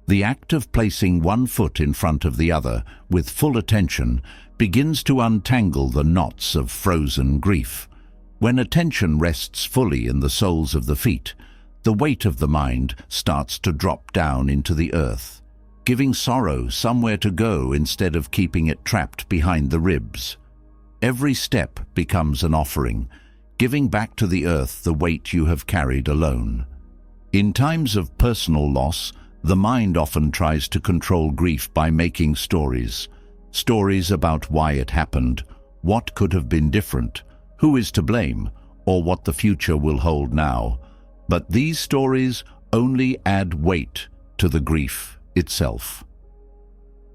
The act of placing one foot in front of the other with full attention begins to untangle the knots of frozen grief. When attention rests fully in the soles of the feet, the weight of the mind starts to drop down into the earth, giving sorrow somewhere to go instead of keeping it trapped behind the ribs. Every step becomes an offering, giving back to the earth the weight you have carried alone. In times of personal loss, the mind often tries to control grief by making stories. Stories about why it happened, what could have been different, who is to blame, or what the future will hold now. But these stories only add weight to the grief itself.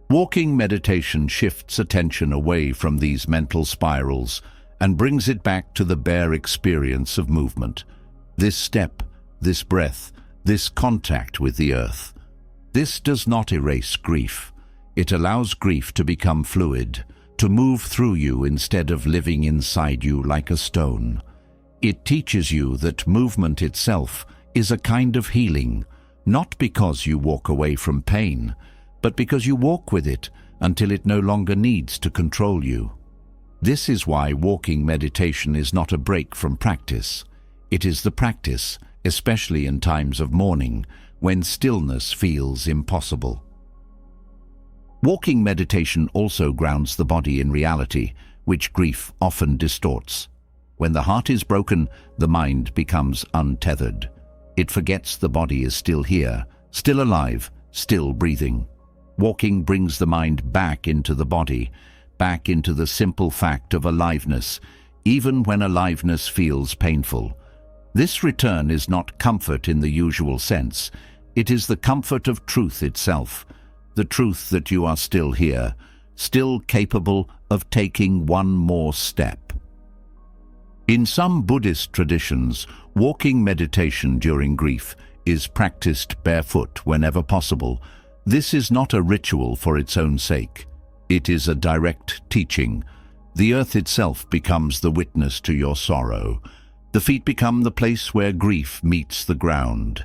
Walking meditation shifts attention away from these mental spirals and brings it back to the bare experience of movement. This step, this breath, this contact with the earth. This does not erase grief. It allows grief to become fluid, to move through you instead of living inside you like a stone. It teaches you that movement itself is a kind of healing, not because you walk away from pain, but because you walk with it until it no longer needs to control you. This is why walking meditation is not a break from practice. It is the practice, especially in times of mourning, when stillness feels impossible. Walking meditation also grounds the body in reality, which grief often distorts. When the heart is broken, the mind becomes untethered. It forgets the body is still here, still alive, still breathing. Walking brings the mind back into the body, back into the simple fact of aliveness, even when aliveness feels painful. This return is not comfort in the usual sense. It is the comfort of truth itself, the truth that you are still here, still capable of taking one more step. In some Buddhist traditions, walking meditation during grief is practiced barefoot whenever possible. This is not a ritual for its own sake. It is a direct teaching. The earth itself becomes the witness to your sorrow. The feet become the place where grief meets the ground.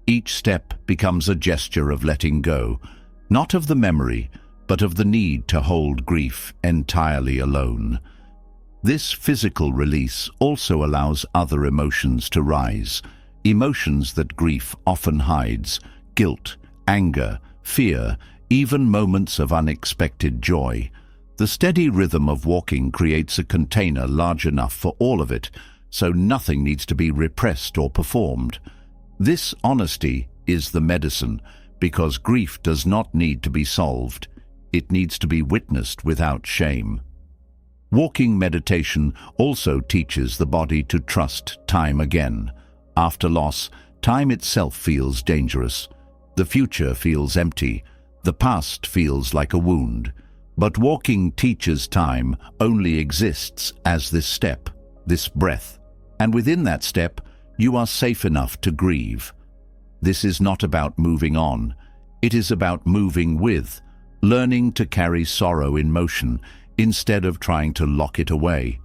Each step becomes a gesture of letting go, not of the memory, but of the need to hold grief entirely alone. This physical release also allows other emotions to rise, emotions that grief often hides: guilt, anger, fear, even moments of unexpected joy. The steady rhythm of walking creates a container large enough for all of it, so nothing needs to be repressed or performed. This honesty is the medicine, because grief does not need to be solved. It needs to be witnessed without shame. Walking meditation also teaches the body to trust time again. After loss, time itself feels dangerous. The future feels empty. The past feels like a wound. But walking teaches time only exists as this step, this breath. And within that step, you are safe enough to grieve. This is not about moving on. It is about moving with, learning to carry sorrow in motion instead of trying to lock it away.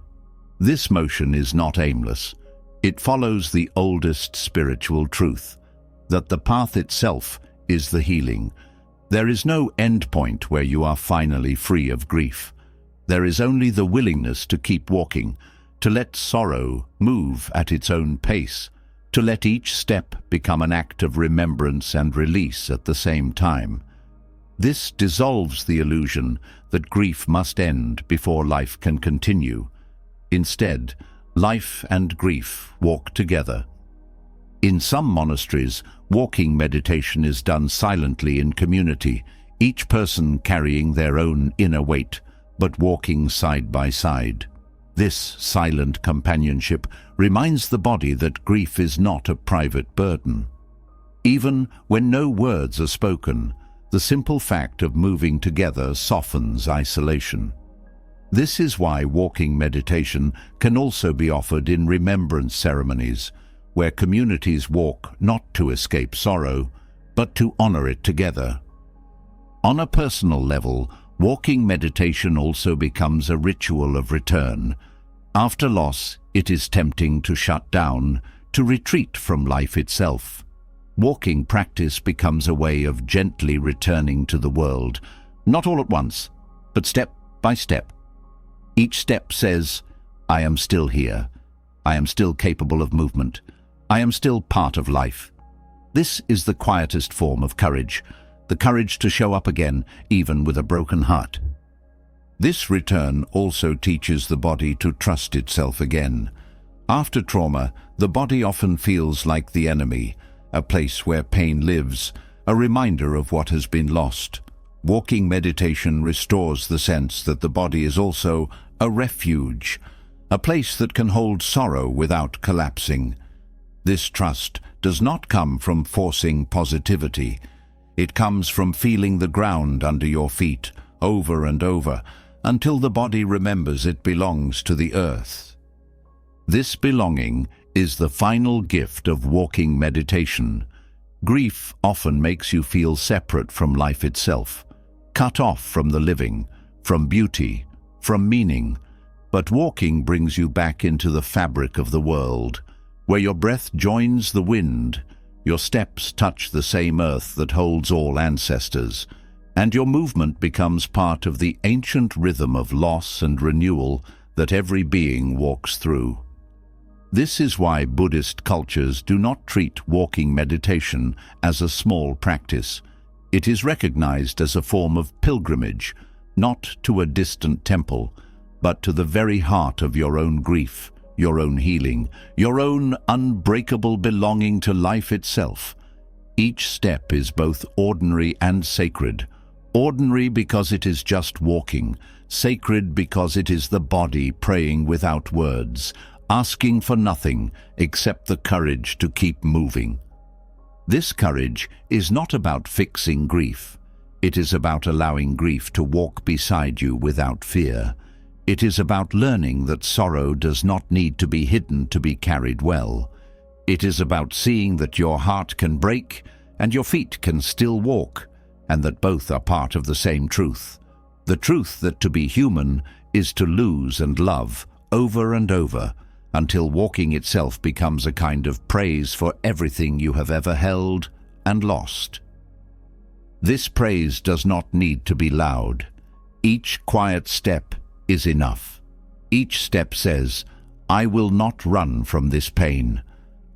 This motion is not aimless. It follows the oldest spiritual truth, that the path itself is the healing. There is no end point where you are finally free of grief. There is only the willingness to keep walking, to let sorrow move at its own pace, to let each step become an act of remembrance and release at the same time. This dissolves the illusion that grief must end before life can continue. Instead, life and grief walk together. In some monasteries, walking meditation is done silently in community, each person carrying their own inner weight, but walking side by side. This silent companionship reminds the body that grief is not a private burden. Even when no words are spoken, the simple fact of moving together softens isolation. This is why walking meditation can also be offered in remembrance ceremonies, where communities walk not to escape sorrow, but to honor it together. On a personal level, walking meditation also becomes a ritual of return. After loss, it is tempting to shut down, to retreat from life itself. Walking practice becomes a way of gently returning to the world, not all at once, but step by step. Each step says, I am still here. I am still capable of movement. I am still part of life. This is the quietest form of courage, the courage to show up again, even with a broken heart. This return also teaches the body to trust itself again. After trauma, the body often feels like the enemy, a place where pain lives, a reminder of what has been lost. Walking meditation restores the sense that the body is also a refuge, a place that can hold sorrow without collapsing. This trust does not come from forcing positivity. It comes from feeling the ground under your feet over and over until the body remembers it belongs to the earth. This belonging is the final gift of walking meditation. Grief often makes you feel separate from life itself, cut off from the living, from beauty, from meaning. But walking brings you back into the fabric of the world, where your breath joins the wind, your steps touch the same earth that holds all ancestors, and your movement becomes part of the ancient rhythm of loss and renewal that every being walks through. This is why Buddhist cultures do not treat walking meditation as a small practice. It is recognized as a form of pilgrimage, not to a distant temple, but to the very heart of your own grief, your own healing, your own unbreakable belonging to life itself. Each step is both ordinary and sacred. Ordinary because it is just walking, sacred because it is the body praying without words, asking for nothing except the courage to keep moving. This courage is not about fixing grief. It is about allowing grief to walk beside you without fear. It is about learning that sorrow does not need to be hidden to be carried well. It is about seeing that your heart can break and your feet can still walk, and that both are part of the same truth. The truth that to be human is to lose and love over and over, until walking itself becomes a kind of praise for everything you have ever held and lost. This praise does not need to be loud. Each quiet step is enough. Each step says, I will not run from this pain.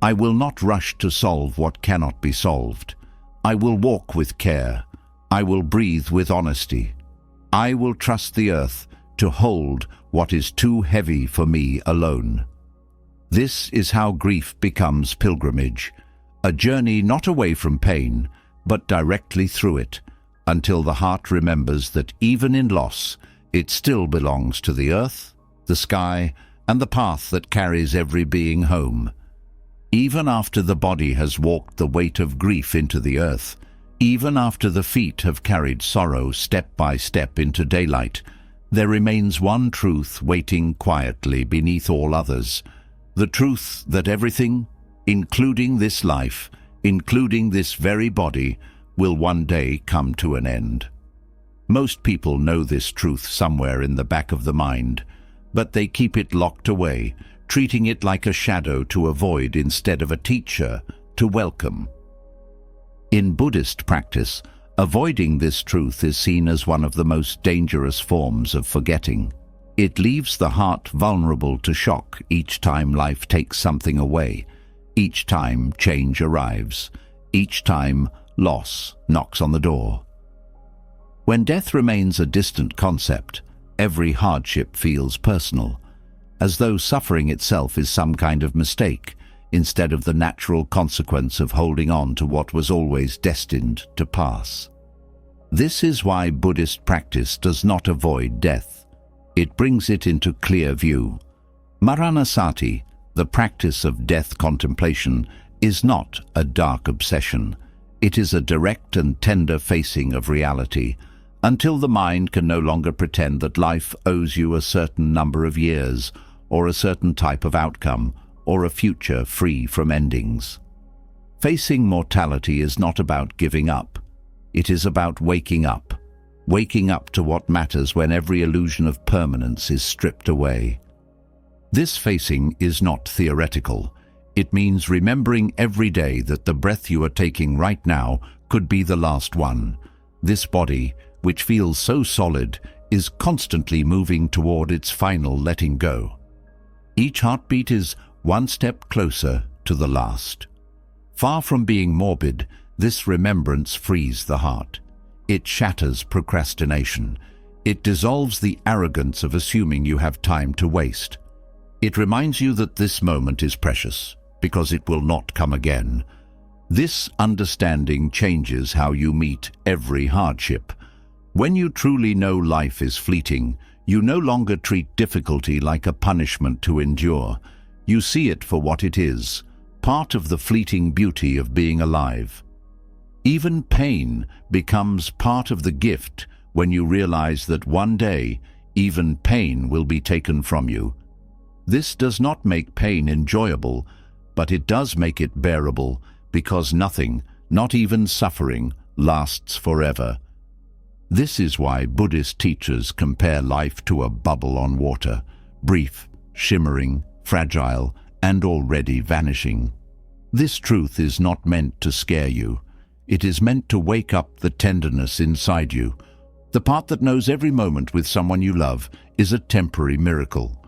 I will not rush to solve what cannot be solved. I will walk with care. I will breathe with honesty. I will trust the earth to hold what is too heavy for me alone. This is how grief becomes pilgrimage, a journey not away from pain, but directly through it, until the heart remembers that even in loss, it still belongs to the earth, the sky, and the path that carries every being home. Even after the body has walked the weight of grief into the earth, even after the feet have carried sorrow step by step into daylight, there remains one truth waiting quietly beneath all others. The truth that everything, including this life, including this very body, will one day come to an end. Most people know this truth somewhere in the back of the mind, but they keep it locked away, treating it like a shadow to avoid instead of a teacher to welcome. In Buddhist practice, avoiding this truth is seen as one of the most dangerous forms of forgetting. It leaves the heart vulnerable to shock each time life takes something away, each time change arrives, each time loss knocks on the door. When death remains a distant concept, every hardship feels personal, as though suffering itself is some kind of mistake, instead of the natural consequence of holding on to what was always destined to pass. This is why Buddhist practice does not avoid death. It brings it into clear view. Maranasati, the practice of death contemplation, is not a dark obsession. It is a direct and tender facing of reality, until the mind can no longer pretend that life owes you a certain number of years, or a certain type of outcome, or a future free from endings. Facing mortality is not about giving up. It is about waking up to what matters when every illusion of permanence is stripped away. This facing is not theoretical. It means remembering every day that the breath you are taking right now could be the last one. This body, which feels so solid, is constantly moving toward its final letting go. Each heartbeat is one step closer to the last. Far from being morbid, this remembrance frees the heart. It shatters procrastination. It dissolves the arrogance of assuming you have time to waste. It reminds you that this moment is precious, because it will not come again. This understanding changes how you meet every hardship. When you truly know life is fleeting, you no longer treat difficulty like a punishment to endure. You see it for what it is, part of the fleeting beauty of being alive. Even pain becomes part of the gift when you realize that one day, even pain will be taken from you. This does not make pain enjoyable, but it does make it bearable, because nothing, not even suffering, lasts forever. This is why Buddhist teachers compare life to a bubble on water, brief, shimmering, fragile, and already vanishing. This truth is not meant to scare you. It is meant to wake up the tenderness inside you. The part that knows every moment with someone you love is a temporary miracle.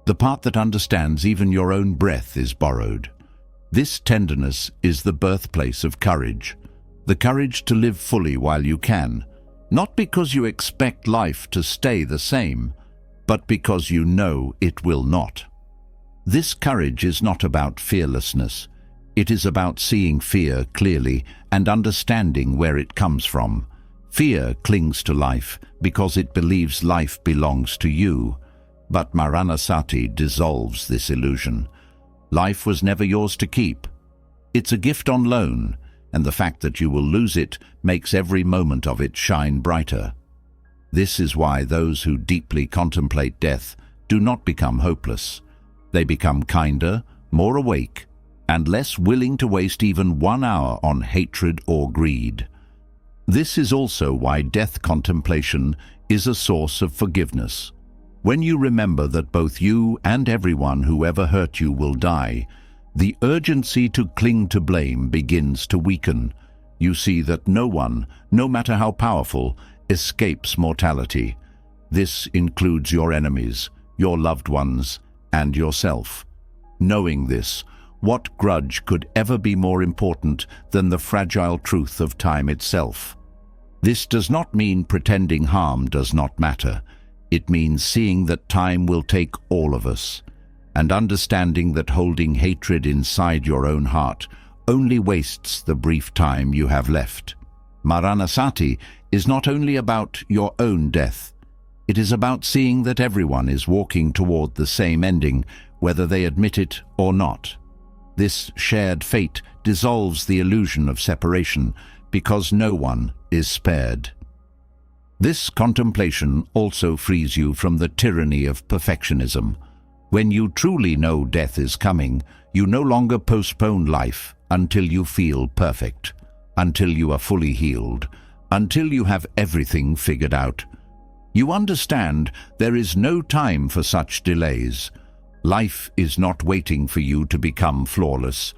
The part that understands even your own breath is borrowed. This tenderness is the birthplace of courage. The courage to live fully while you can, not because you expect life to stay the same, but because you know it will not. This courage is not about fearlessness. It is about seeing fear clearly and understanding where it comes from. Fear clings to life because it believes life belongs to you. But Maranasati dissolves this illusion. Life was never yours to keep. It's a gift on loan, and the fact that you will lose it makes every moment of it shine brighter. This is why those who deeply contemplate death do not become hopeless. They become kinder, more awake, and less willing to waste even 1 hour on hatred or greed. This is also why death contemplation is a source of forgiveness. When you remember that both you and everyone who ever hurt you will die, the urgency to cling to blame begins to weaken. You see that no one, no matter how powerful, escapes mortality. This includes your enemies, your loved ones, and yourself. Knowing this, what grudge could ever be more important than the fragile truth of time itself? This does not mean pretending harm does not matter. It means seeing that time will take all of us, and understanding that holding hatred inside your own heart only wastes the brief time you have left. Maranasati is not only about your own death. It is about seeing that everyone is walking toward the same ending, whether they admit it or not. This shared fate dissolves the illusion of separation because no one is spared. This contemplation also frees you from the tyranny of perfectionism. When you truly know death is coming, you no longer postpone life until you feel perfect, until you are fully healed, until you have everything figured out. You understand there is no time for such delays. Life is not waiting for you to become flawless.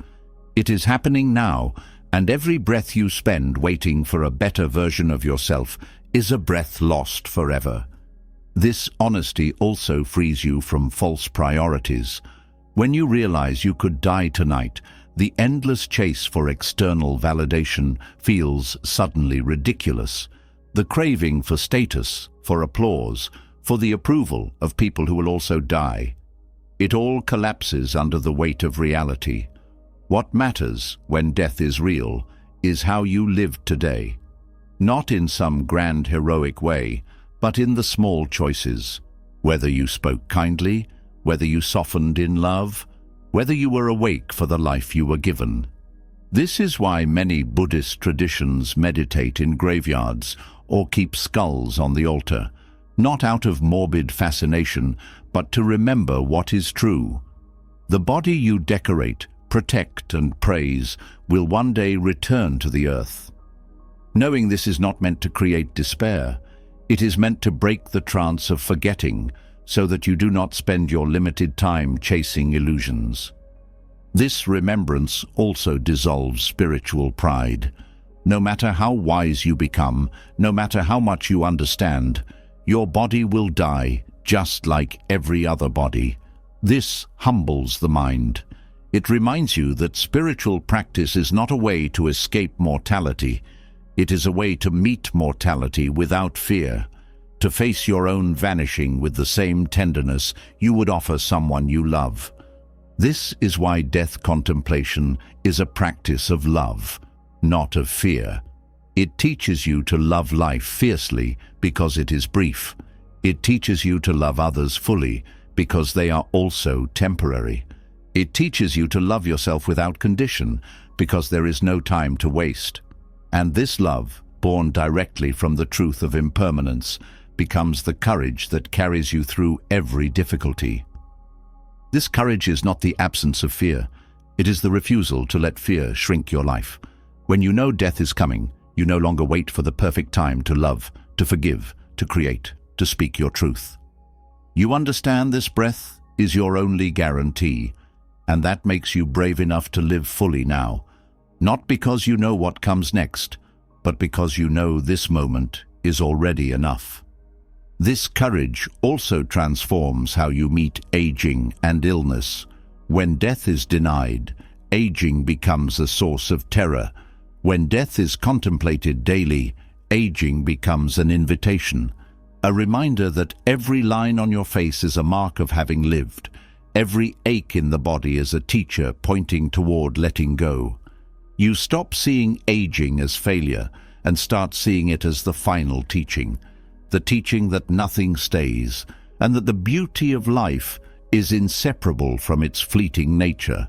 It is happening now, and every breath you spend waiting for a better version of yourself is a breath lost forever. This honesty also frees you from false priorities. When you realize you could die tonight, the endless chase for external validation feels suddenly ridiculous. The craving for status, for applause, for the approval of people who will also die. It all collapses under the weight of reality. What matters when death is real is how you live today. Not in some grand heroic way, but in the small choices. Whether you spoke kindly, whether you softened in love, whether you were awake for the life you were given. This is why many Buddhist traditions meditate in graveyards or keep skulls on the altar, not out of morbid fascination, but to remember what is true. The body you decorate, protect, and praise will one day return to the earth. Knowing this is not meant to create despair, it is meant to break the trance of forgetting so that you do not spend your limited time chasing illusions. This remembrance also dissolves spiritual pride. No matter how wise you become, no matter how much you understand, your body will die just like every other body. This humbles the mind. It reminds you that spiritual practice is not a way to escape mortality. It is a way to meet mortality without fear, to face your own vanishing with the same tenderness you would offer someone you love. This is why death contemplation is a practice of love, not of fear. It teaches you to love life fiercely because it is brief. It teaches you to love others fully because they are also temporary. It teaches you to love yourself without condition because there is no time to waste. And this love, born directly from the truth of impermanence, becomes the courage that carries you through every difficulty. This courage is not the absence of fear. It is the refusal to let fear shrink your life. When you know death is coming, you no longer wait for the perfect time to love, to forgive, to create, to speak your truth. You understand this breath is your only guarantee, and that makes you brave enough to live fully now, not because you know what comes next, but because you know this moment is already enough. This courage also transforms how you meet aging and illness. When death is denied, aging becomes a source of terror. When death is contemplated daily, aging becomes an invitation, a reminder that every line on your face is a mark of having lived. Every ache in the body is a teacher pointing toward letting go. You stop seeing aging as failure and start seeing it as the final teaching. The teaching that nothing stays, and that the beauty of life is inseparable from its fleeting nature.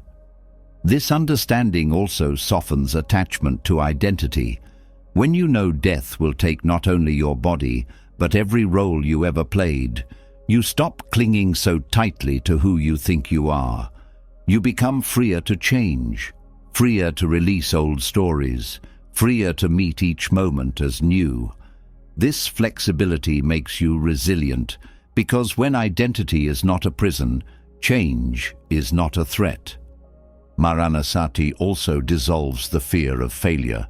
This understanding also softens attachment to identity. When you know death will take not only your body, but every role you ever played, you stop clinging so tightly to who you think you are. You become freer to change, freer to release old stories, freer to meet each moment as new. This flexibility makes you resilient, because when identity is not a prison, change is not a threat. Maranasati also dissolves the fear of failure.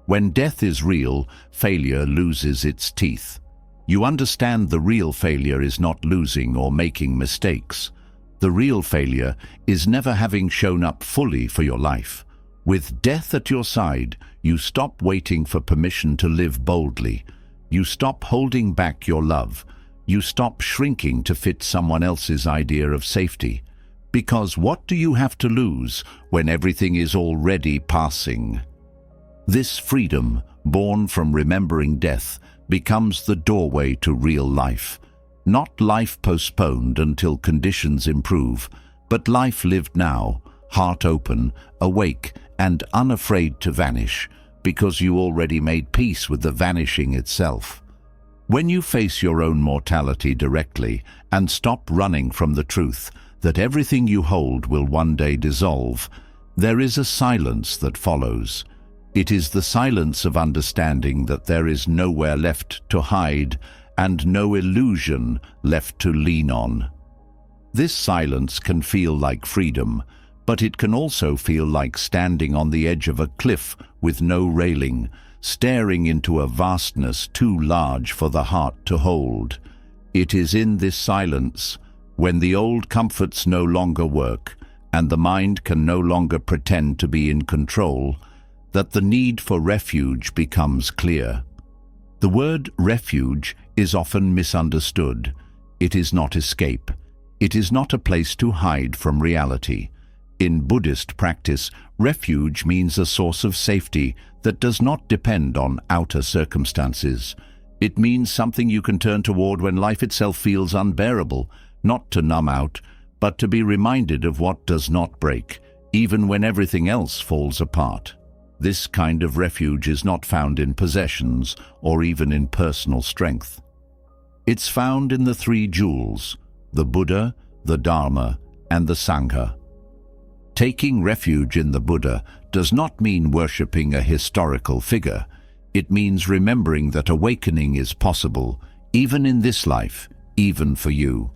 When death is real, failure loses its teeth. You understand the real failure is not losing or making mistakes. The real failure is never having shown up fully for your life. With death at your side, you stop waiting for permission to live boldly. You stop holding back your love. You stop shrinking to fit someone else's idea of safety. Because what do you have to lose when everything is already passing? This freedom, born from remembering death, becomes the doorway to real life. Not life postponed until conditions improve, but life lived now, heart open, awake, and unafraid to vanish, because you already made peace with the vanishing itself. When you face your own mortality directly and stop running from the truth that everything you hold will one day dissolve, there is a silence that follows. It is the silence of understanding that there is nowhere left to hide and no illusion left to lean on. This silence can feel like freedom, but it can also feel like standing on the edge of a cliff with no railing, staring into a vastness too large for the heart to hold. It is in this silence, when the old comforts no longer work and the mind can no longer pretend to be in control, that the need for refuge becomes clear. The word refuge is often misunderstood. It is not escape. It is not a place to hide from reality. In Buddhist practice, refuge means a source of safety that does not depend on outer circumstances. It means something you can turn toward when life itself feels unbearable, not to numb out, but to be reminded of what does not break, even when everything else falls apart. This kind of refuge is not found in possessions or even in personal strength. It's found in the three jewels, the Buddha, the Dharma, and the Sangha. Taking refuge in the Buddha does not mean worshipping a historical figure. It means remembering that awakening is possible, even in this life, even for you.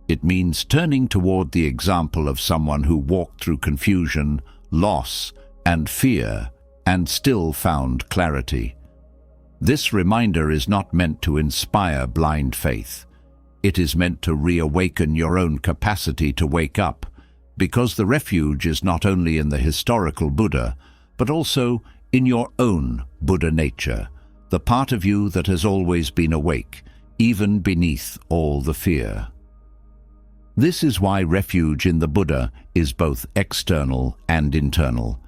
It means turning toward the example of someone who walked through confusion, loss, and fear, and still found clarity. This reminder is not meant to inspire blind faith. It is meant to reawaken your own capacity to wake up, because the refuge is not only in the historical Buddha, but also in your own Buddha nature, the part of you that has always been awake, even beneath all the fear. This is why refuge in the Buddha is both external and internal.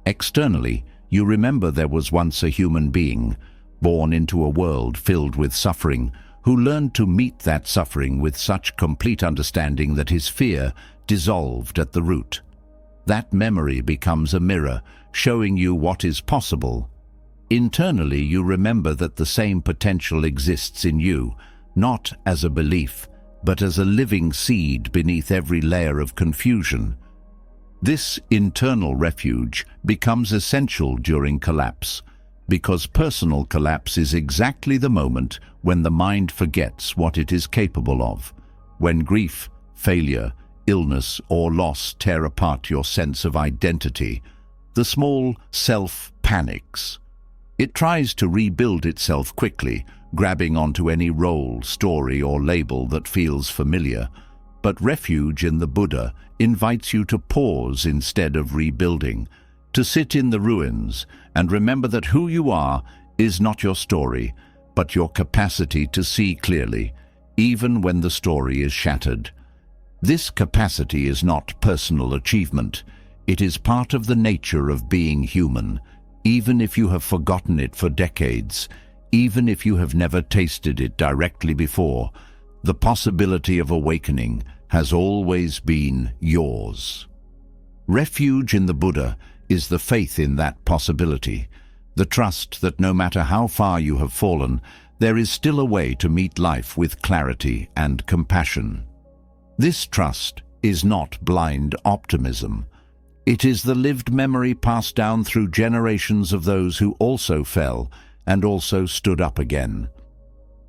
Externally, you remember there was once a human being, born into a world filled with suffering, who learned to meet that suffering with such complete understanding that his fear dissolved at the root. That memory becomes a mirror, showing you what is possible. Internally, you remember that the same potential exists in you, not as a belief, but as a living seed beneath every layer of confusion. This internal refuge becomes essential during collapse, because personal collapse is exactly the moment when the mind forgets what it is capable of, when grief, failure, illness, or loss tear apart your sense of identity. The small self panics. It tries to rebuild itself quickly, grabbing onto any role, story, or label that feels familiar. But refuge in the Buddha invites you to pause instead of rebuilding, to sit in the ruins and remember that who you are is not your story, but your capacity to see clearly, even when the story is shattered. This capacity is not personal achievement. It is part of the nature of being human, even if you have forgotten it for decades, even if you have never tasted it directly before. The possibility of awakening has always been yours. Refuge in the Buddha is the faith in that possibility, the trust that no matter how far you have fallen, there is still a way to meet life with clarity and compassion. This trust is not blind optimism. It is the lived memory passed down through generations of those who also fell and also stood up again.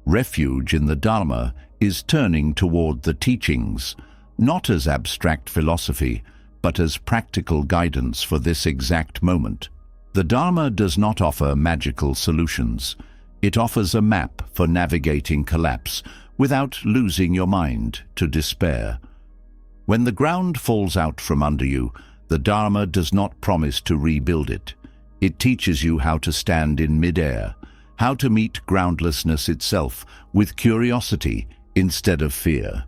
Refuge in the Dharma is turning toward the teachings, not as abstract philosophy, but as practical guidance for this exact moment. The Dharma does not offer magical solutions. It offers a map for navigating collapse without losing your mind to despair. When the ground falls out from under you, the Dharma does not promise to rebuild it. It teaches you how to stand in midair, how to meet groundlessness itself with curiosity instead of fear.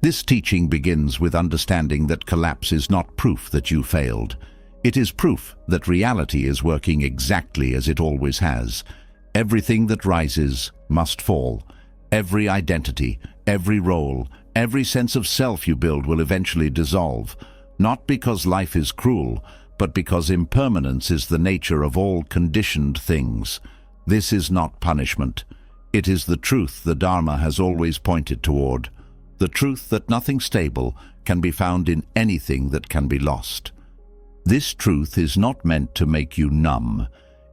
This teaching begins with understanding that collapse is not proof that you failed. It is proof that reality is working exactly as it always has. Everything that rises must fall. Every identity, every role, every sense of self you build will eventually dissolve, not because life is cruel, but because impermanence is the nature of all conditioned things. This is not punishment. It is the truth the Dharma has always pointed toward, the truth that nothing stable can be found in anything that can be lost. This truth is not meant to make you numb.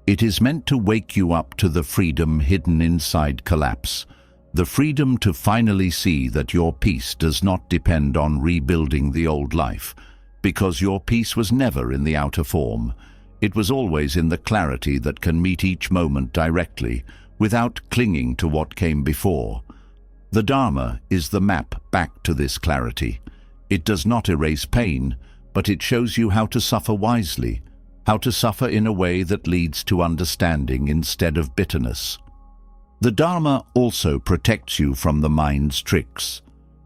It is meant to wake you up to the freedom hidden inside collapse, the freedom to finally see that your peace does not depend on rebuilding the old life, because your peace was never in the outer form. It was always in the clarity that can meet each moment directly, without clinging to what came before. The Dharma is the map back to this clarity. It does not erase pain, but it shows you how to suffer wisely, how to suffer in a way that leads to understanding instead of bitterness. The Dharma also protects you from the mind's tricks.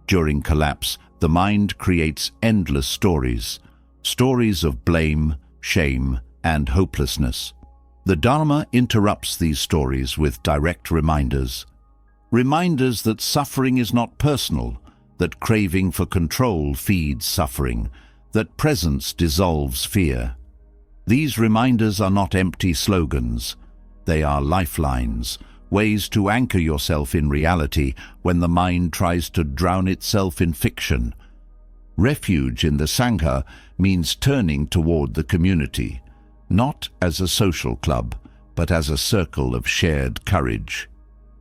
During collapse, the mind creates endless stories, stories of blame, shame, and hopelessness. The Dharma interrupts these stories with direct reminders. Reminders that suffering is not personal, that craving for control feeds suffering, that presence dissolves fear. These reminders are not empty slogans. They are lifelines, ways to anchor yourself in reality when the mind tries to drown itself in fiction. Refuge in the Sangha means turning toward the community, not as a social club, but as a circle of shared courage.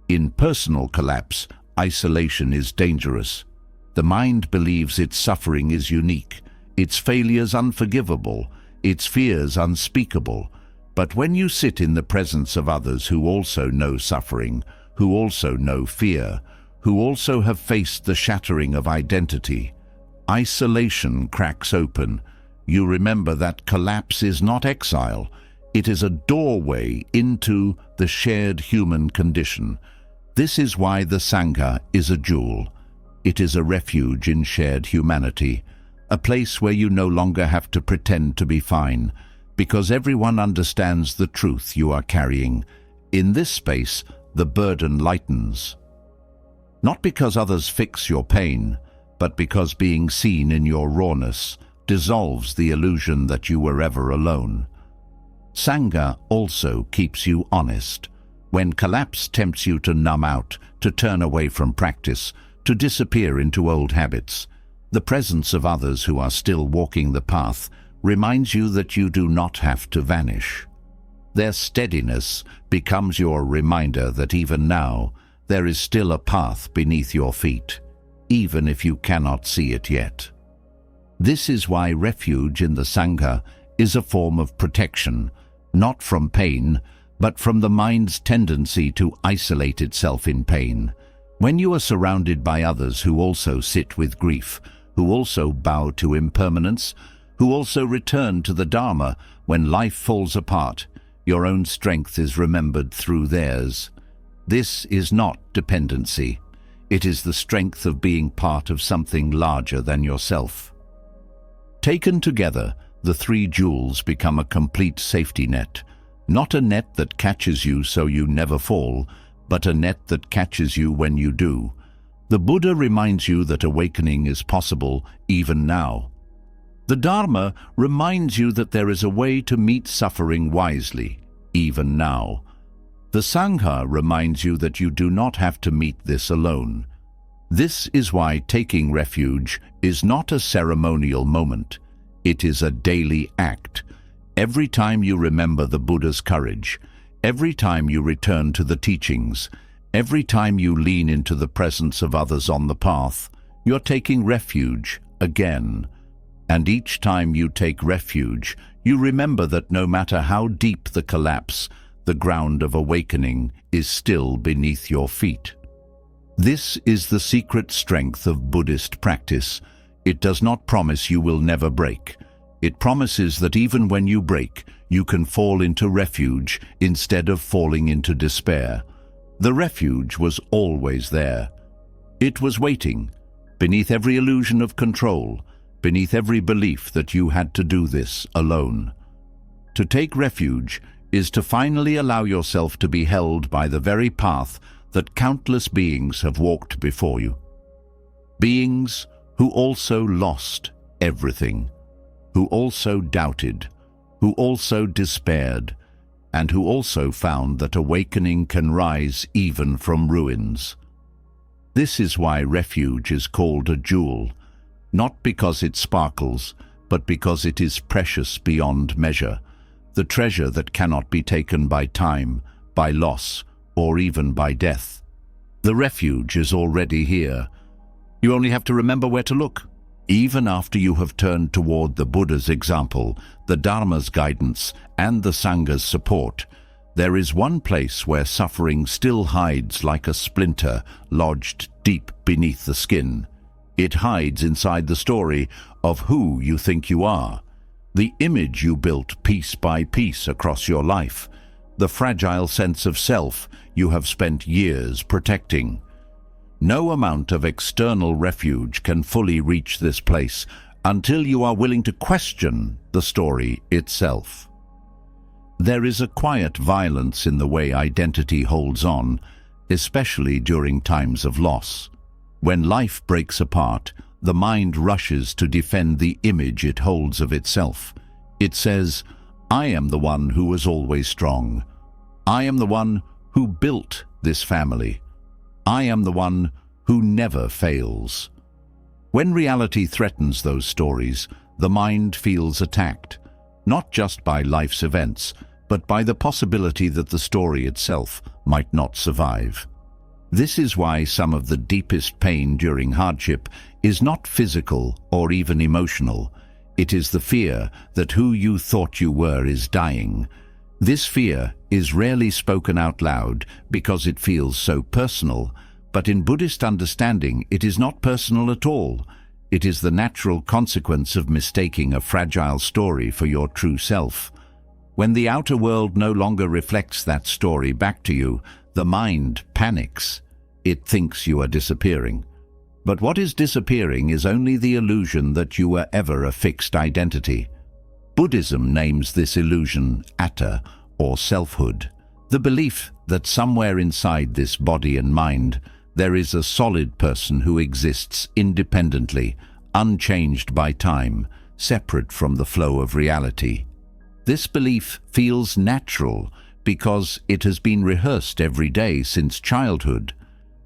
In personal collapse, isolation is dangerous. The mind believes its suffering is unique, its failures unforgivable, its fears unspeakable. But when you sit in the presence of others who also know suffering, who also know fear, who also have faced the shattering of identity, isolation cracks open. You remember that collapse is not exile. It is a doorway into the shared human condition. This is why the Sangha is a jewel. It is a refuge in shared humanity, a place where you no longer have to pretend to be fine, because everyone understands the truth you are carrying. In this space, the burden lightens. Not because others fix your pain, but because being seen in your rawness dissolves the illusion that you were ever alone. Sangha also keeps you honest. When collapse tempts you to numb out, to turn away from practice, to disappear into old habits, the presence of others who are still walking the path reminds you that you do not have to vanish. Their steadiness becomes your reminder that even now there is still a path beneath your feet, even if you cannot see it yet. This is why refuge in the Sangha is a form of protection, not from pain, but from the mind's tendency to isolate itself in pain. When you are surrounded by others who also sit with grief, who also bow to impermanence, who also return to the Dharma when life falls apart, your own strength is remembered through theirs. This is not dependency. It is the strength of being part of something larger than yourself. Taken together, the three jewels become a complete safety net, not a net that catches you so you never fall, but a net that catches you when you do. The Buddha reminds you that awakening is possible even now. The Dharma reminds you that there is a way to meet suffering wisely, even now. The Sangha reminds you that you do not have to meet this alone. This is why taking refuge is not a ceremonial moment. It is a daily act. Every time you remember the Buddha's courage, every time you return to the teachings, every time you lean into the presence of others on the path, you're taking refuge again. And each time you take refuge, you remember that no matter how deep the collapse, the ground of awakening is still beneath your feet. This is the secret strength of Buddhist practice. It does not promise you will never break. It promises that even when you break, you can fall into refuge instead of falling into despair. The refuge was always there. It was waiting, beneath every illusion of control, beneath every belief that you had to do this alone. To take refuge is to finally allow yourself to be held by the very path that countless beings have walked before you. Beings who also lost everything, who also doubted, who also despaired, and who also found that awakening can rise even from ruins. This is why refuge is called a jewel, not because it sparkles, but because it is precious beyond measure, the treasure that cannot be taken by time, by loss, or even by death. The refuge is already here. You only have to remember where to look. Even after you have turned toward the Buddha's example, the Dharma's guidance, and the Sangha's support, there is one place where suffering still hides like a splinter lodged deep beneath the skin. It hides inside the story of who you think you are, the image you built piece by piece across your life, the fragile sense of self you have spent years protecting. No amount of external refuge can fully reach this place until you are willing to question the story itself. There is a quiet violence in the way identity holds on, especially during times of loss. When life breaks apart, the mind rushes to defend the image it holds of itself. It says, "I am the one who was always strong. I am the one who built this family. I am the one who never fails." When reality threatens those stories, the mind feels attacked, not just by life's events, but by the possibility that the story itself might not survive. This is why some of the deepest pain during hardship is not physical or even emotional. It is the fear that who you thought you were is dying. This fear is rarely spoken out loud because it feels so personal, but in Buddhist understanding it is not personal at all. It is the natural consequence of mistaking a fragile story for your true self. When the outer world no longer reflects that story back to you, the mind panics. It thinks you are disappearing. But what is disappearing is only the illusion that you were ever a fixed identity. Buddhism names this illusion atta, or selfhood, the belief that somewhere inside this body and mind there is a solid person who exists independently, unchanged by time, separate from the flow of reality. This belief feels natural because it has been rehearsed every day since childhood,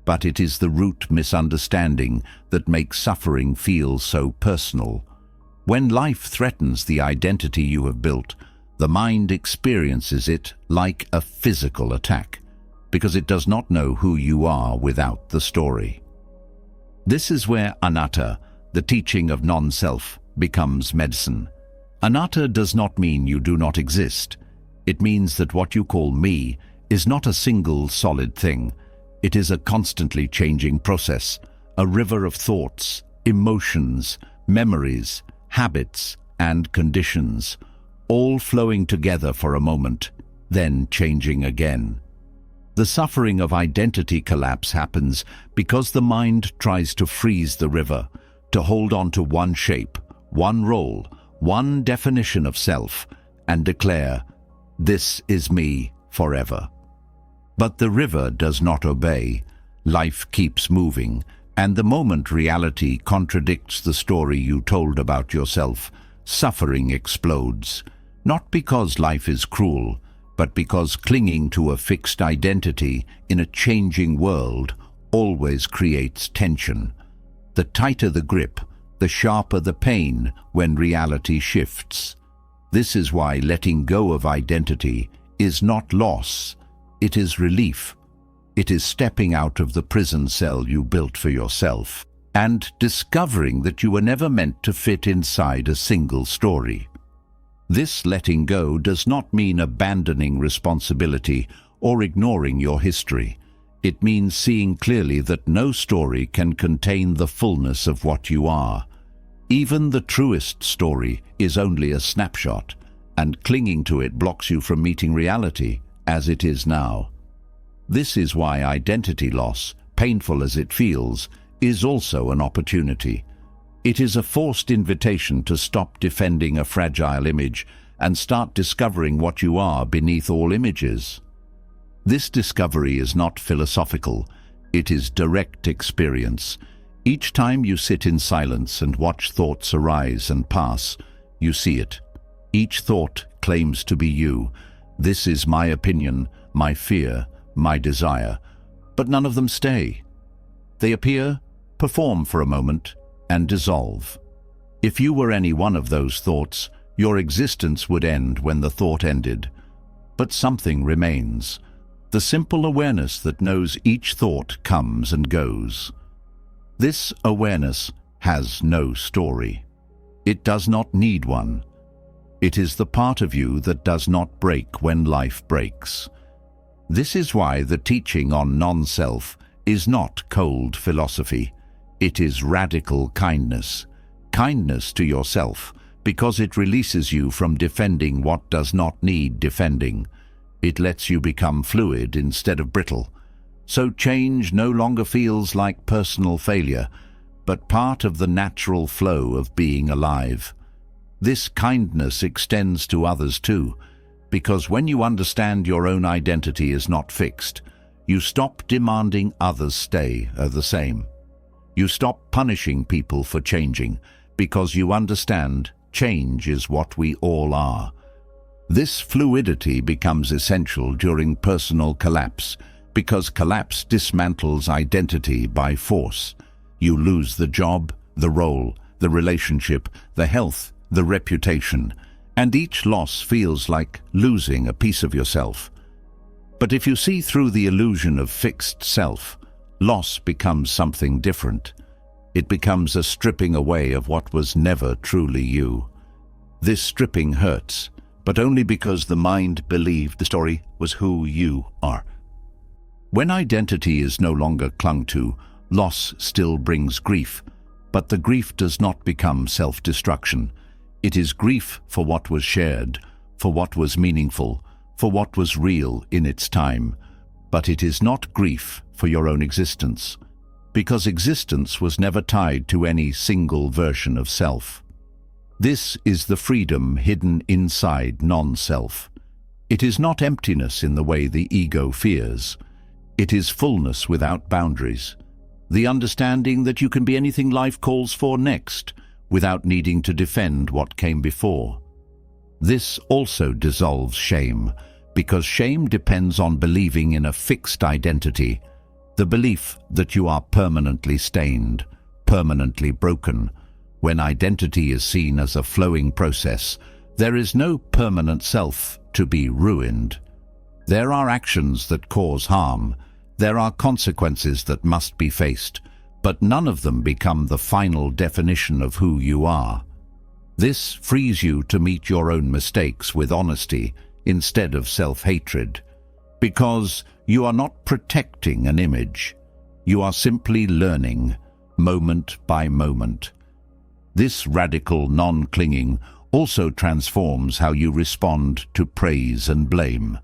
but it is the root misunderstanding that makes suffering feel so personal. When life threatens the identity you have built, the mind experiences it like a physical attack, because it does not know who you are without the story. This is where anatta, the teaching of non-self, becomes medicine. Anatta does not mean you do not exist. It means that what you call me is not a single solid thing. It is a constantly changing process, a river of thoughts, emotions, memories, habits, and conditions, all flowing together for a moment, then changing again. The suffering of identity collapse happens because the mind tries to freeze the river, to hold on to one shape, one role, one definition of self, and declare, "This is me forever." But the river does not obey. Life keeps moving, and the moment reality contradicts the story you told about yourself, suffering explodes, not because life is cruel, but because clinging to a fixed identity in a changing world always creates tension. The tighter the grip, the sharper the pain when reality shifts. This is why letting go of identity is not loss, it is relief. It is stepping out of the prison cell you built for yourself and discovering that you were never meant to fit inside a single story. This letting go does not mean abandoning responsibility or ignoring your history. It means seeing clearly that no story can contain the fullness of what you are. Even the truest story is only a snapshot, and clinging to it blocks you from meeting reality as it is now. This is why identity loss, painful as it feels, is also an opportunity. It is a forced invitation to stop defending a fragile image and start discovering what you are beneath all images. This discovery is not philosophical, it is direct experience. Each time you sit in silence and watch thoughts arise and pass, you see it. Each thought claims to be you. This is my opinion, my fear, my desire. But none of them stay. They appear, perform for a moment, and dissolve. If you were any one of those thoughts, your existence would end when the thought ended. But something remains. The simple awareness that knows each thought comes and goes. This awareness has no story. It does not need one. It is the part of you that does not break when life breaks. This is why the teaching on non-self is not cold philosophy. It is radical kindness. Kindness to yourself, because it releases you from defending what does not need defending. It lets you become fluid instead of brittle. So change no longer feels like personal failure, but part of the natural flow of being alive. This kindness extends to others too, because when you understand your own identity is not fixed, you stop demanding others stay the same. You stop punishing people for changing because you understand change is what we all are. This fluidity becomes essential during personal collapse because collapse dismantles identity by force. You lose the job, the role, the relationship, the health, the reputation, and each loss feels like losing a piece of yourself. But if you see through the illusion of fixed self, loss becomes something different. It becomes a stripping away of what was never truly you. This stripping hurts, but only because the mind believed the story was who you are. When identity is no longer clung to, loss still brings grief, but the grief does not become self-destruction. It is grief for what was shared, for what was meaningful, for what was real in its time. But it is not grief for your own existence, because existence was never tied to any single version of self. This is the freedom hidden inside non-self. It is not emptiness in the way the ego fears. It is fullness without boundaries. The understanding that you can be anything life calls for next, without needing to defend what came before. This also dissolves shame, because shame depends on believing in a fixed identity, the belief that you are permanently stained, permanently broken. When identity is seen as a flowing process, there is no permanent self to be ruined. There are actions that cause harm. There are consequences that must be faced, but none of them become the final definition of who you are. This frees you to meet your own mistakes with honesty instead of self-hatred, because you are not protecting an image. You are simply learning, moment by moment. This radical non-clinging also transforms how you respond to praise and blame.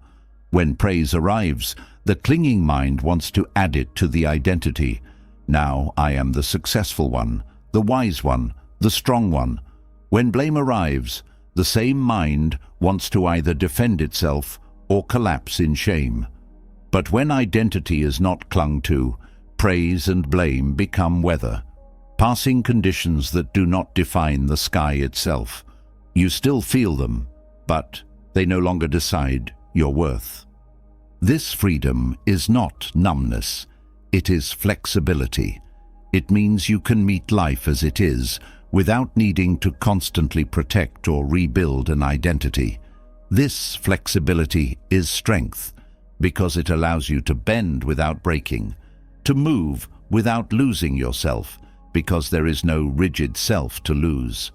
When praise arrives, the clinging mind wants to add it to the identity. Now I am the successful one, the wise one, the strong one. When blame arrives, the same mind wants to either defend itself or collapse in shame. But when identity is not clung to, praise and blame become weather, passing conditions that do not define the sky itself. You still feel them, but they no longer decide your worth. This freedom is not numbness. It is flexibility. It means you can meet life as it is, without needing to constantly protect or rebuild an identity. This flexibility is strength, because it allows you to bend without breaking, to move without losing yourself, because there is no rigid self to lose.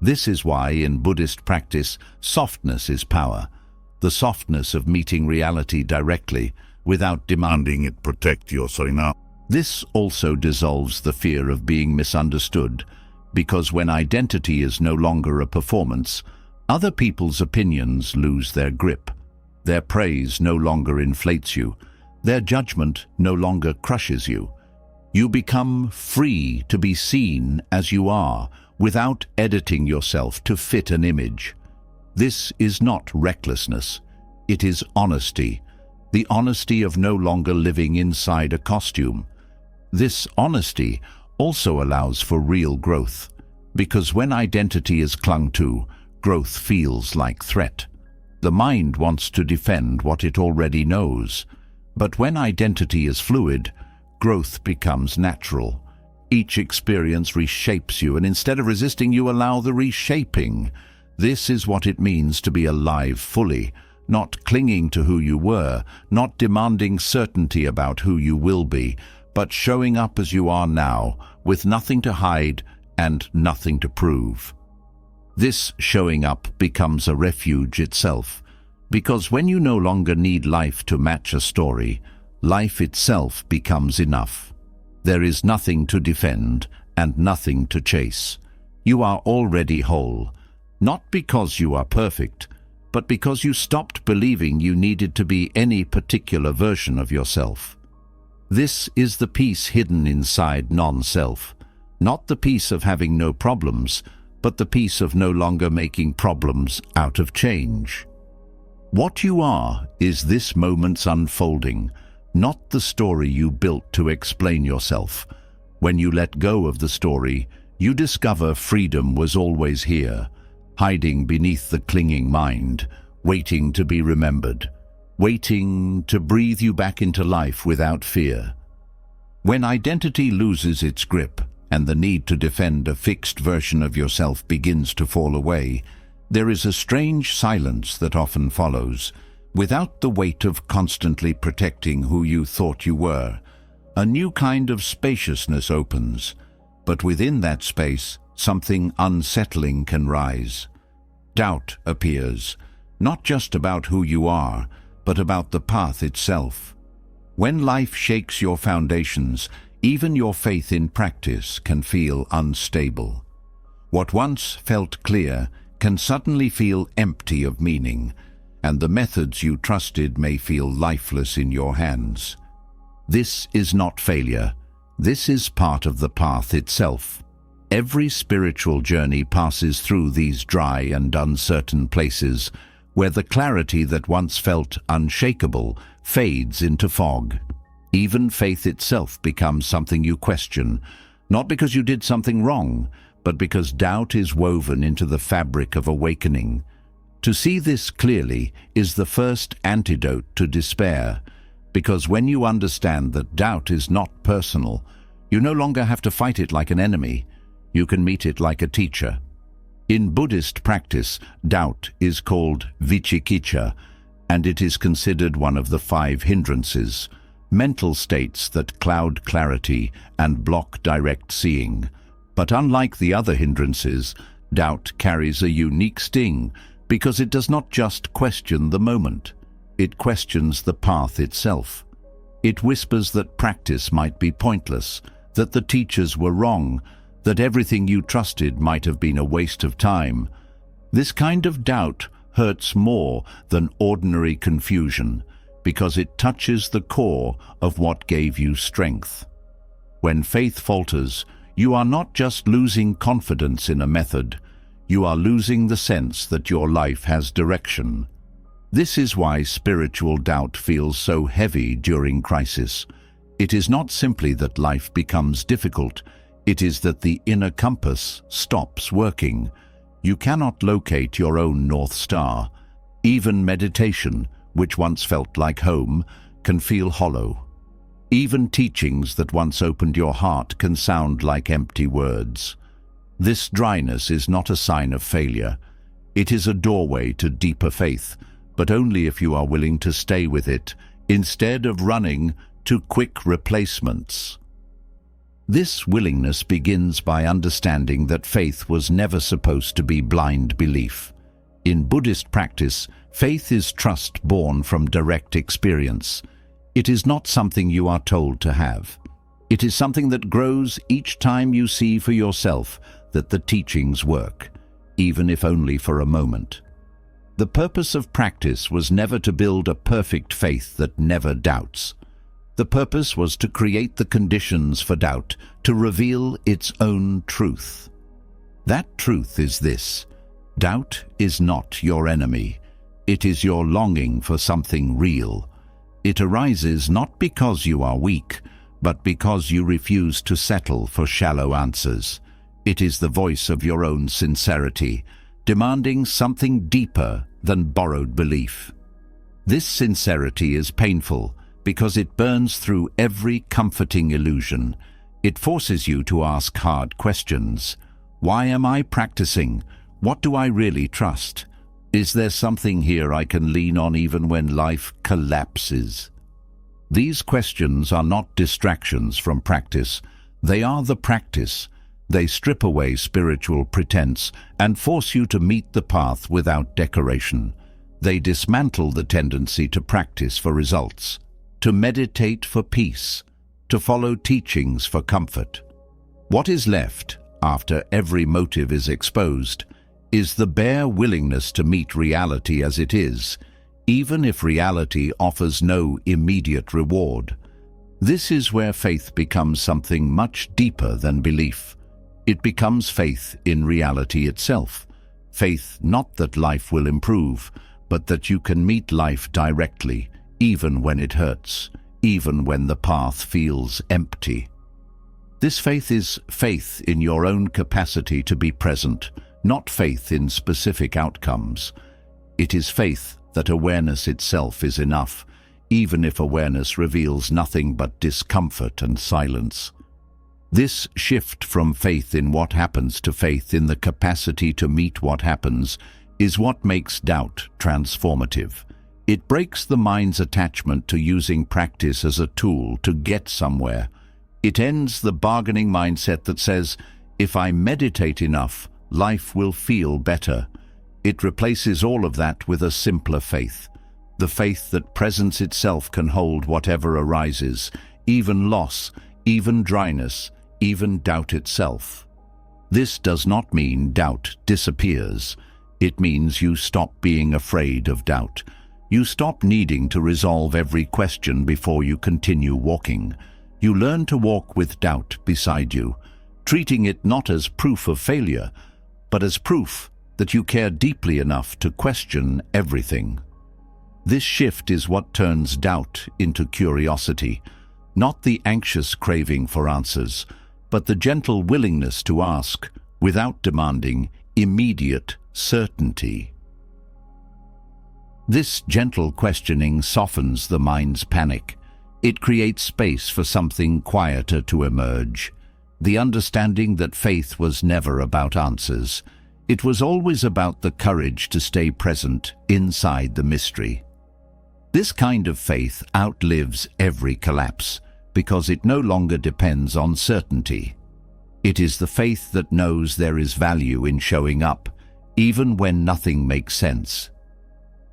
This is why in Buddhist practice, softness is power, the softness of meeting reality directly without demanding it protect your sarina. This also dissolves the fear of being misunderstood, because when identity is no longer a performance, other people's opinions lose their grip. Their praise no longer inflates you. Their judgment no longer crushes you. You become free to be seen as you are, without editing yourself to fit an image. This is not recklessness. It is honesty, the honesty of no longer living inside a costume. This honesty also allows for real growth, because when identity is clung to, growth feels like threat. The mind wants to defend what it already knows, but when identity is fluid, growth becomes natural. Each experience reshapes you, and instead of resisting, you allow the reshaping. This is what it means to be alive fully, not clinging to who you were, not demanding certainty about who you will be, but showing up as you are now, with nothing to hide and nothing to prove. This showing up becomes a refuge itself, because when you no longer need life to match a story, life itself becomes enough. There is nothing to defend and nothing to chase. You are already whole, not because you are perfect, but because you stopped believing you needed to be any particular version of yourself. This is the peace hidden inside non-self, not the peace of having no problems, but the peace of no longer making problems out of change. What you are is this moment's unfolding, not the story you built to explain yourself. When you let go of the story, you discover freedom was always here, hiding beneath the clinging mind, waiting to be remembered, waiting to breathe you back into life without fear. When identity loses its grip and the need to defend a fixed version of yourself begins to fall away, there is a strange silence that often follows, without the weight of constantly protecting who you thought you were. A new kind of spaciousness opens, but within that space, something unsettling can rise. Doubt appears, not just about who you are, but about the path itself. When life shakes your foundations, even your faith in practice can feel unstable. What once felt clear can suddenly feel empty of meaning, and the methods you trusted may feel lifeless in your hands. This is not failure. This is part of the path itself. Every spiritual journey passes through these dry and uncertain places, where the clarity that once felt unshakable fades into fog. Even faith itself becomes something you question, not because you did something wrong, but because doubt is woven into the fabric of awakening. To see this clearly is the first antidote to despair, because when you understand that doubt is not personal, you no longer have to fight it like an enemy. You can meet it like a teacher. In Buddhist practice, doubt is called vicikiccha, and it is considered one of the 5 hindrances, mental states that cloud clarity and block direct seeing. But unlike the other hindrances, doubt carries a unique sting because it does not just question the moment. It questions the path itself. It whispers that practice might be pointless, that the teachers were wrong, that everything you trusted might have been a waste of time. This kind of doubt hurts more than ordinary confusion because it touches the core of what gave you strength. When faith falters, you are not just losing confidence in a method, you are losing the sense that your life has direction. This is why spiritual doubt feels so heavy during crisis. It is not simply that life becomes difficult, it is that the inner compass stops working. You cannot locate your own North Star. Even meditation, which once felt like home, can feel hollow. Even teachings that once opened your heart can sound like empty words. This dryness is not a sign of failure. It is a doorway to deeper faith, but only if you are willing to stay with it, instead of running to quick replacements. This willingness begins by understanding that faith was never supposed to be blind belief. In Buddhist practice, faith is trust born from direct experience. It is not something you are told to have. It is something that grows each time you see for yourself that the teachings work, even if only for a moment. The purpose of practice was never to build a perfect faith that never doubts. The purpose was to create the conditions for doubt, to reveal its own truth. That truth is this: doubt is not your enemy. It is your longing for something real. It arises not because you are weak, but because you refuse to settle for shallow answers. It is the voice of your own sincerity, demanding something deeper than borrowed belief. This sincerity is painful because it burns through every comforting illusion. It forces you to ask hard questions. Why am I practicing? What do I really trust? Is there something here I can lean on even when life collapses? These questions are not distractions from practice. They are the practice. They strip away spiritual pretense and force you to meet the path without decoration. They dismantle the tendency to practice for results, to meditate for peace, to follow teachings for comfort. What is left, after every motive is exposed, is the bare willingness to meet reality as it is, even if reality offers no immediate reward. This is where faith becomes something much deeper than belief. It becomes faith in reality itself. Faith not that life will improve, but that you can meet life directly, even when it hurts, even when the path feels empty. This faith is faith in your own capacity to be present, not faith in specific outcomes. It is faith that awareness itself is enough, even if awareness reveals nothing but discomfort and silence. This shift from faith in what happens to faith in the capacity to meet what happens is what makes doubt transformative. It breaks the mind's attachment to using practice as a tool to get somewhere. It ends the bargaining mindset that says, if I meditate enough, life will feel better. It replaces all of that with a simpler faith. The faith that presence itself can hold whatever arises, even loss, even dryness, even doubt itself. This does not mean doubt disappears. It means you stop being afraid of doubt. You stop needing to resolve every question before you continue walking. You learn to walk with doubt beside you, treating it not as proof of failure, but as proof that you care deeply enough to question everything. This shift is what turns doubt into curiosity, not the anxious craving for answers, but the gentle willingness to ask without demanding immediate certainty. This gentle questioning softens the mind's panic. It creates space for something quieter to emerge. The understanding that faith was never about answers. It was always about the courage to stay present inside the mystery. This kind of faith outlives every collapse because it no longer depends on certainty. It is the faith that knows there is value in showing up, even when nothing makes sense.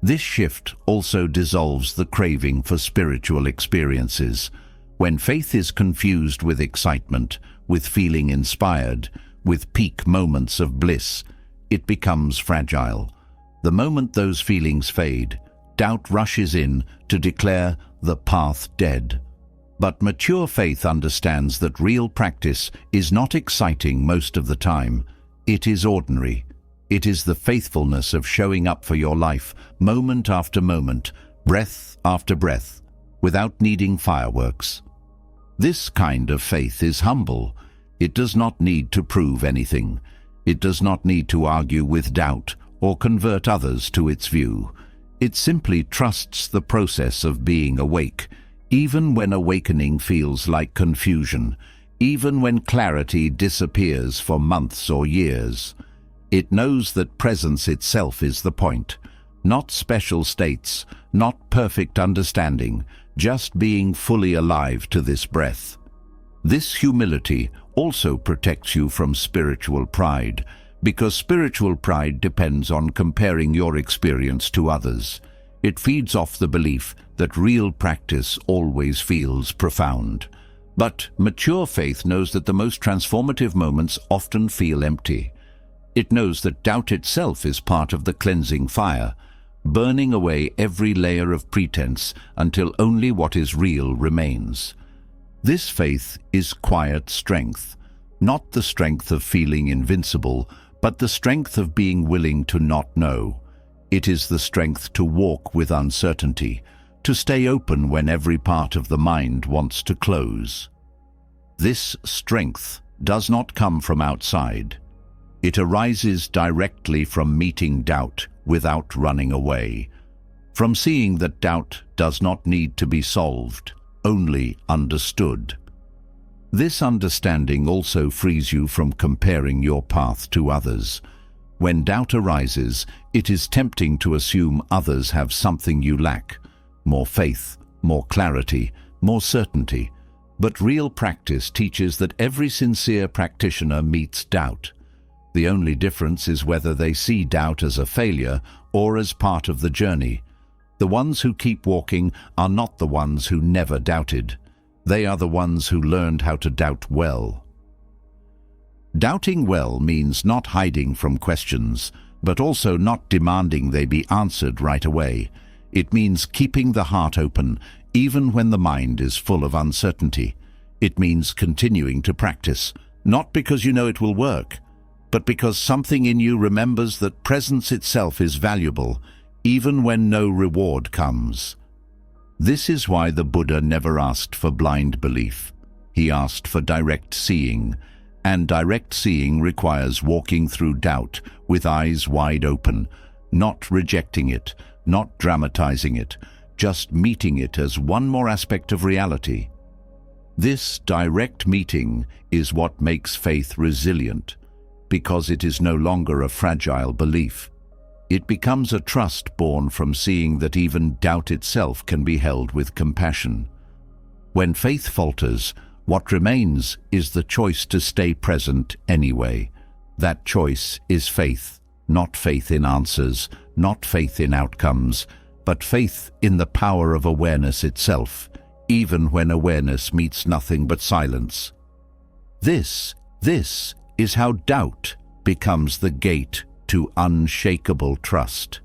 This shift also dissolves the craving for spiritual experiences. When faith is confused with excitement, with feeling inspired, with peak moments of bliss, it becomes fragile. The moment those feelings fade, doubt rushes in to declare the path dead. But mature faith understands that real practice is not exciting most of the time. It is ordinary. It is the faithfulness of showing up for your life, moment after moment, breath after breath, without needing fireworks. This kind of faith is humble. It does not need to prove anything. It does not need to argue with doubt or convert others to its view. It simply trusts the process of being awake, even when awakening feels like confusion, even when clarity disappears for months or years. It knows that presence itself is the point, not special states, not perfect understanding, just being fully alive to this breath. This humility also protects you from spiritual pride, because spiritual pride depends on comparing your experience to others. It feeds off the belief that real practice always feels profound. But mature faith knows that the most transformative moments often feel empty. It knows that doubt itself is part of the cleansing fire, burning away every layer of pretense until only what is real remains. This faith is quiet strength, not the strength of feeling invincible, but the strength of being willing to not know. It is the strength to walk with uncertainty, to stay open when every part of the mind wants to close. This strength does not come from outside. It arises directly from meeting doubt without running away, from seeing that doubt does not need to be solved, only understood. This understanding also frees you from comparing your path to others. When doubt arises, it is tempting to assume others have something you lack, more faith, more clarity, more certainty. But real practice teaches that every sincere practitioner meets doubt. The only difference is whether they see doubt as a failure or as part of the journey. The ones who keep walking are not the ones who never doubted. They are the ones who learned how to doubt well. Doubting well means not hiding from questions, but also not demanding they be answered right away. It means keeping the heart open, even when the mind is full of uncertainty. It means continuing to practice, not because you know it will work, but because something in you remembers that presence itself is valuable, even when no reward comes. This is why the Buddha never asked for blind belief. He asked for direct seeing, and direct seeing requires walking through doubt with eyes wide open, not rejecting it, not dramatizing it, just meeting it as one more aspect of reality. This direct meeting is what makes faith resilient, because it is no longer a fragile belief. It becomes a trust born from seeing that even doubt itself can be held with compassion. When faith falters, what remains is the choice to stay present anyway. That choice is faith, not faith in answers, not faith in outcomes, but faith in the power of awareness itself, even when awareness meets nothing but silence. This is how doubt becomes the gate to unshakable trust.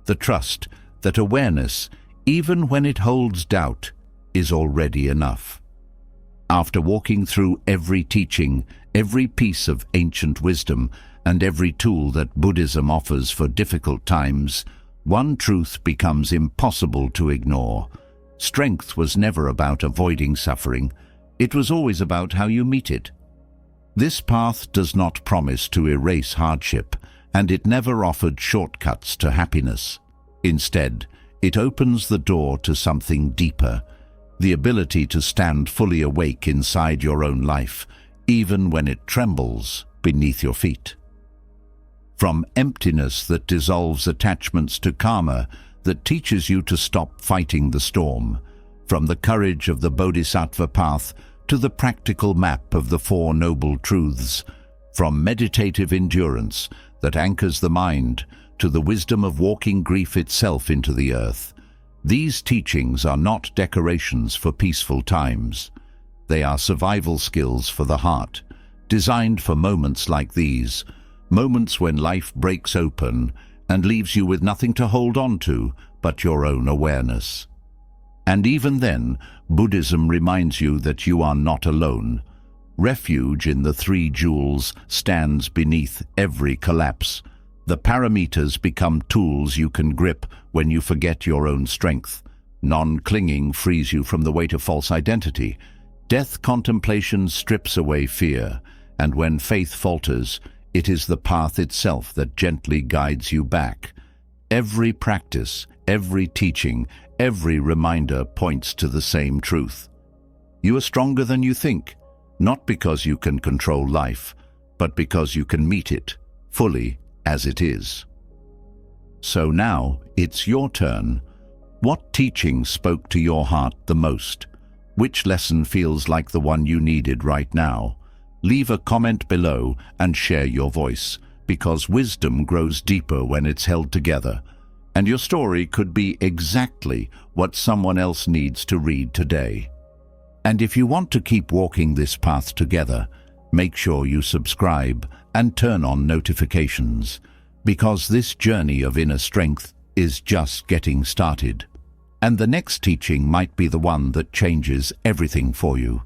The trust that awareness, even when it holds doubt, is already enough. After walking through every teaching, every piece of ancient wisdom, and every tool that Buddhism offers for difficult times, one truth becomes impossible to ignore. Strength was never about avoiding suffering. It was always about how you meet it. This path does not promise to erase hardship, and it never offered shortcuts to happiness. Instead, it opens the door to something deeper, the ability to stand fully awake inside your own life, even when it trembles beneath your feet. From emptiness that dissolves attachments to karma that teaches you to stop fighting the storm, from the courage of the Bodhisattva path to the practical map of the Four Noble Truths, from meditative endurance that anchors the mind to the wisdom of walking grief itself into the earth. These teachings are not decorations for peaceful times. They are survival skills for the heart, designed for moments like these, moments when life breaks open and leaves you with nothing to hold on to but your own awareness. And even then, Buddhism reminds you that you are not alone. Refuge in the Three Jewels stands beneath every collapse. The paramitas become tools you can grip when you forget your own strength. Non-clinging frees you from the weight of false identity. Death contemplation strips away fear, and when faith falters, it is the path itself that gently guides you back. Every practice, every teaching, every reminder points to the same truth. You are stronger than you think, not because you can control life, but because you can meet it fully as it is. So now it's your turn. What teaching spoke to your heart the most? Which lesson feels like the one you needed right now? Leave a comment below and share your voice, because wisdom grows deeper when it's held together, and your story could be exactly what someone else needs to read today. And if you want to keep walking this path together, make sure you subscribe and turn on notifications, because this journey of inner strength is just getting started. And the next teaching might be the one that changes everything for you.